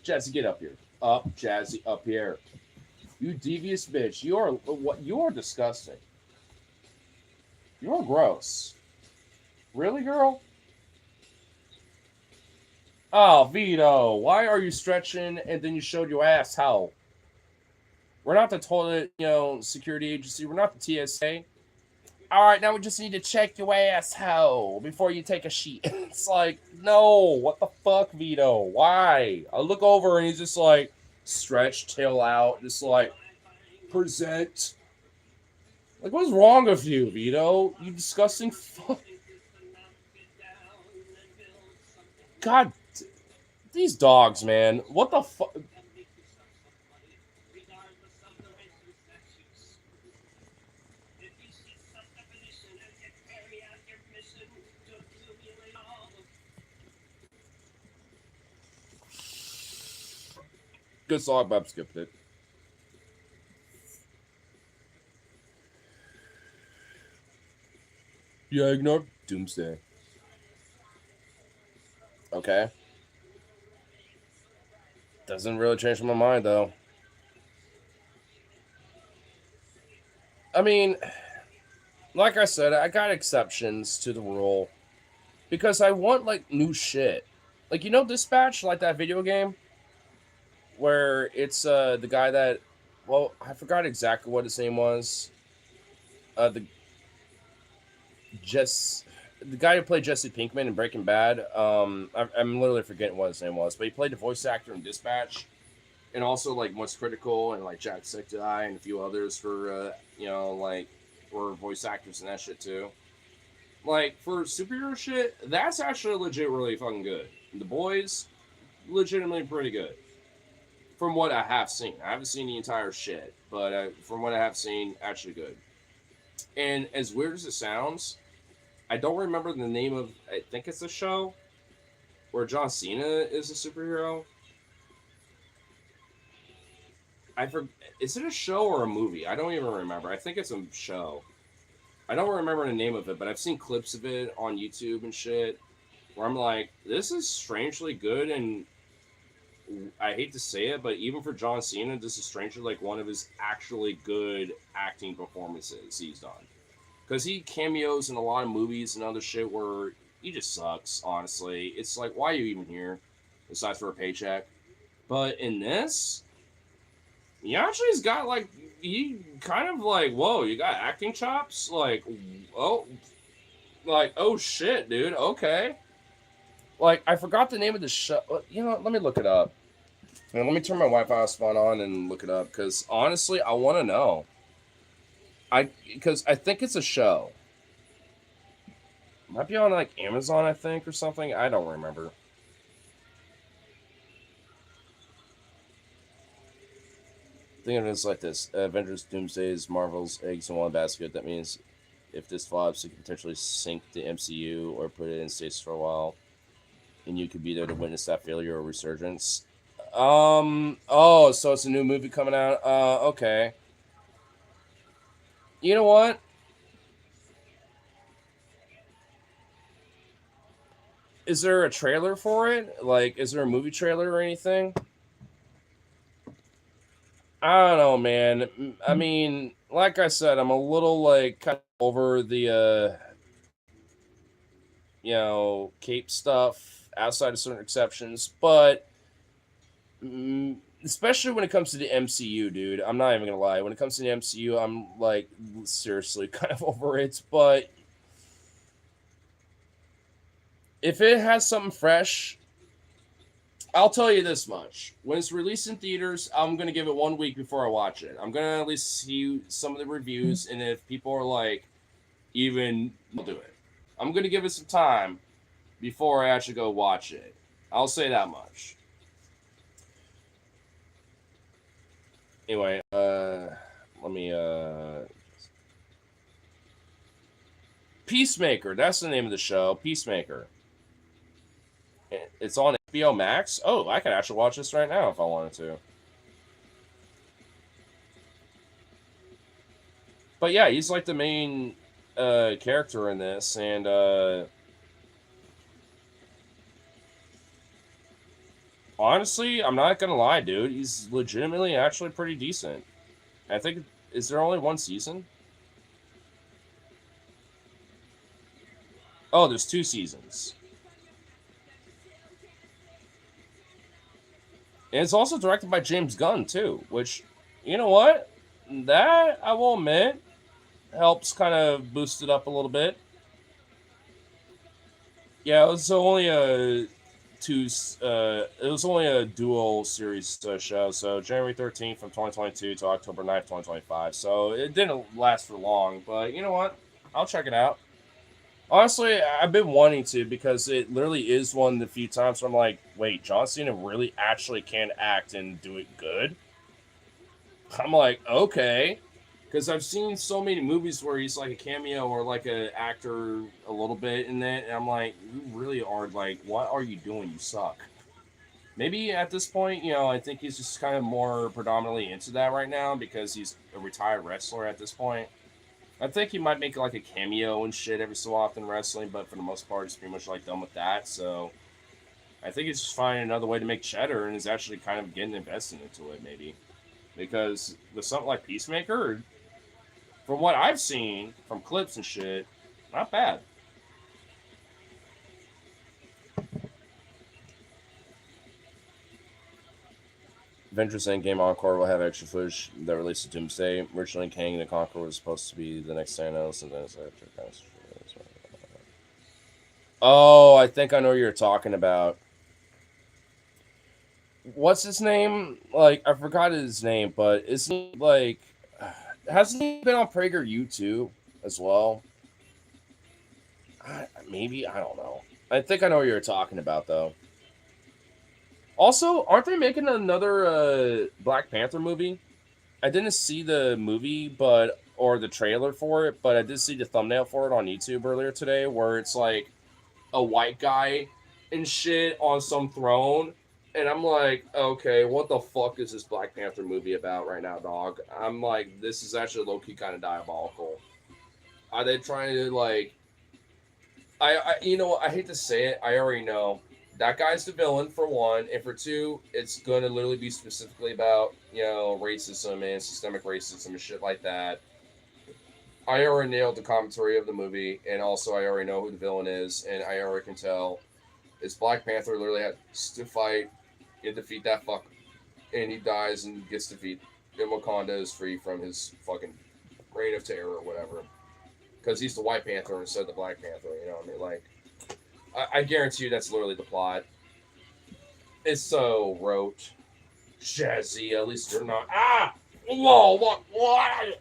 Jazzy, get up here. Up, Jazzy, up here. You devious bitch. You are disgusting. You're gross. Really, girl? Oh, Vito, why are you stretching and then you showed your ass? How? We're not the toilet, security agency. We're not the TSA. All right, now we just need to check your asshole before you take a sheet. It's like, no, what the fuck, Vito? Why? I look over and he's just like, stretched, tail out, just like, present. Like, what's wrong with you, Vito? You disgusting fuck. God, these dogs, man. What the fuck? Good song, but I'm skipping it. Yeah, ignore Doomsday. Okay. Doesn't really change my mind, though. I mean, like I said, I got exceptions to the rule because I want, like, new shit. Like, Dispatch, like that video game where it's the guy that, well, I forgot exactly what his name was. The guy who played Jesse Pinkman in Breaking Bad. I'm literally forgetting what his name was, but he played the voice actor in Dispatch, and also like What's Critical and like Jacksepticeye and a few others for like were voice actors in that shit too. Like for superhero shit, that's actually legit really fucking good. The Boys, legitimately pretty good. From what I have seen, I haven't seen the entire shit, but from what I have seen, actually good. And as weird as it sounds, I don't remember the name of. I think it's a show where John Cena is a superhero. I for Is it a show or a movie? I don't even remember. I think it's a show. I don't remember the name of it, but I've seen clips of it on YouTube and shit. Where I'm like, this is strangely good, and I hate to say it, but even for John Cena, this is strangely like one of his actually good acting performances he's done. Because he cameos in a lot of movies and other shit where he just sucks, honestly. It's like, why are you even here? Besides for a paycheck. But in this, he actually's got like, he kind of like, whoa, you got acting chops? Oh, oh shit, dude, okay. Like, I forgot the name of the show. You know what? Let me look it up. And let me turn my Wi-Fi hotspot on and look it up, because honestly, I want to know. Because I think it's a show. Might be on like Amazon, I think, or something. I don't remember. Think of it as like this: Avengers Doomsday is Marvel's eggs in one basket. That means if this flops, it could potentially sink the MCU or put it in stasis for a while, and you could be there to witness that failure or resurgence. Oh, so it's a new movie coming out. Okay. You know what? Is there a trailer for it? Like, is there a movie trailer or anything? I don't know, man. I mean, like I said, I'm a little like kind of over the cape stuff outside of certain exceptions, but especially when it comes to the MCU, dude. I'm not even gonna lie. When it comes to the MCU, I'm like seriously kind of over it. But if it has something fresh, I'll tell you this much. When it's released in theaters, I'm going to give it 1 week before I watch it. I'm going to at least see some of the reviews, and if people are like, I'll do it. I'm going to give it some time before I actually go watch it. I'll say that much. Anyway, let me, Peacemaker. That's the name of the show. Peacemaker. It's on HBO Max. Oh, I can actually watch this right now if I wanted to. But yeah, he's like the main character in this, and honestly, I'm not gonna lie, dude. He's legitimately actually pretty decent. I think, is there only one season? Oh, there's 2 seasons. And it's also directed by James Gunn, too, which, you know what? That, I will admit, helps kind of boost it up a little bit. Yeah, it was only a dual series show, so January 13th from 2022 to October 9th, 2025. So it didn't last for long, but you know what? I'll check it out. Honestly, I've been wanting to, because it literally is one of the few times where I'm like, wait, John Cena really actually can act and do it good? I'm like, okay. Because I've seen so many movies where he's like a cameo or like an actor a little bit in that, and I'm like, you really are like, what are you doing? You suck. Maybe at this point, I think he's just kind of more predominantly into that right now because he's a retired wrestler at this point. I think he might make like a cameo and shit every so often in wrestling, but for the most part, he's pretty much like done with that. So I think he's just finding another way to make cheddar and is actually kind of getting invested into it, maybe. Because with something like Peacemaker, from what I've seen from clips and shit, not bad. Avengers Endgame Encore will have extra footage that released to Doomsday. Originally, Kang the Conqueror was supposed to be the next Thanos, and then it's after. Oh, I think I know what you're talking about. What's his name? Like, I forgot his name, but isn't he like? Hasn't he been on PragerU too, as well? Maybe, I don't know. I think I know what you're talking about, though. Also, aren't they making another Black Panther movie? I didn't see the movie, but or the trailer for it, but I did see the thumbnail for it on YouTube earlier today, where it's like a white guy and shit on some throne. And I'm like, okay, what the fuck is this Black Panther movie about right now, dog? I'm like, this is actually low key kind of diabolical. Are they trying to like? You know what? I hate to say it. I already know that guy's the villain for one, and for two, it's going to literally be specifically about racism and systemic racism and shit like that. I already nailed the commentary of the movie, and also I already know who the villain is, and I already can tell it's Black Panther. Literally has to fight and defeat that fuck, and he dies and gets defeated. And Wakanda is free from his fucking reign of terror or whatever, because he's the White Panther instead of the Black Panther. You know what I mean? Like, I guarantee you that's literally the plot. It's so rote, jazzy. At least they're not. Ah, whoa, what?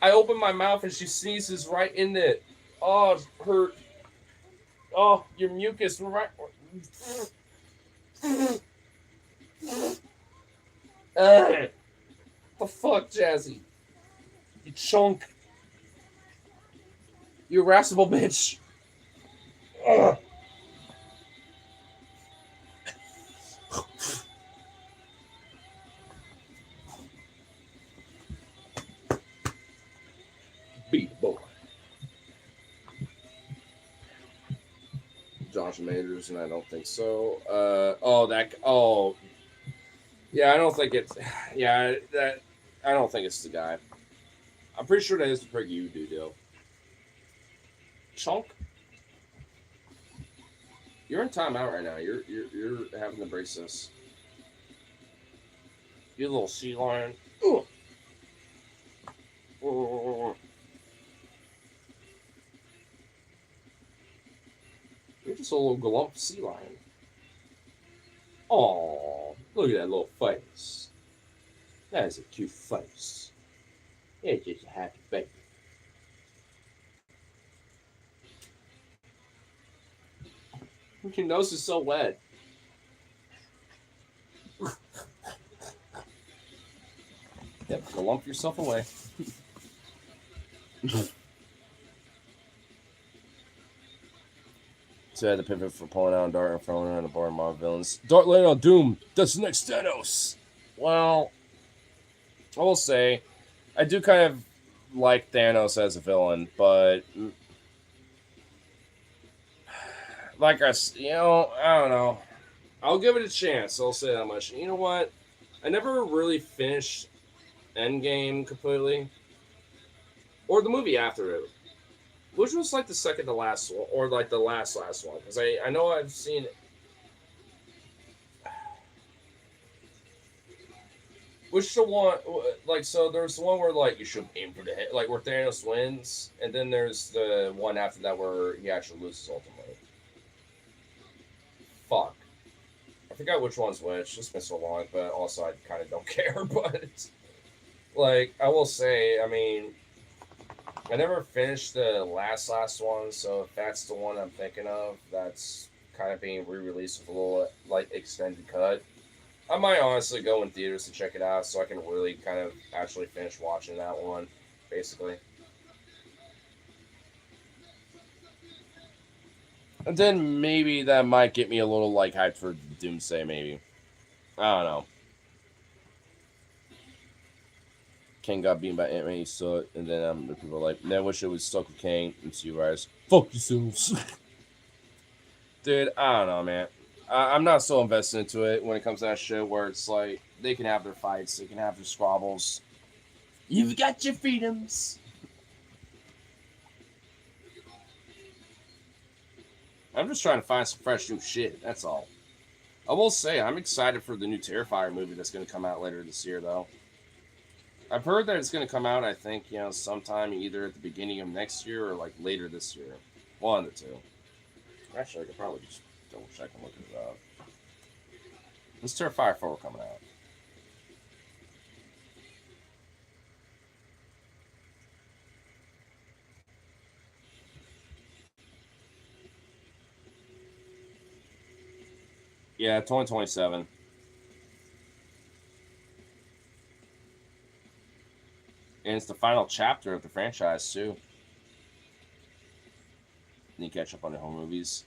I open my mouth and she sneezes right in it. Oh, it hurt. Oh, your mucus right. The fuck, Jazzy? You chunk. You irascible bitch. Ugh. Beat boy. Josh Majors, and I don't think so. Yeah, I don't think it's. Yeah, that. I don't think it's the guy. I'm pretty sure that is the prig you do, Dill. Chunk. You're in timeout right now. You're having to brace this. You little sea lion. Ooh. You're just a little glump sea lion. Oh, look at that little face. That is a cute face. It's just a happy baby. Your nose is so wet. Yep, glump yourself away. So I had to pivot for pulling out Dart and throwing around the bar mob villains. Dart landing on Doom. That's the next Thanos. Well, I will say, I do kind of like Thanos as a villain, but like I don't know. I'll give it a chance. I'll say that much. You know what? I never really finished Endgame completely, or the movie after it. Which was like the second to last one, or like the last one? Because I know I've seen. Which the one like so? There's the one where like you should aim for the head, like where Thanos wins, and then there's the one after that where he actually loses ultimately. Fuck, I forgot which one's which. It's been so long, but also I kind of don't care. But like I will say, I mean. I never finished the last one, so if that's the one I'm thinking of, that's kind of being re-released with a little like extended cut. I might honestly go in theaters to check it out, so I can really kind of actually finish watching that one, basically. And then maybe that might get me a little like hyped for Doomsday, maybe. I don't know. Kang got beaten by Ant-Man, so and then the people are like, man, I wish it was stuck with Kang and see rise. Fuck yourselves. Dude, I don't know, man. I'm not so invested into it when it comes to that shit where it's like, they can have their fights, they can have their squabbles. You've got your freedoms. I'm just trying to find some fresh new shit, that's all. I will say, I'm excited for the new Terrifier movie that's going to come out later this year, though. I've heard that it's going to come out, I think, sometime either at the beginning of next year or, like, later this year. One of the two. Actually, I could probably just double check and look it up. When's Terrifier 4 coming out? Yeah, 2027. And it's the final chapter of the franchise too. And you catch up on the whole movies.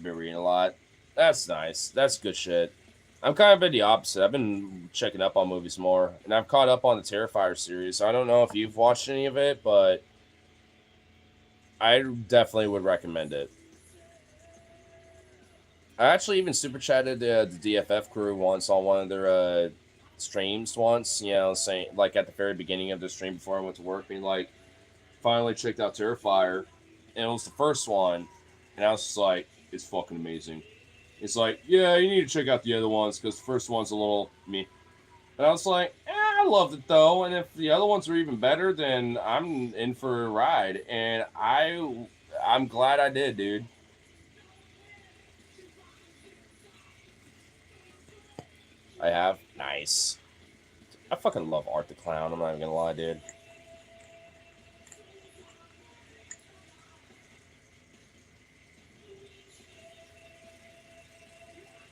Been reading a lot. That's nice. That's good shit. I'm kind of been the opposite. I've been checking up on movies more, and I've caught up on the Terrifier series. I don't know if you've watched any of it, but I definitely would recommend it. I actually even super chatted the DFF crew once on one of their streams once. You know, saying like at the very beginning of the stream before I went to work, being like, finally checked out Terrifier, and it was the first one, and I was just like, it's fucking amazing. It's like, yeah, you need to check out the other ones because the first one's a little me. And I was like, I loved it though, and if the other ones are even better, then I'm in for a ride, and I'm glad I did, dude. I have nice. I fucking love Art the Clown. I'm not even gonna lie, dude.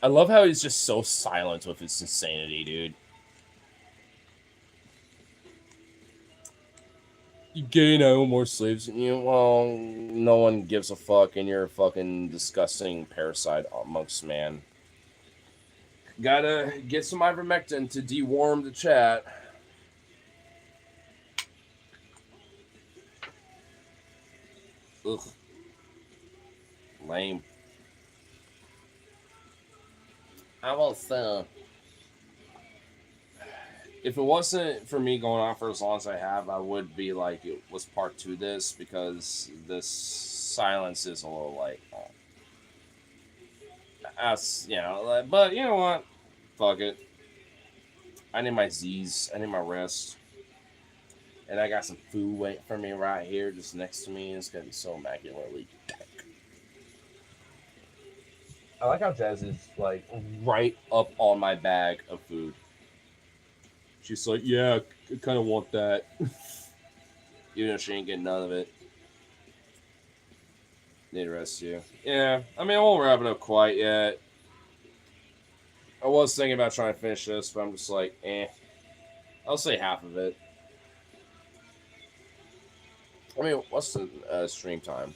I love how he's just so silent with his insanity, dude. You gay no more slaves than you. Well, no one gives a fuck, and you're a fucking disgusting parasite amongst man. Gotta get some ivermectin to deworm the chat. Ugh. Lame. I will say, if it wasn't for me going on for as long as I have, I would be like, it was part 2 this, because this silence is a little like, that's, you know, like, but you know what? Fuck it. I need my Z's. I need my rest. And I got some food waiting for me right here, just next to me. It's gonna be so immaculately thick. I like how Jazz is like right up on my bag of food. She's like, yeah, I kind of want that. Even though she ain't getting none of it. Need to rest you. Yeah, I mean, I won't wrap it up quite yet. I was thinking about trying to finish this, but I'm just like, I'll say half of it. I mean, what's the stream time?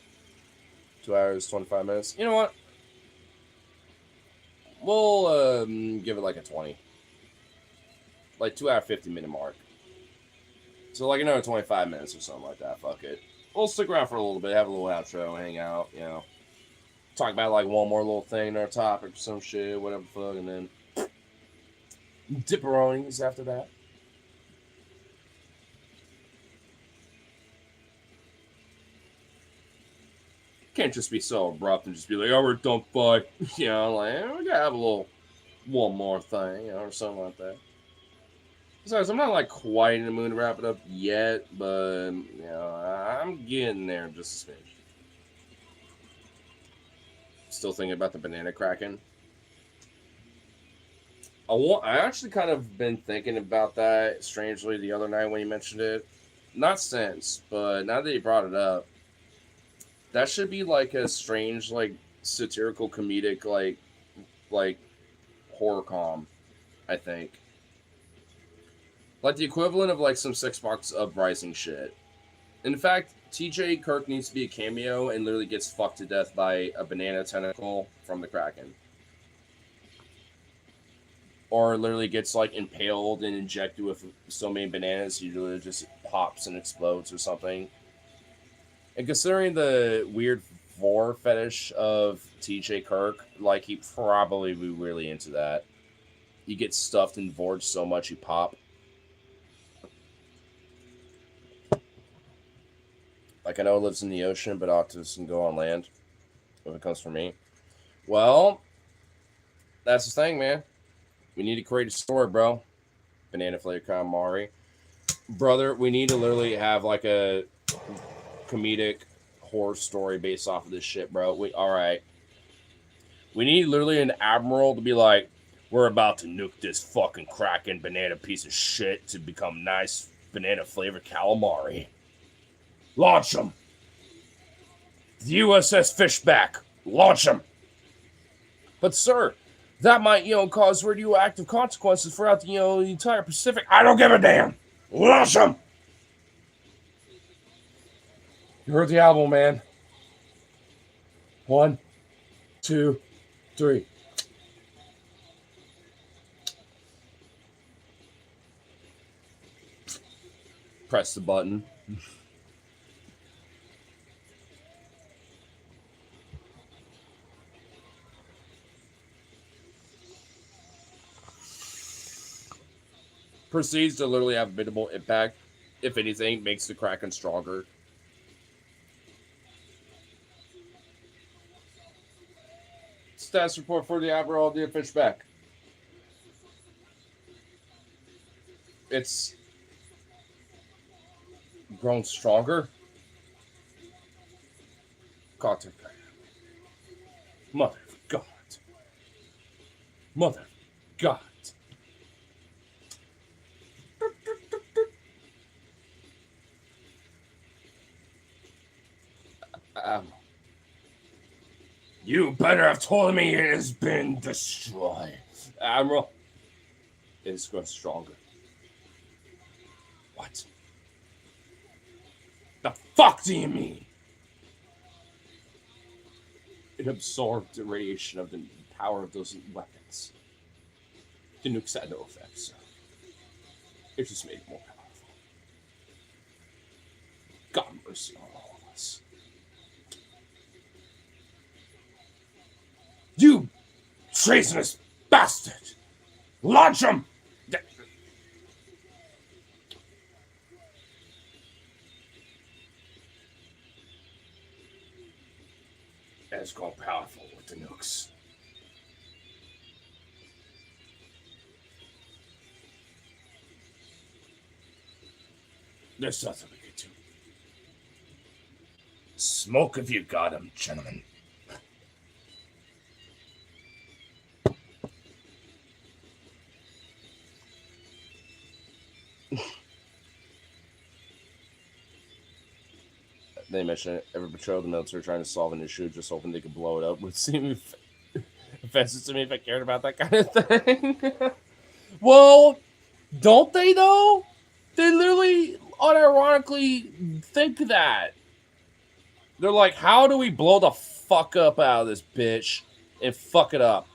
2 hours, 25 minutes? You know what? We'll give it like a 20. Like 2 hour 50-minute mark. So like another 25 minutes or something like that. Fuck it. We'll stick around for a little bit, have a little outro, hang out, you know. Talk about like one more little thing, or topic or some shit, whatever the fuck, and then dipperonis after that. Can't just be so abrupt and just be like, oh, we're done, bye. You know, like, we gotta have a little one more thing, you know, or something like that. Besides, I'm not like quite in the mood to wrap it up yet, but you know, I'm getting there just a smidge. Still thinking about the banana kraken. I actually kind of been thinking about that strangely the other night when you mentioned it. Not since, but now that you brought it up, that should be like a strange, like satirical, comedic, like horror com. I think. Like the equivalent of like some Six Box Uprising shit. In fact, TJ Kirk needs to be a cameo and literally gets fucked to death by a banana tentacle from the Kraken. Or literally gets like impaled and injected with so many bananas he literally just pops and explodes or something. And considering the weird vor fetish of TJ Kirk, like he'd probably be really into that. You get stuffed and vored so much you pop. Like, I know it lives in the ocean, but octopus can go on land if it comes from me. Well, that's the thing, man. We need to create a story, bro. Banana flavored calamari. Brother, we need to literally have like a comedic horror story based off of this shit, bro. All right. We need literally an admiral to be like, we're about to nuke this fucking Kraken banana piece of shit to become nice banana flavored calamari. Launch them. The USS Fishback. Launch them. But sir, that might, cause radioactive consequences throughout the, the entire Pacific. I don't give a damn. Launch them! You heard the album, man. 1, 2, 3. Press the button. Proceeds to literally have minimal impact. If anything, makes the Kraken stronger. Status report for the Admiral the Fishback. It's grown stronger. God, Mother of God. Mother of God. You better have told me it has been destroyed. Admiral, it is growing stronger. What? The fuck do you mean? It absorbed the radiation of the power of those weapons. The nukes had no effect, so it just made it more powerful. God mercy on all of us. You treasonous bastard! Launch him! It's gone powerful with the nukes. There's nothing we can do. Smoke if you got him, gentlemen. They mentioned every betrayal of the military trying to solve an issue, just hoping they could blow it up, would seem offensive to me if I cared about that kind of thing. Well, don't they though? They literally unironically think that. They're like, how do we blow the fuck up out of this bitch and fuck it up?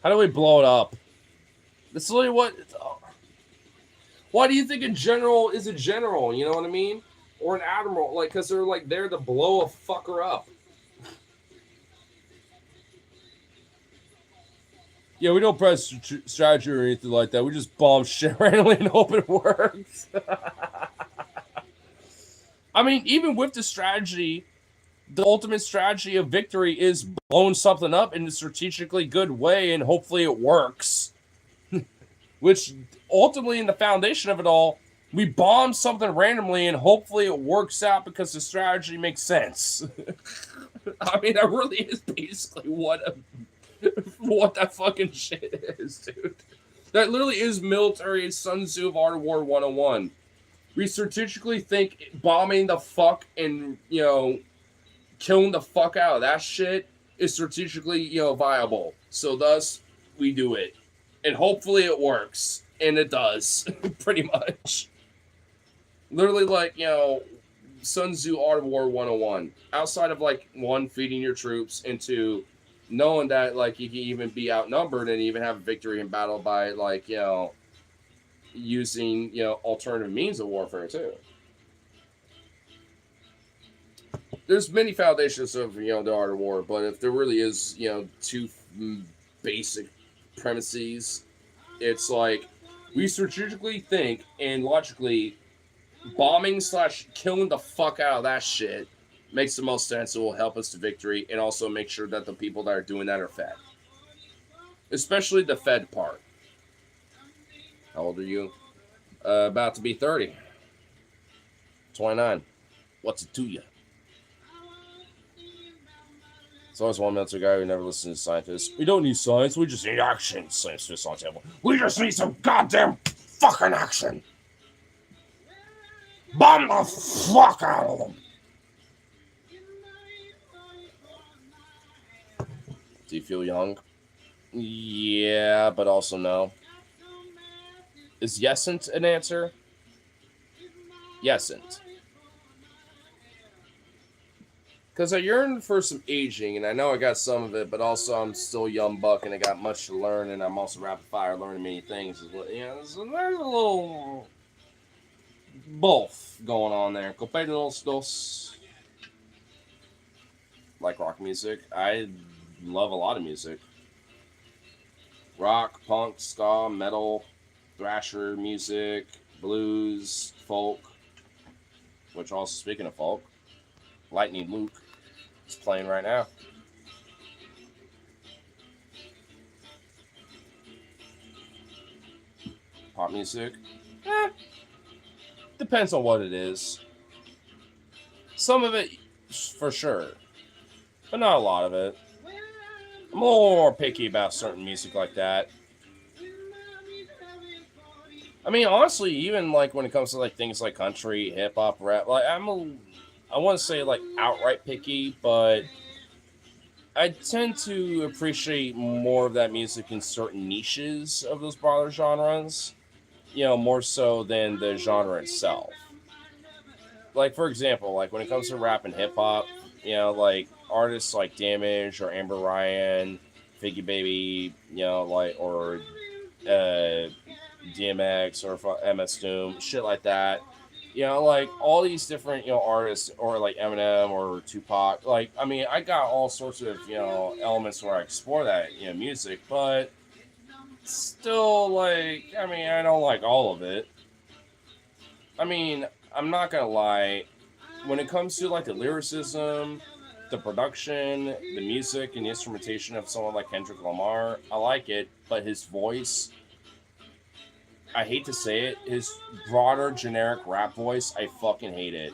How do we blow it up? That's literally what... Why do you think a general is a general? You know what I mean? Or an admiral, like, because they're like there to blow a fucker up. Yeah, we don't press strategy or anything like that. We just bomb shit randomly and hope it works. I mean, even with the strategy, the ultimate strategy of victory is blowing something up in a strategically good way, and hopefully it works. Which ultimately, in the foundation of it all, we bomb something randomly and hopefully it works out because the strategy makes sense. I mean, that really is basically what that fucking shit is, dude. That literally is military Sun Tzu of Art of War 101. We strategically think bombing the fuck and, you know, killing the fuck out of that shit is strategically, you know, viable. So thus, we do it. And hopefully it works. And it does. Pretty much. Literally, like, you know, Sun Tzu Art of War 101. Outside of, like, 1, feeding your troops, and 2, knowing that, like, you can even be outnumbered and even have a victory in battle by, like, you know, using, you know, alternative means of warfare, too. There's many foundations of, you know, the Art of War, but if there really is, you know, 2 basic premises, it's like, we strategically think and logically bombing / killing the fuck out of that shit makes the most sense. It will help us to victory and also make sure that the people that are doing that are fed. Especially the fed part. How old are you? About to be 30. 29. What's it to you? There's always one military guy who never listens to scientists. We don't need science, we just need action. Slams fist on the table. We just need some goddamn fucking action. Bomb the fuck out of them. Do you feel young? Yeah, but also no. Is yesn't an answer? Yesn't. Because I yearn for some aging, and I know I got some of it, but also I'm still a young buck, and I got much to learn, and I'm also rapid fire learning many things. You know, so there's a little both going on there. Copay de los dos. Like rock music. I love a lot of music. Rock, punk, ska, metal, thrasher music, blues, folk. Which also, speaking of folk, Lightning Luke is playing right now. Pop music. Depends on what it is. Some of it, for sure. But not a lot of it. I'm a little more picky about certain music like that. I mean, honestly, even like when it comes to like things like country, hip hop, rap, like I want to say like outright picky, but I tend to appreciate more of that music in certain niches of those broader genres. You know, more so than the genre itself. Like for example, like when it comes to rap and hip hop, you know, like artists like Damage or Amber Ryan, Figgy Baby, you know, like or DMX or MS Doom, shit like that. You know, like all these different, you know, artists or like Eminem or Tupac. Like, I mean, I got all sorts of, you know, elements where I explore that, you know, music, but still, like, I mean, I don't like all of it. I mean, I'm not gonna lie. When it comes to like the lyricism, the production, the music, and the instrumentation of someone like Kendrick Lamar, I like it. But his voice, I hate to say it, his broader generic rap voice, I fucking hate it.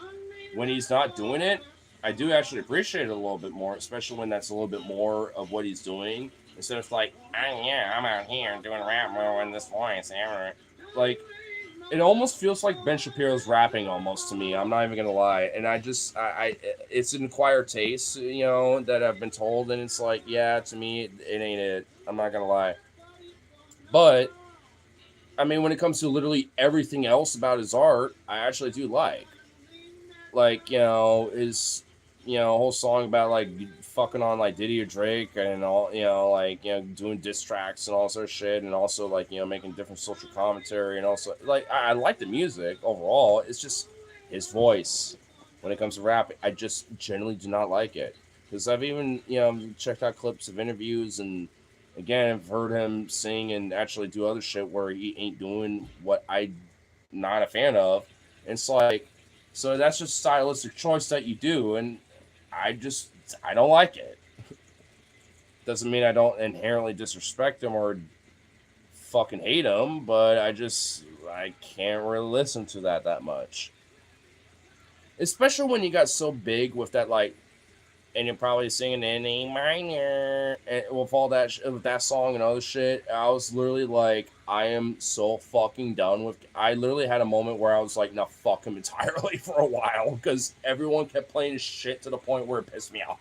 When he's not doing it, I do actually appreciate it a little bit more, especially when that's a little bit more of what he's doing instead of like, oh yeah, I'm out here doing rap more in this voice. Like, it almost feels like Ben Shapiro's rapping almost to me. I'm not even gonna lie, and I it's an acquired taste, you know, that I've been told, and it's like, yeah, to me, it ain't it. I'm not gonna lie, but I mean, when it comes to literally everything else about his art, I actually do like you know his you know whole song about like fucking on like Diddy or Drake and all you know like you know doing diss tracks and all sort of shit and also like you know making different social commentary and also like I like the music overall. It's just his voice when it comes to rap. I just generally do not like it because I've even you know checked out clips of interviews and again I've heard him sing and actually do other shit where he ain't doing what I'm not a fan of. And it's like so that's just stylistic choice that you do, and I don't like it. Doesn't mean I don't inherently disrespect him or fucking hate him, but I can't really listen to that much. Especially when you got so big with that like, and you're probably singing in A minor and with all that with that song and other shit. I was literally like, I am so fucking done with. I literally had a moment where I was like, no, fuck him entirely for a while because everyone kept playing his shit to the point where it pissed me off.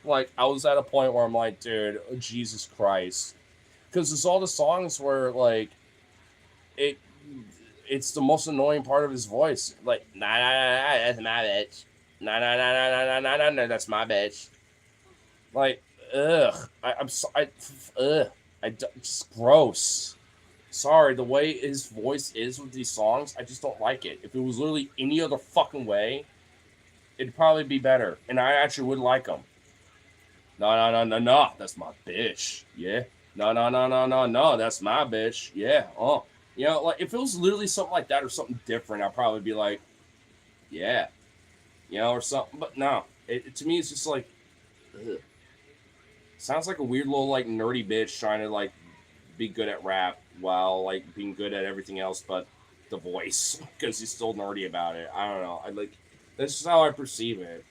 Like I was at a point where I'm like, dude, Jesus Christ, because it's all the songs where like it, it's the most annoying part of his voice. Like, nah, nah, nah, nah, that's my bitch. Nah, nah, nah, nah, nah, nah, nah, nah, nah, that's my bitch. Like, ugh, I'm so, ugh, just gross. Sorry, the way his voice is with these songs, I just don't like it. If it was literally any other fucking way, it'd probably be better, and I actually would like him. No, no, no, no, no, that's my bitch. Yeah. No, no, no, no, no, no, that's my bitch. Yeah. Oh, you know, like if it was literally something like that or something different, I'd probably be like, yeah, you know, or something. But no, to me, it's just like, ugh. Sounds like a weird little like nerdy bitch trying to like be good at rap while like being good at everything else but the voice because he's still nerdy about it. I don't know. I like that's just how I perceive it.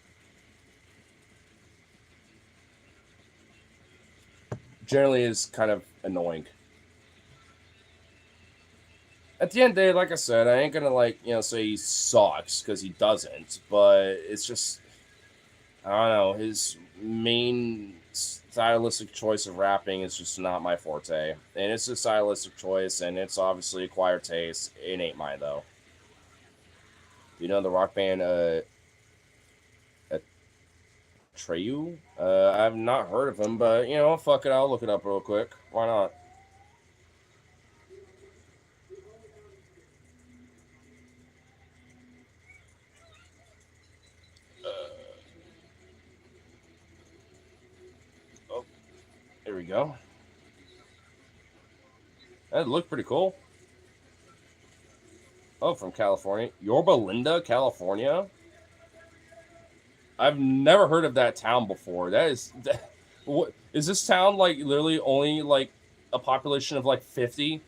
Generally, is kind of annoying. At the end of the day, like I said, I ain't gonna like you know say he sucks because he doesn't. But it's just I don't know his main stylistic choice of rapping is just not my forte, and it's a stylistic choice, and it's obviously acquired taste. It ain't mine though. You know the rock band Atreyu? I've not heard of him, but you know, fuck it, I'll look it up real quick. Why not? Oh, there we go. That looked pretty cool. Oh, from California. Yorba Linda, California? I've never heard of that town before. What is this town like literally only like a population of like 50?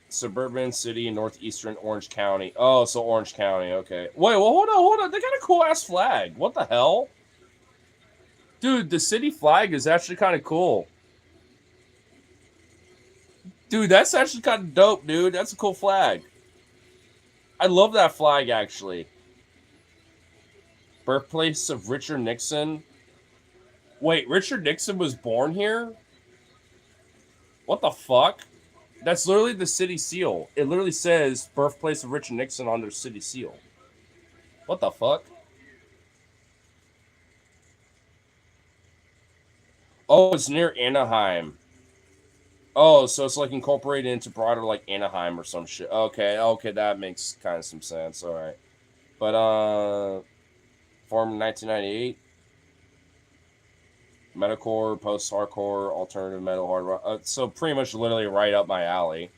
Suburban city in northeastern Orange County. Oh, so Orange County, okay. Wait, well hold on. They got a cool ass flag. What the hell? Dude, the city flag is actually kind of cool. Dude, that's actually kind of dope, dude. That's a cool flag. I love that flag, actually. Birthplace of Richard Nixon. Wait, Richard Nixon was born here? What the fuck? That's literally the city seal. It literally says birthplace of Richard Nixon on their city seal. What the fuck? Oh, it's near Anaheim. Oh, so it's like incorporated into broader like Anaheim or some shit. Okay, that makes kind of some sense. All right, but formed in 1998. Metalcore, post-hardcore, alternative metal, hard rock. So pretty much, literally right up my alley.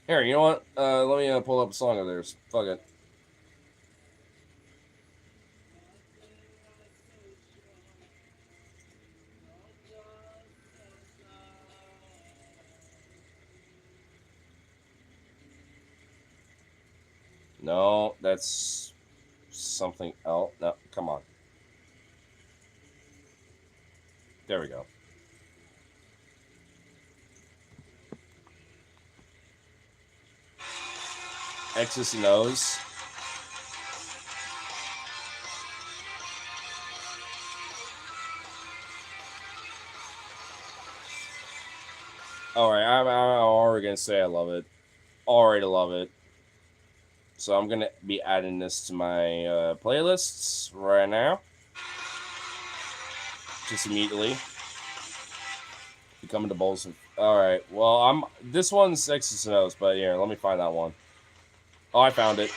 Here, you know what? Let me pull up a song of theirs. Fuck it. No, that's something else. No, come on. There we go. X's and O's. Alright, I'm already gonna say I love it. Already love it. So I'm gonna be adding this to my playlists right now. Just immediately. Becoming the bowls of. Alright, well, this one's X's and O's, but here, let me find that one. Oh, I found it.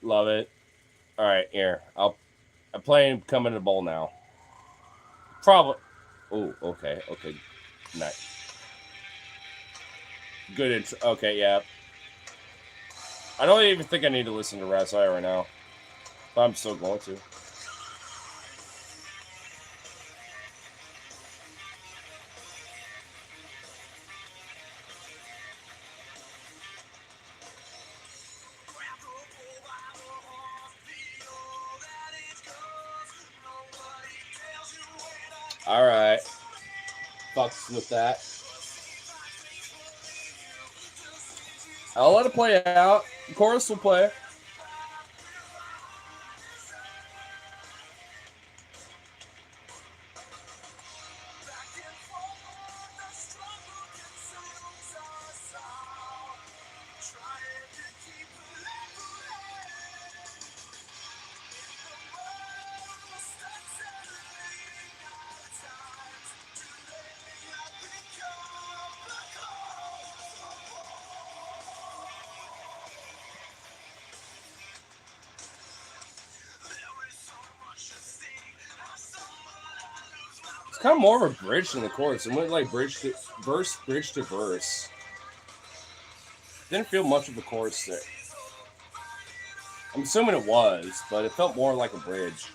Love it. All right, here. I'm playing Coming to the Bowl now. Probably. Oh, okay. Nice. Good intro. Okay, yeah. I don't even think I need to listen to Ras right now. But I'm still going to. Alright. Fucks with that. I'll let it play out. The chorus will play. It's kind of more of a bridge than the chorus. It went like bridge to verse. Didn't feel much of a chorus there. I'm assuming it was, but it felt more like a bridge.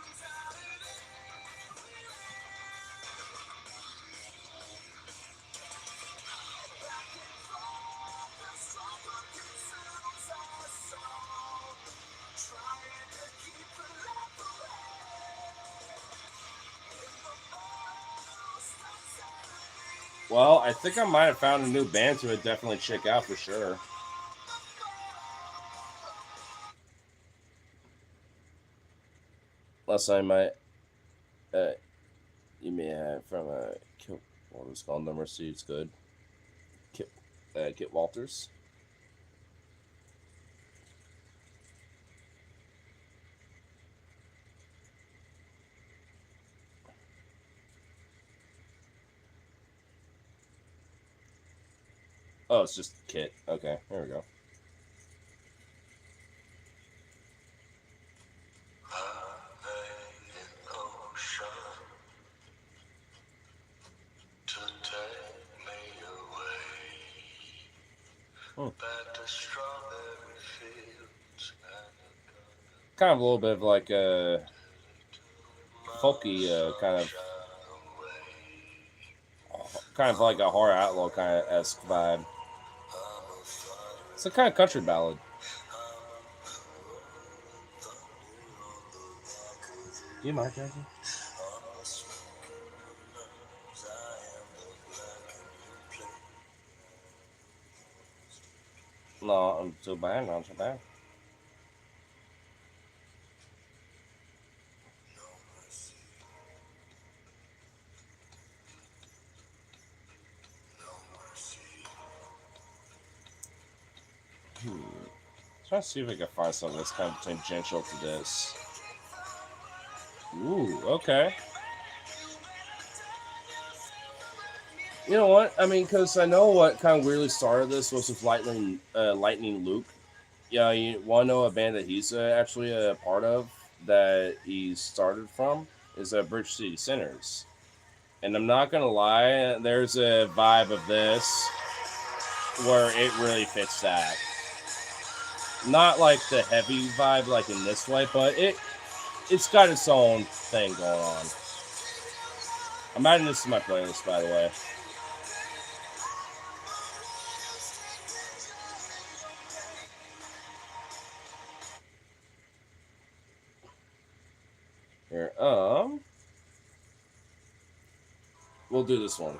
Well, I think I might have found a new band to definitely check out for sure. Unless I might, uh, you may have from what was it called? No Mercy. It's good. Kit Walters. Oh, it's just Kit. Okay, there we go. Kind of a little bit of like a folky kind of like a horror outlaw kind of esque vibe. It's a kind of country ballad. Do you mind, Jackie? No, I'm too bad. Not too bad. Trying to see if I can find something that's kind of tangential to this. Ooh, okay. You know what? I mean, because I know what kind of weirdly started this was with Lightning Luke. Yeah, you want to know a band that he's actually a part of that he started from is Bridge City Sinners. And I'm not going to lie, there's a vibe of this where it really fits that. Not like the heavy vibe like in this way, but it's got its own thing going on. I'm adding this to my playlist, by the way. Here, we'll do this one.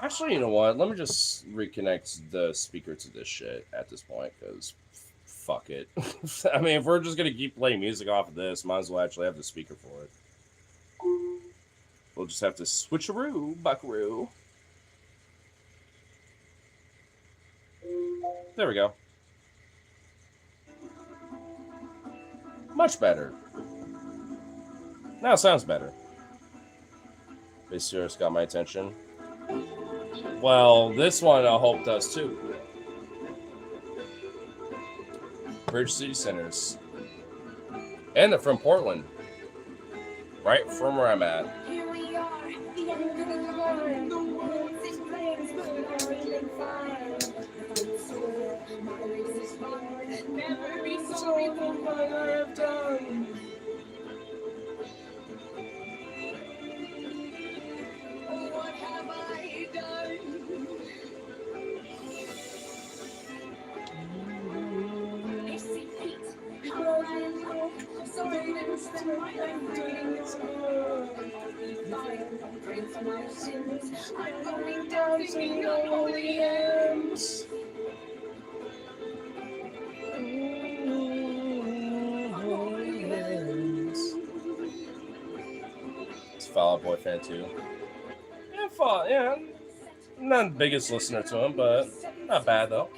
Actually, you know what? Let me just reconnect the speaker to this shit at this point, because fuck it. I mean, if we're just gonna keep playing music off of this, might as well actually have the speaker for it. We'll just have to switcheroo, buckaroo. There we go. Much better. Now it sounds better. This serious got my attention. Well, this one I hope does too. Bridge City Sinners. And they're from Portland. Right from where I'm at. Here we are, the end of the line. The world is flames, but boiling fire. I swear, my race is hard. Never be sorry for what I have done. What have I done? AC Pete, I'm running low. Sorry to spend my life reading this book. I'm praying for my sins. I'm going down singing on holy hymns. Holy hymns. It's a Fall Out Boy fan too. Yeah, I'm not the biggest listener to him, but not bad though.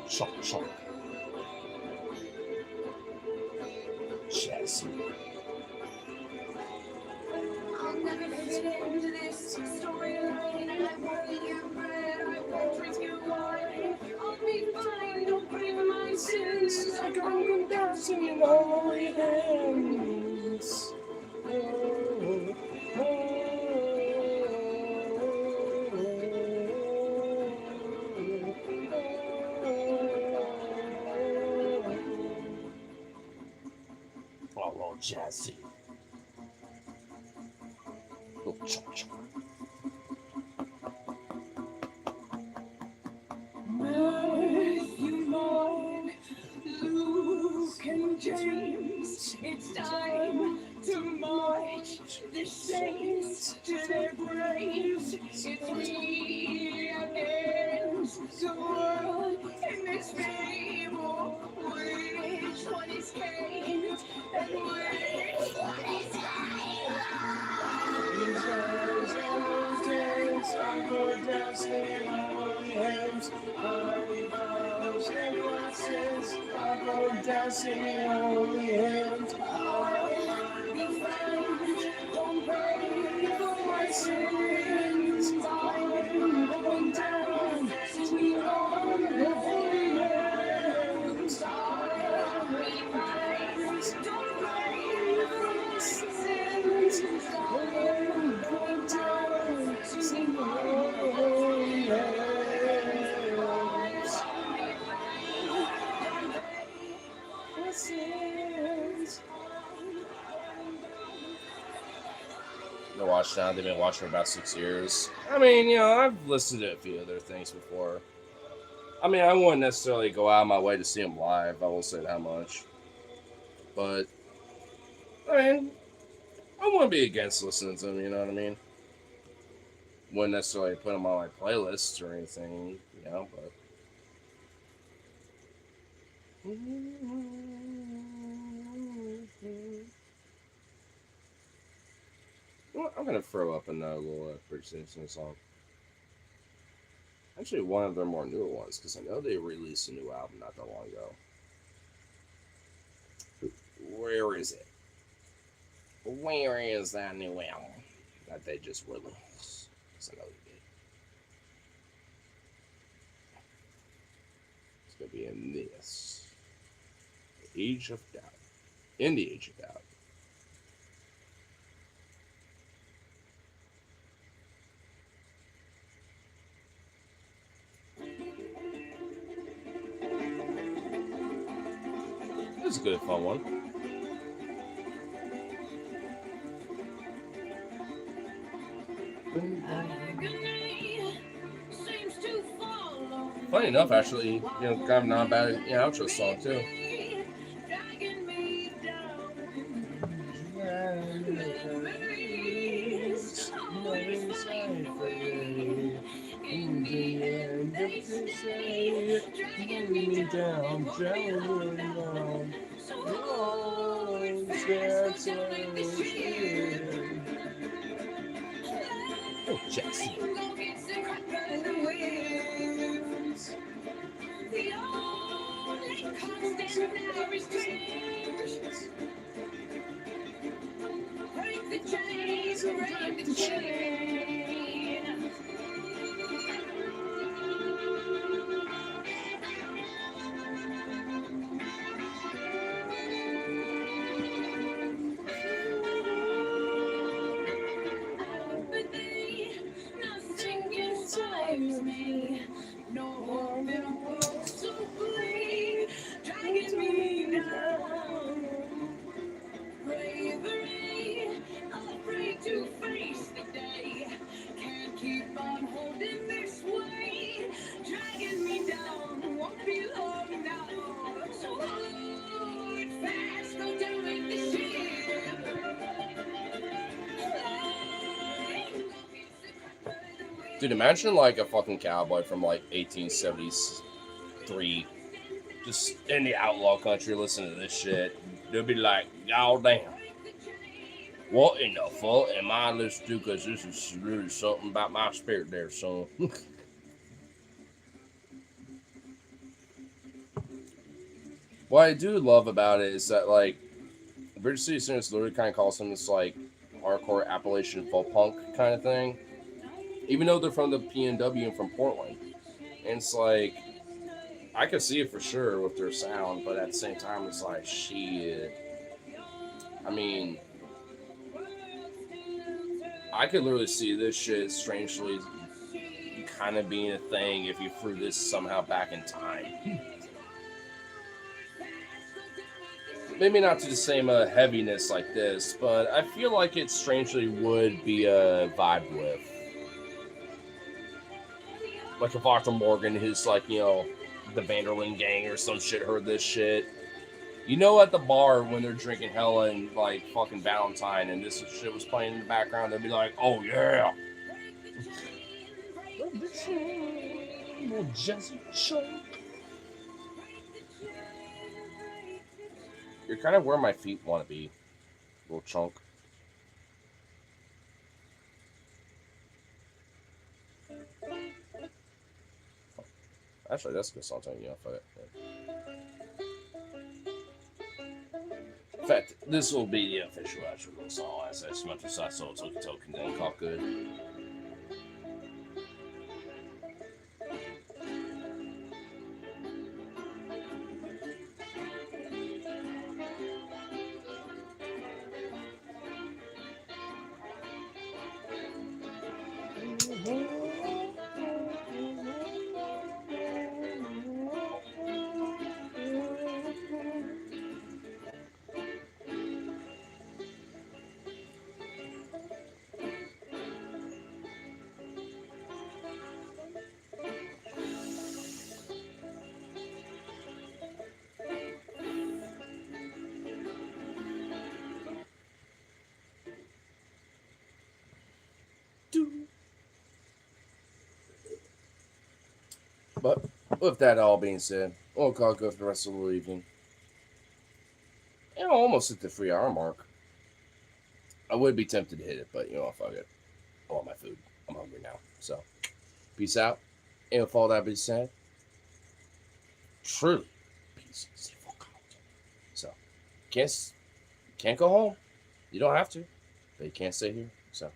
Shock. Jazzy. I'll never fit into this storyline. I won't eat your bread, I won't drink your wine. I'll be fine, don't bring my sins. I don't go down singing holy hymns. Oh, Lord Jazzy. Little chop. face. It's me against the world in this table. Which one is Kate and which one is these eyes all dance, I go dancing on the hands. I bows and glasses, I go dancing on the hands. I be found, don't pray for my sins. I'm going down to all the holy hands. I be found, don't pray for my sins. I'm going down to all the holy hands. I watched now. They've been watching for about 6 years. I mean, you know, I've listened to a few other things before. I mean, I wouldn't necessarily go out of my way to see them live. I will say that much. But, I mean, I wouldn't be against listening to them, you know what I mean? Wouldn't necessarily put them on my playlist or anything, you know, but... Well, I'm gonna throw up another little pretty soon song. Actually, one of their more newer ones, because I know they released a new album not that long ago. Where is it? Where is that new album that they just released? Because I know they did. It's gonna be in this. The Age of Doubt. In the Age of Doubt. This is a good fun one. Funny enough, actually, you know, kind of not a bad outro song too. Oh, Jackson. The only constant now is change. Break the chains, break the chain. But they, nothing inside me. No one in a world so free, dragging me down. Bravery, afraid to face the day. Can't keep on holding this way, dragging me down. Won't be long now. So hold fast, go down with the ship. Dude, imagine like a fucking cowboy from like 1873 just in the outlaw country listening to this shit. They'll be like, God damn. What in the fuck am I listening to? Because this is really something about my spirit there, son. What I do love about it is that, like, British City Singers literally kind of calls them this, like, hardcore Appalachian folk punk kind of thing. Even though they're from the PNW and from Portland. And it's like, I can see it for sure with their sound, but at the same time, it's like, shit. I mean, I could literally see this shit strangely kind of being a thing if you threw this somehow back in time. Maybe not to the same heaviness like this, but I feel like it strangely would be a vibe with. Like if Arthur Morgan, his like, you know, the Vanderlyn Gang or some shit heard this shit. You know, at the bar when they're drinking hella and like fucking Valentine and this shit was playing in the background, they'd be like, oh yeah. Little Jesse Chunk. You're kind of where my feet want to be, little chunk. Actually, that's a good song. You know, fuck it. In fact, this will be the official outro song. As I smelt the side soul, token, then cock good. But with that all being said, we'll call it good for the rest of the evening. And almost at the 3 hour mark. I would be tempted to hit it, but you know, fuck it. I want my food. I'm hungry now. So, peace out. And with all that being said, truly, peace. See you out. So, can't go home. You don't have to, but you can't stay here. So,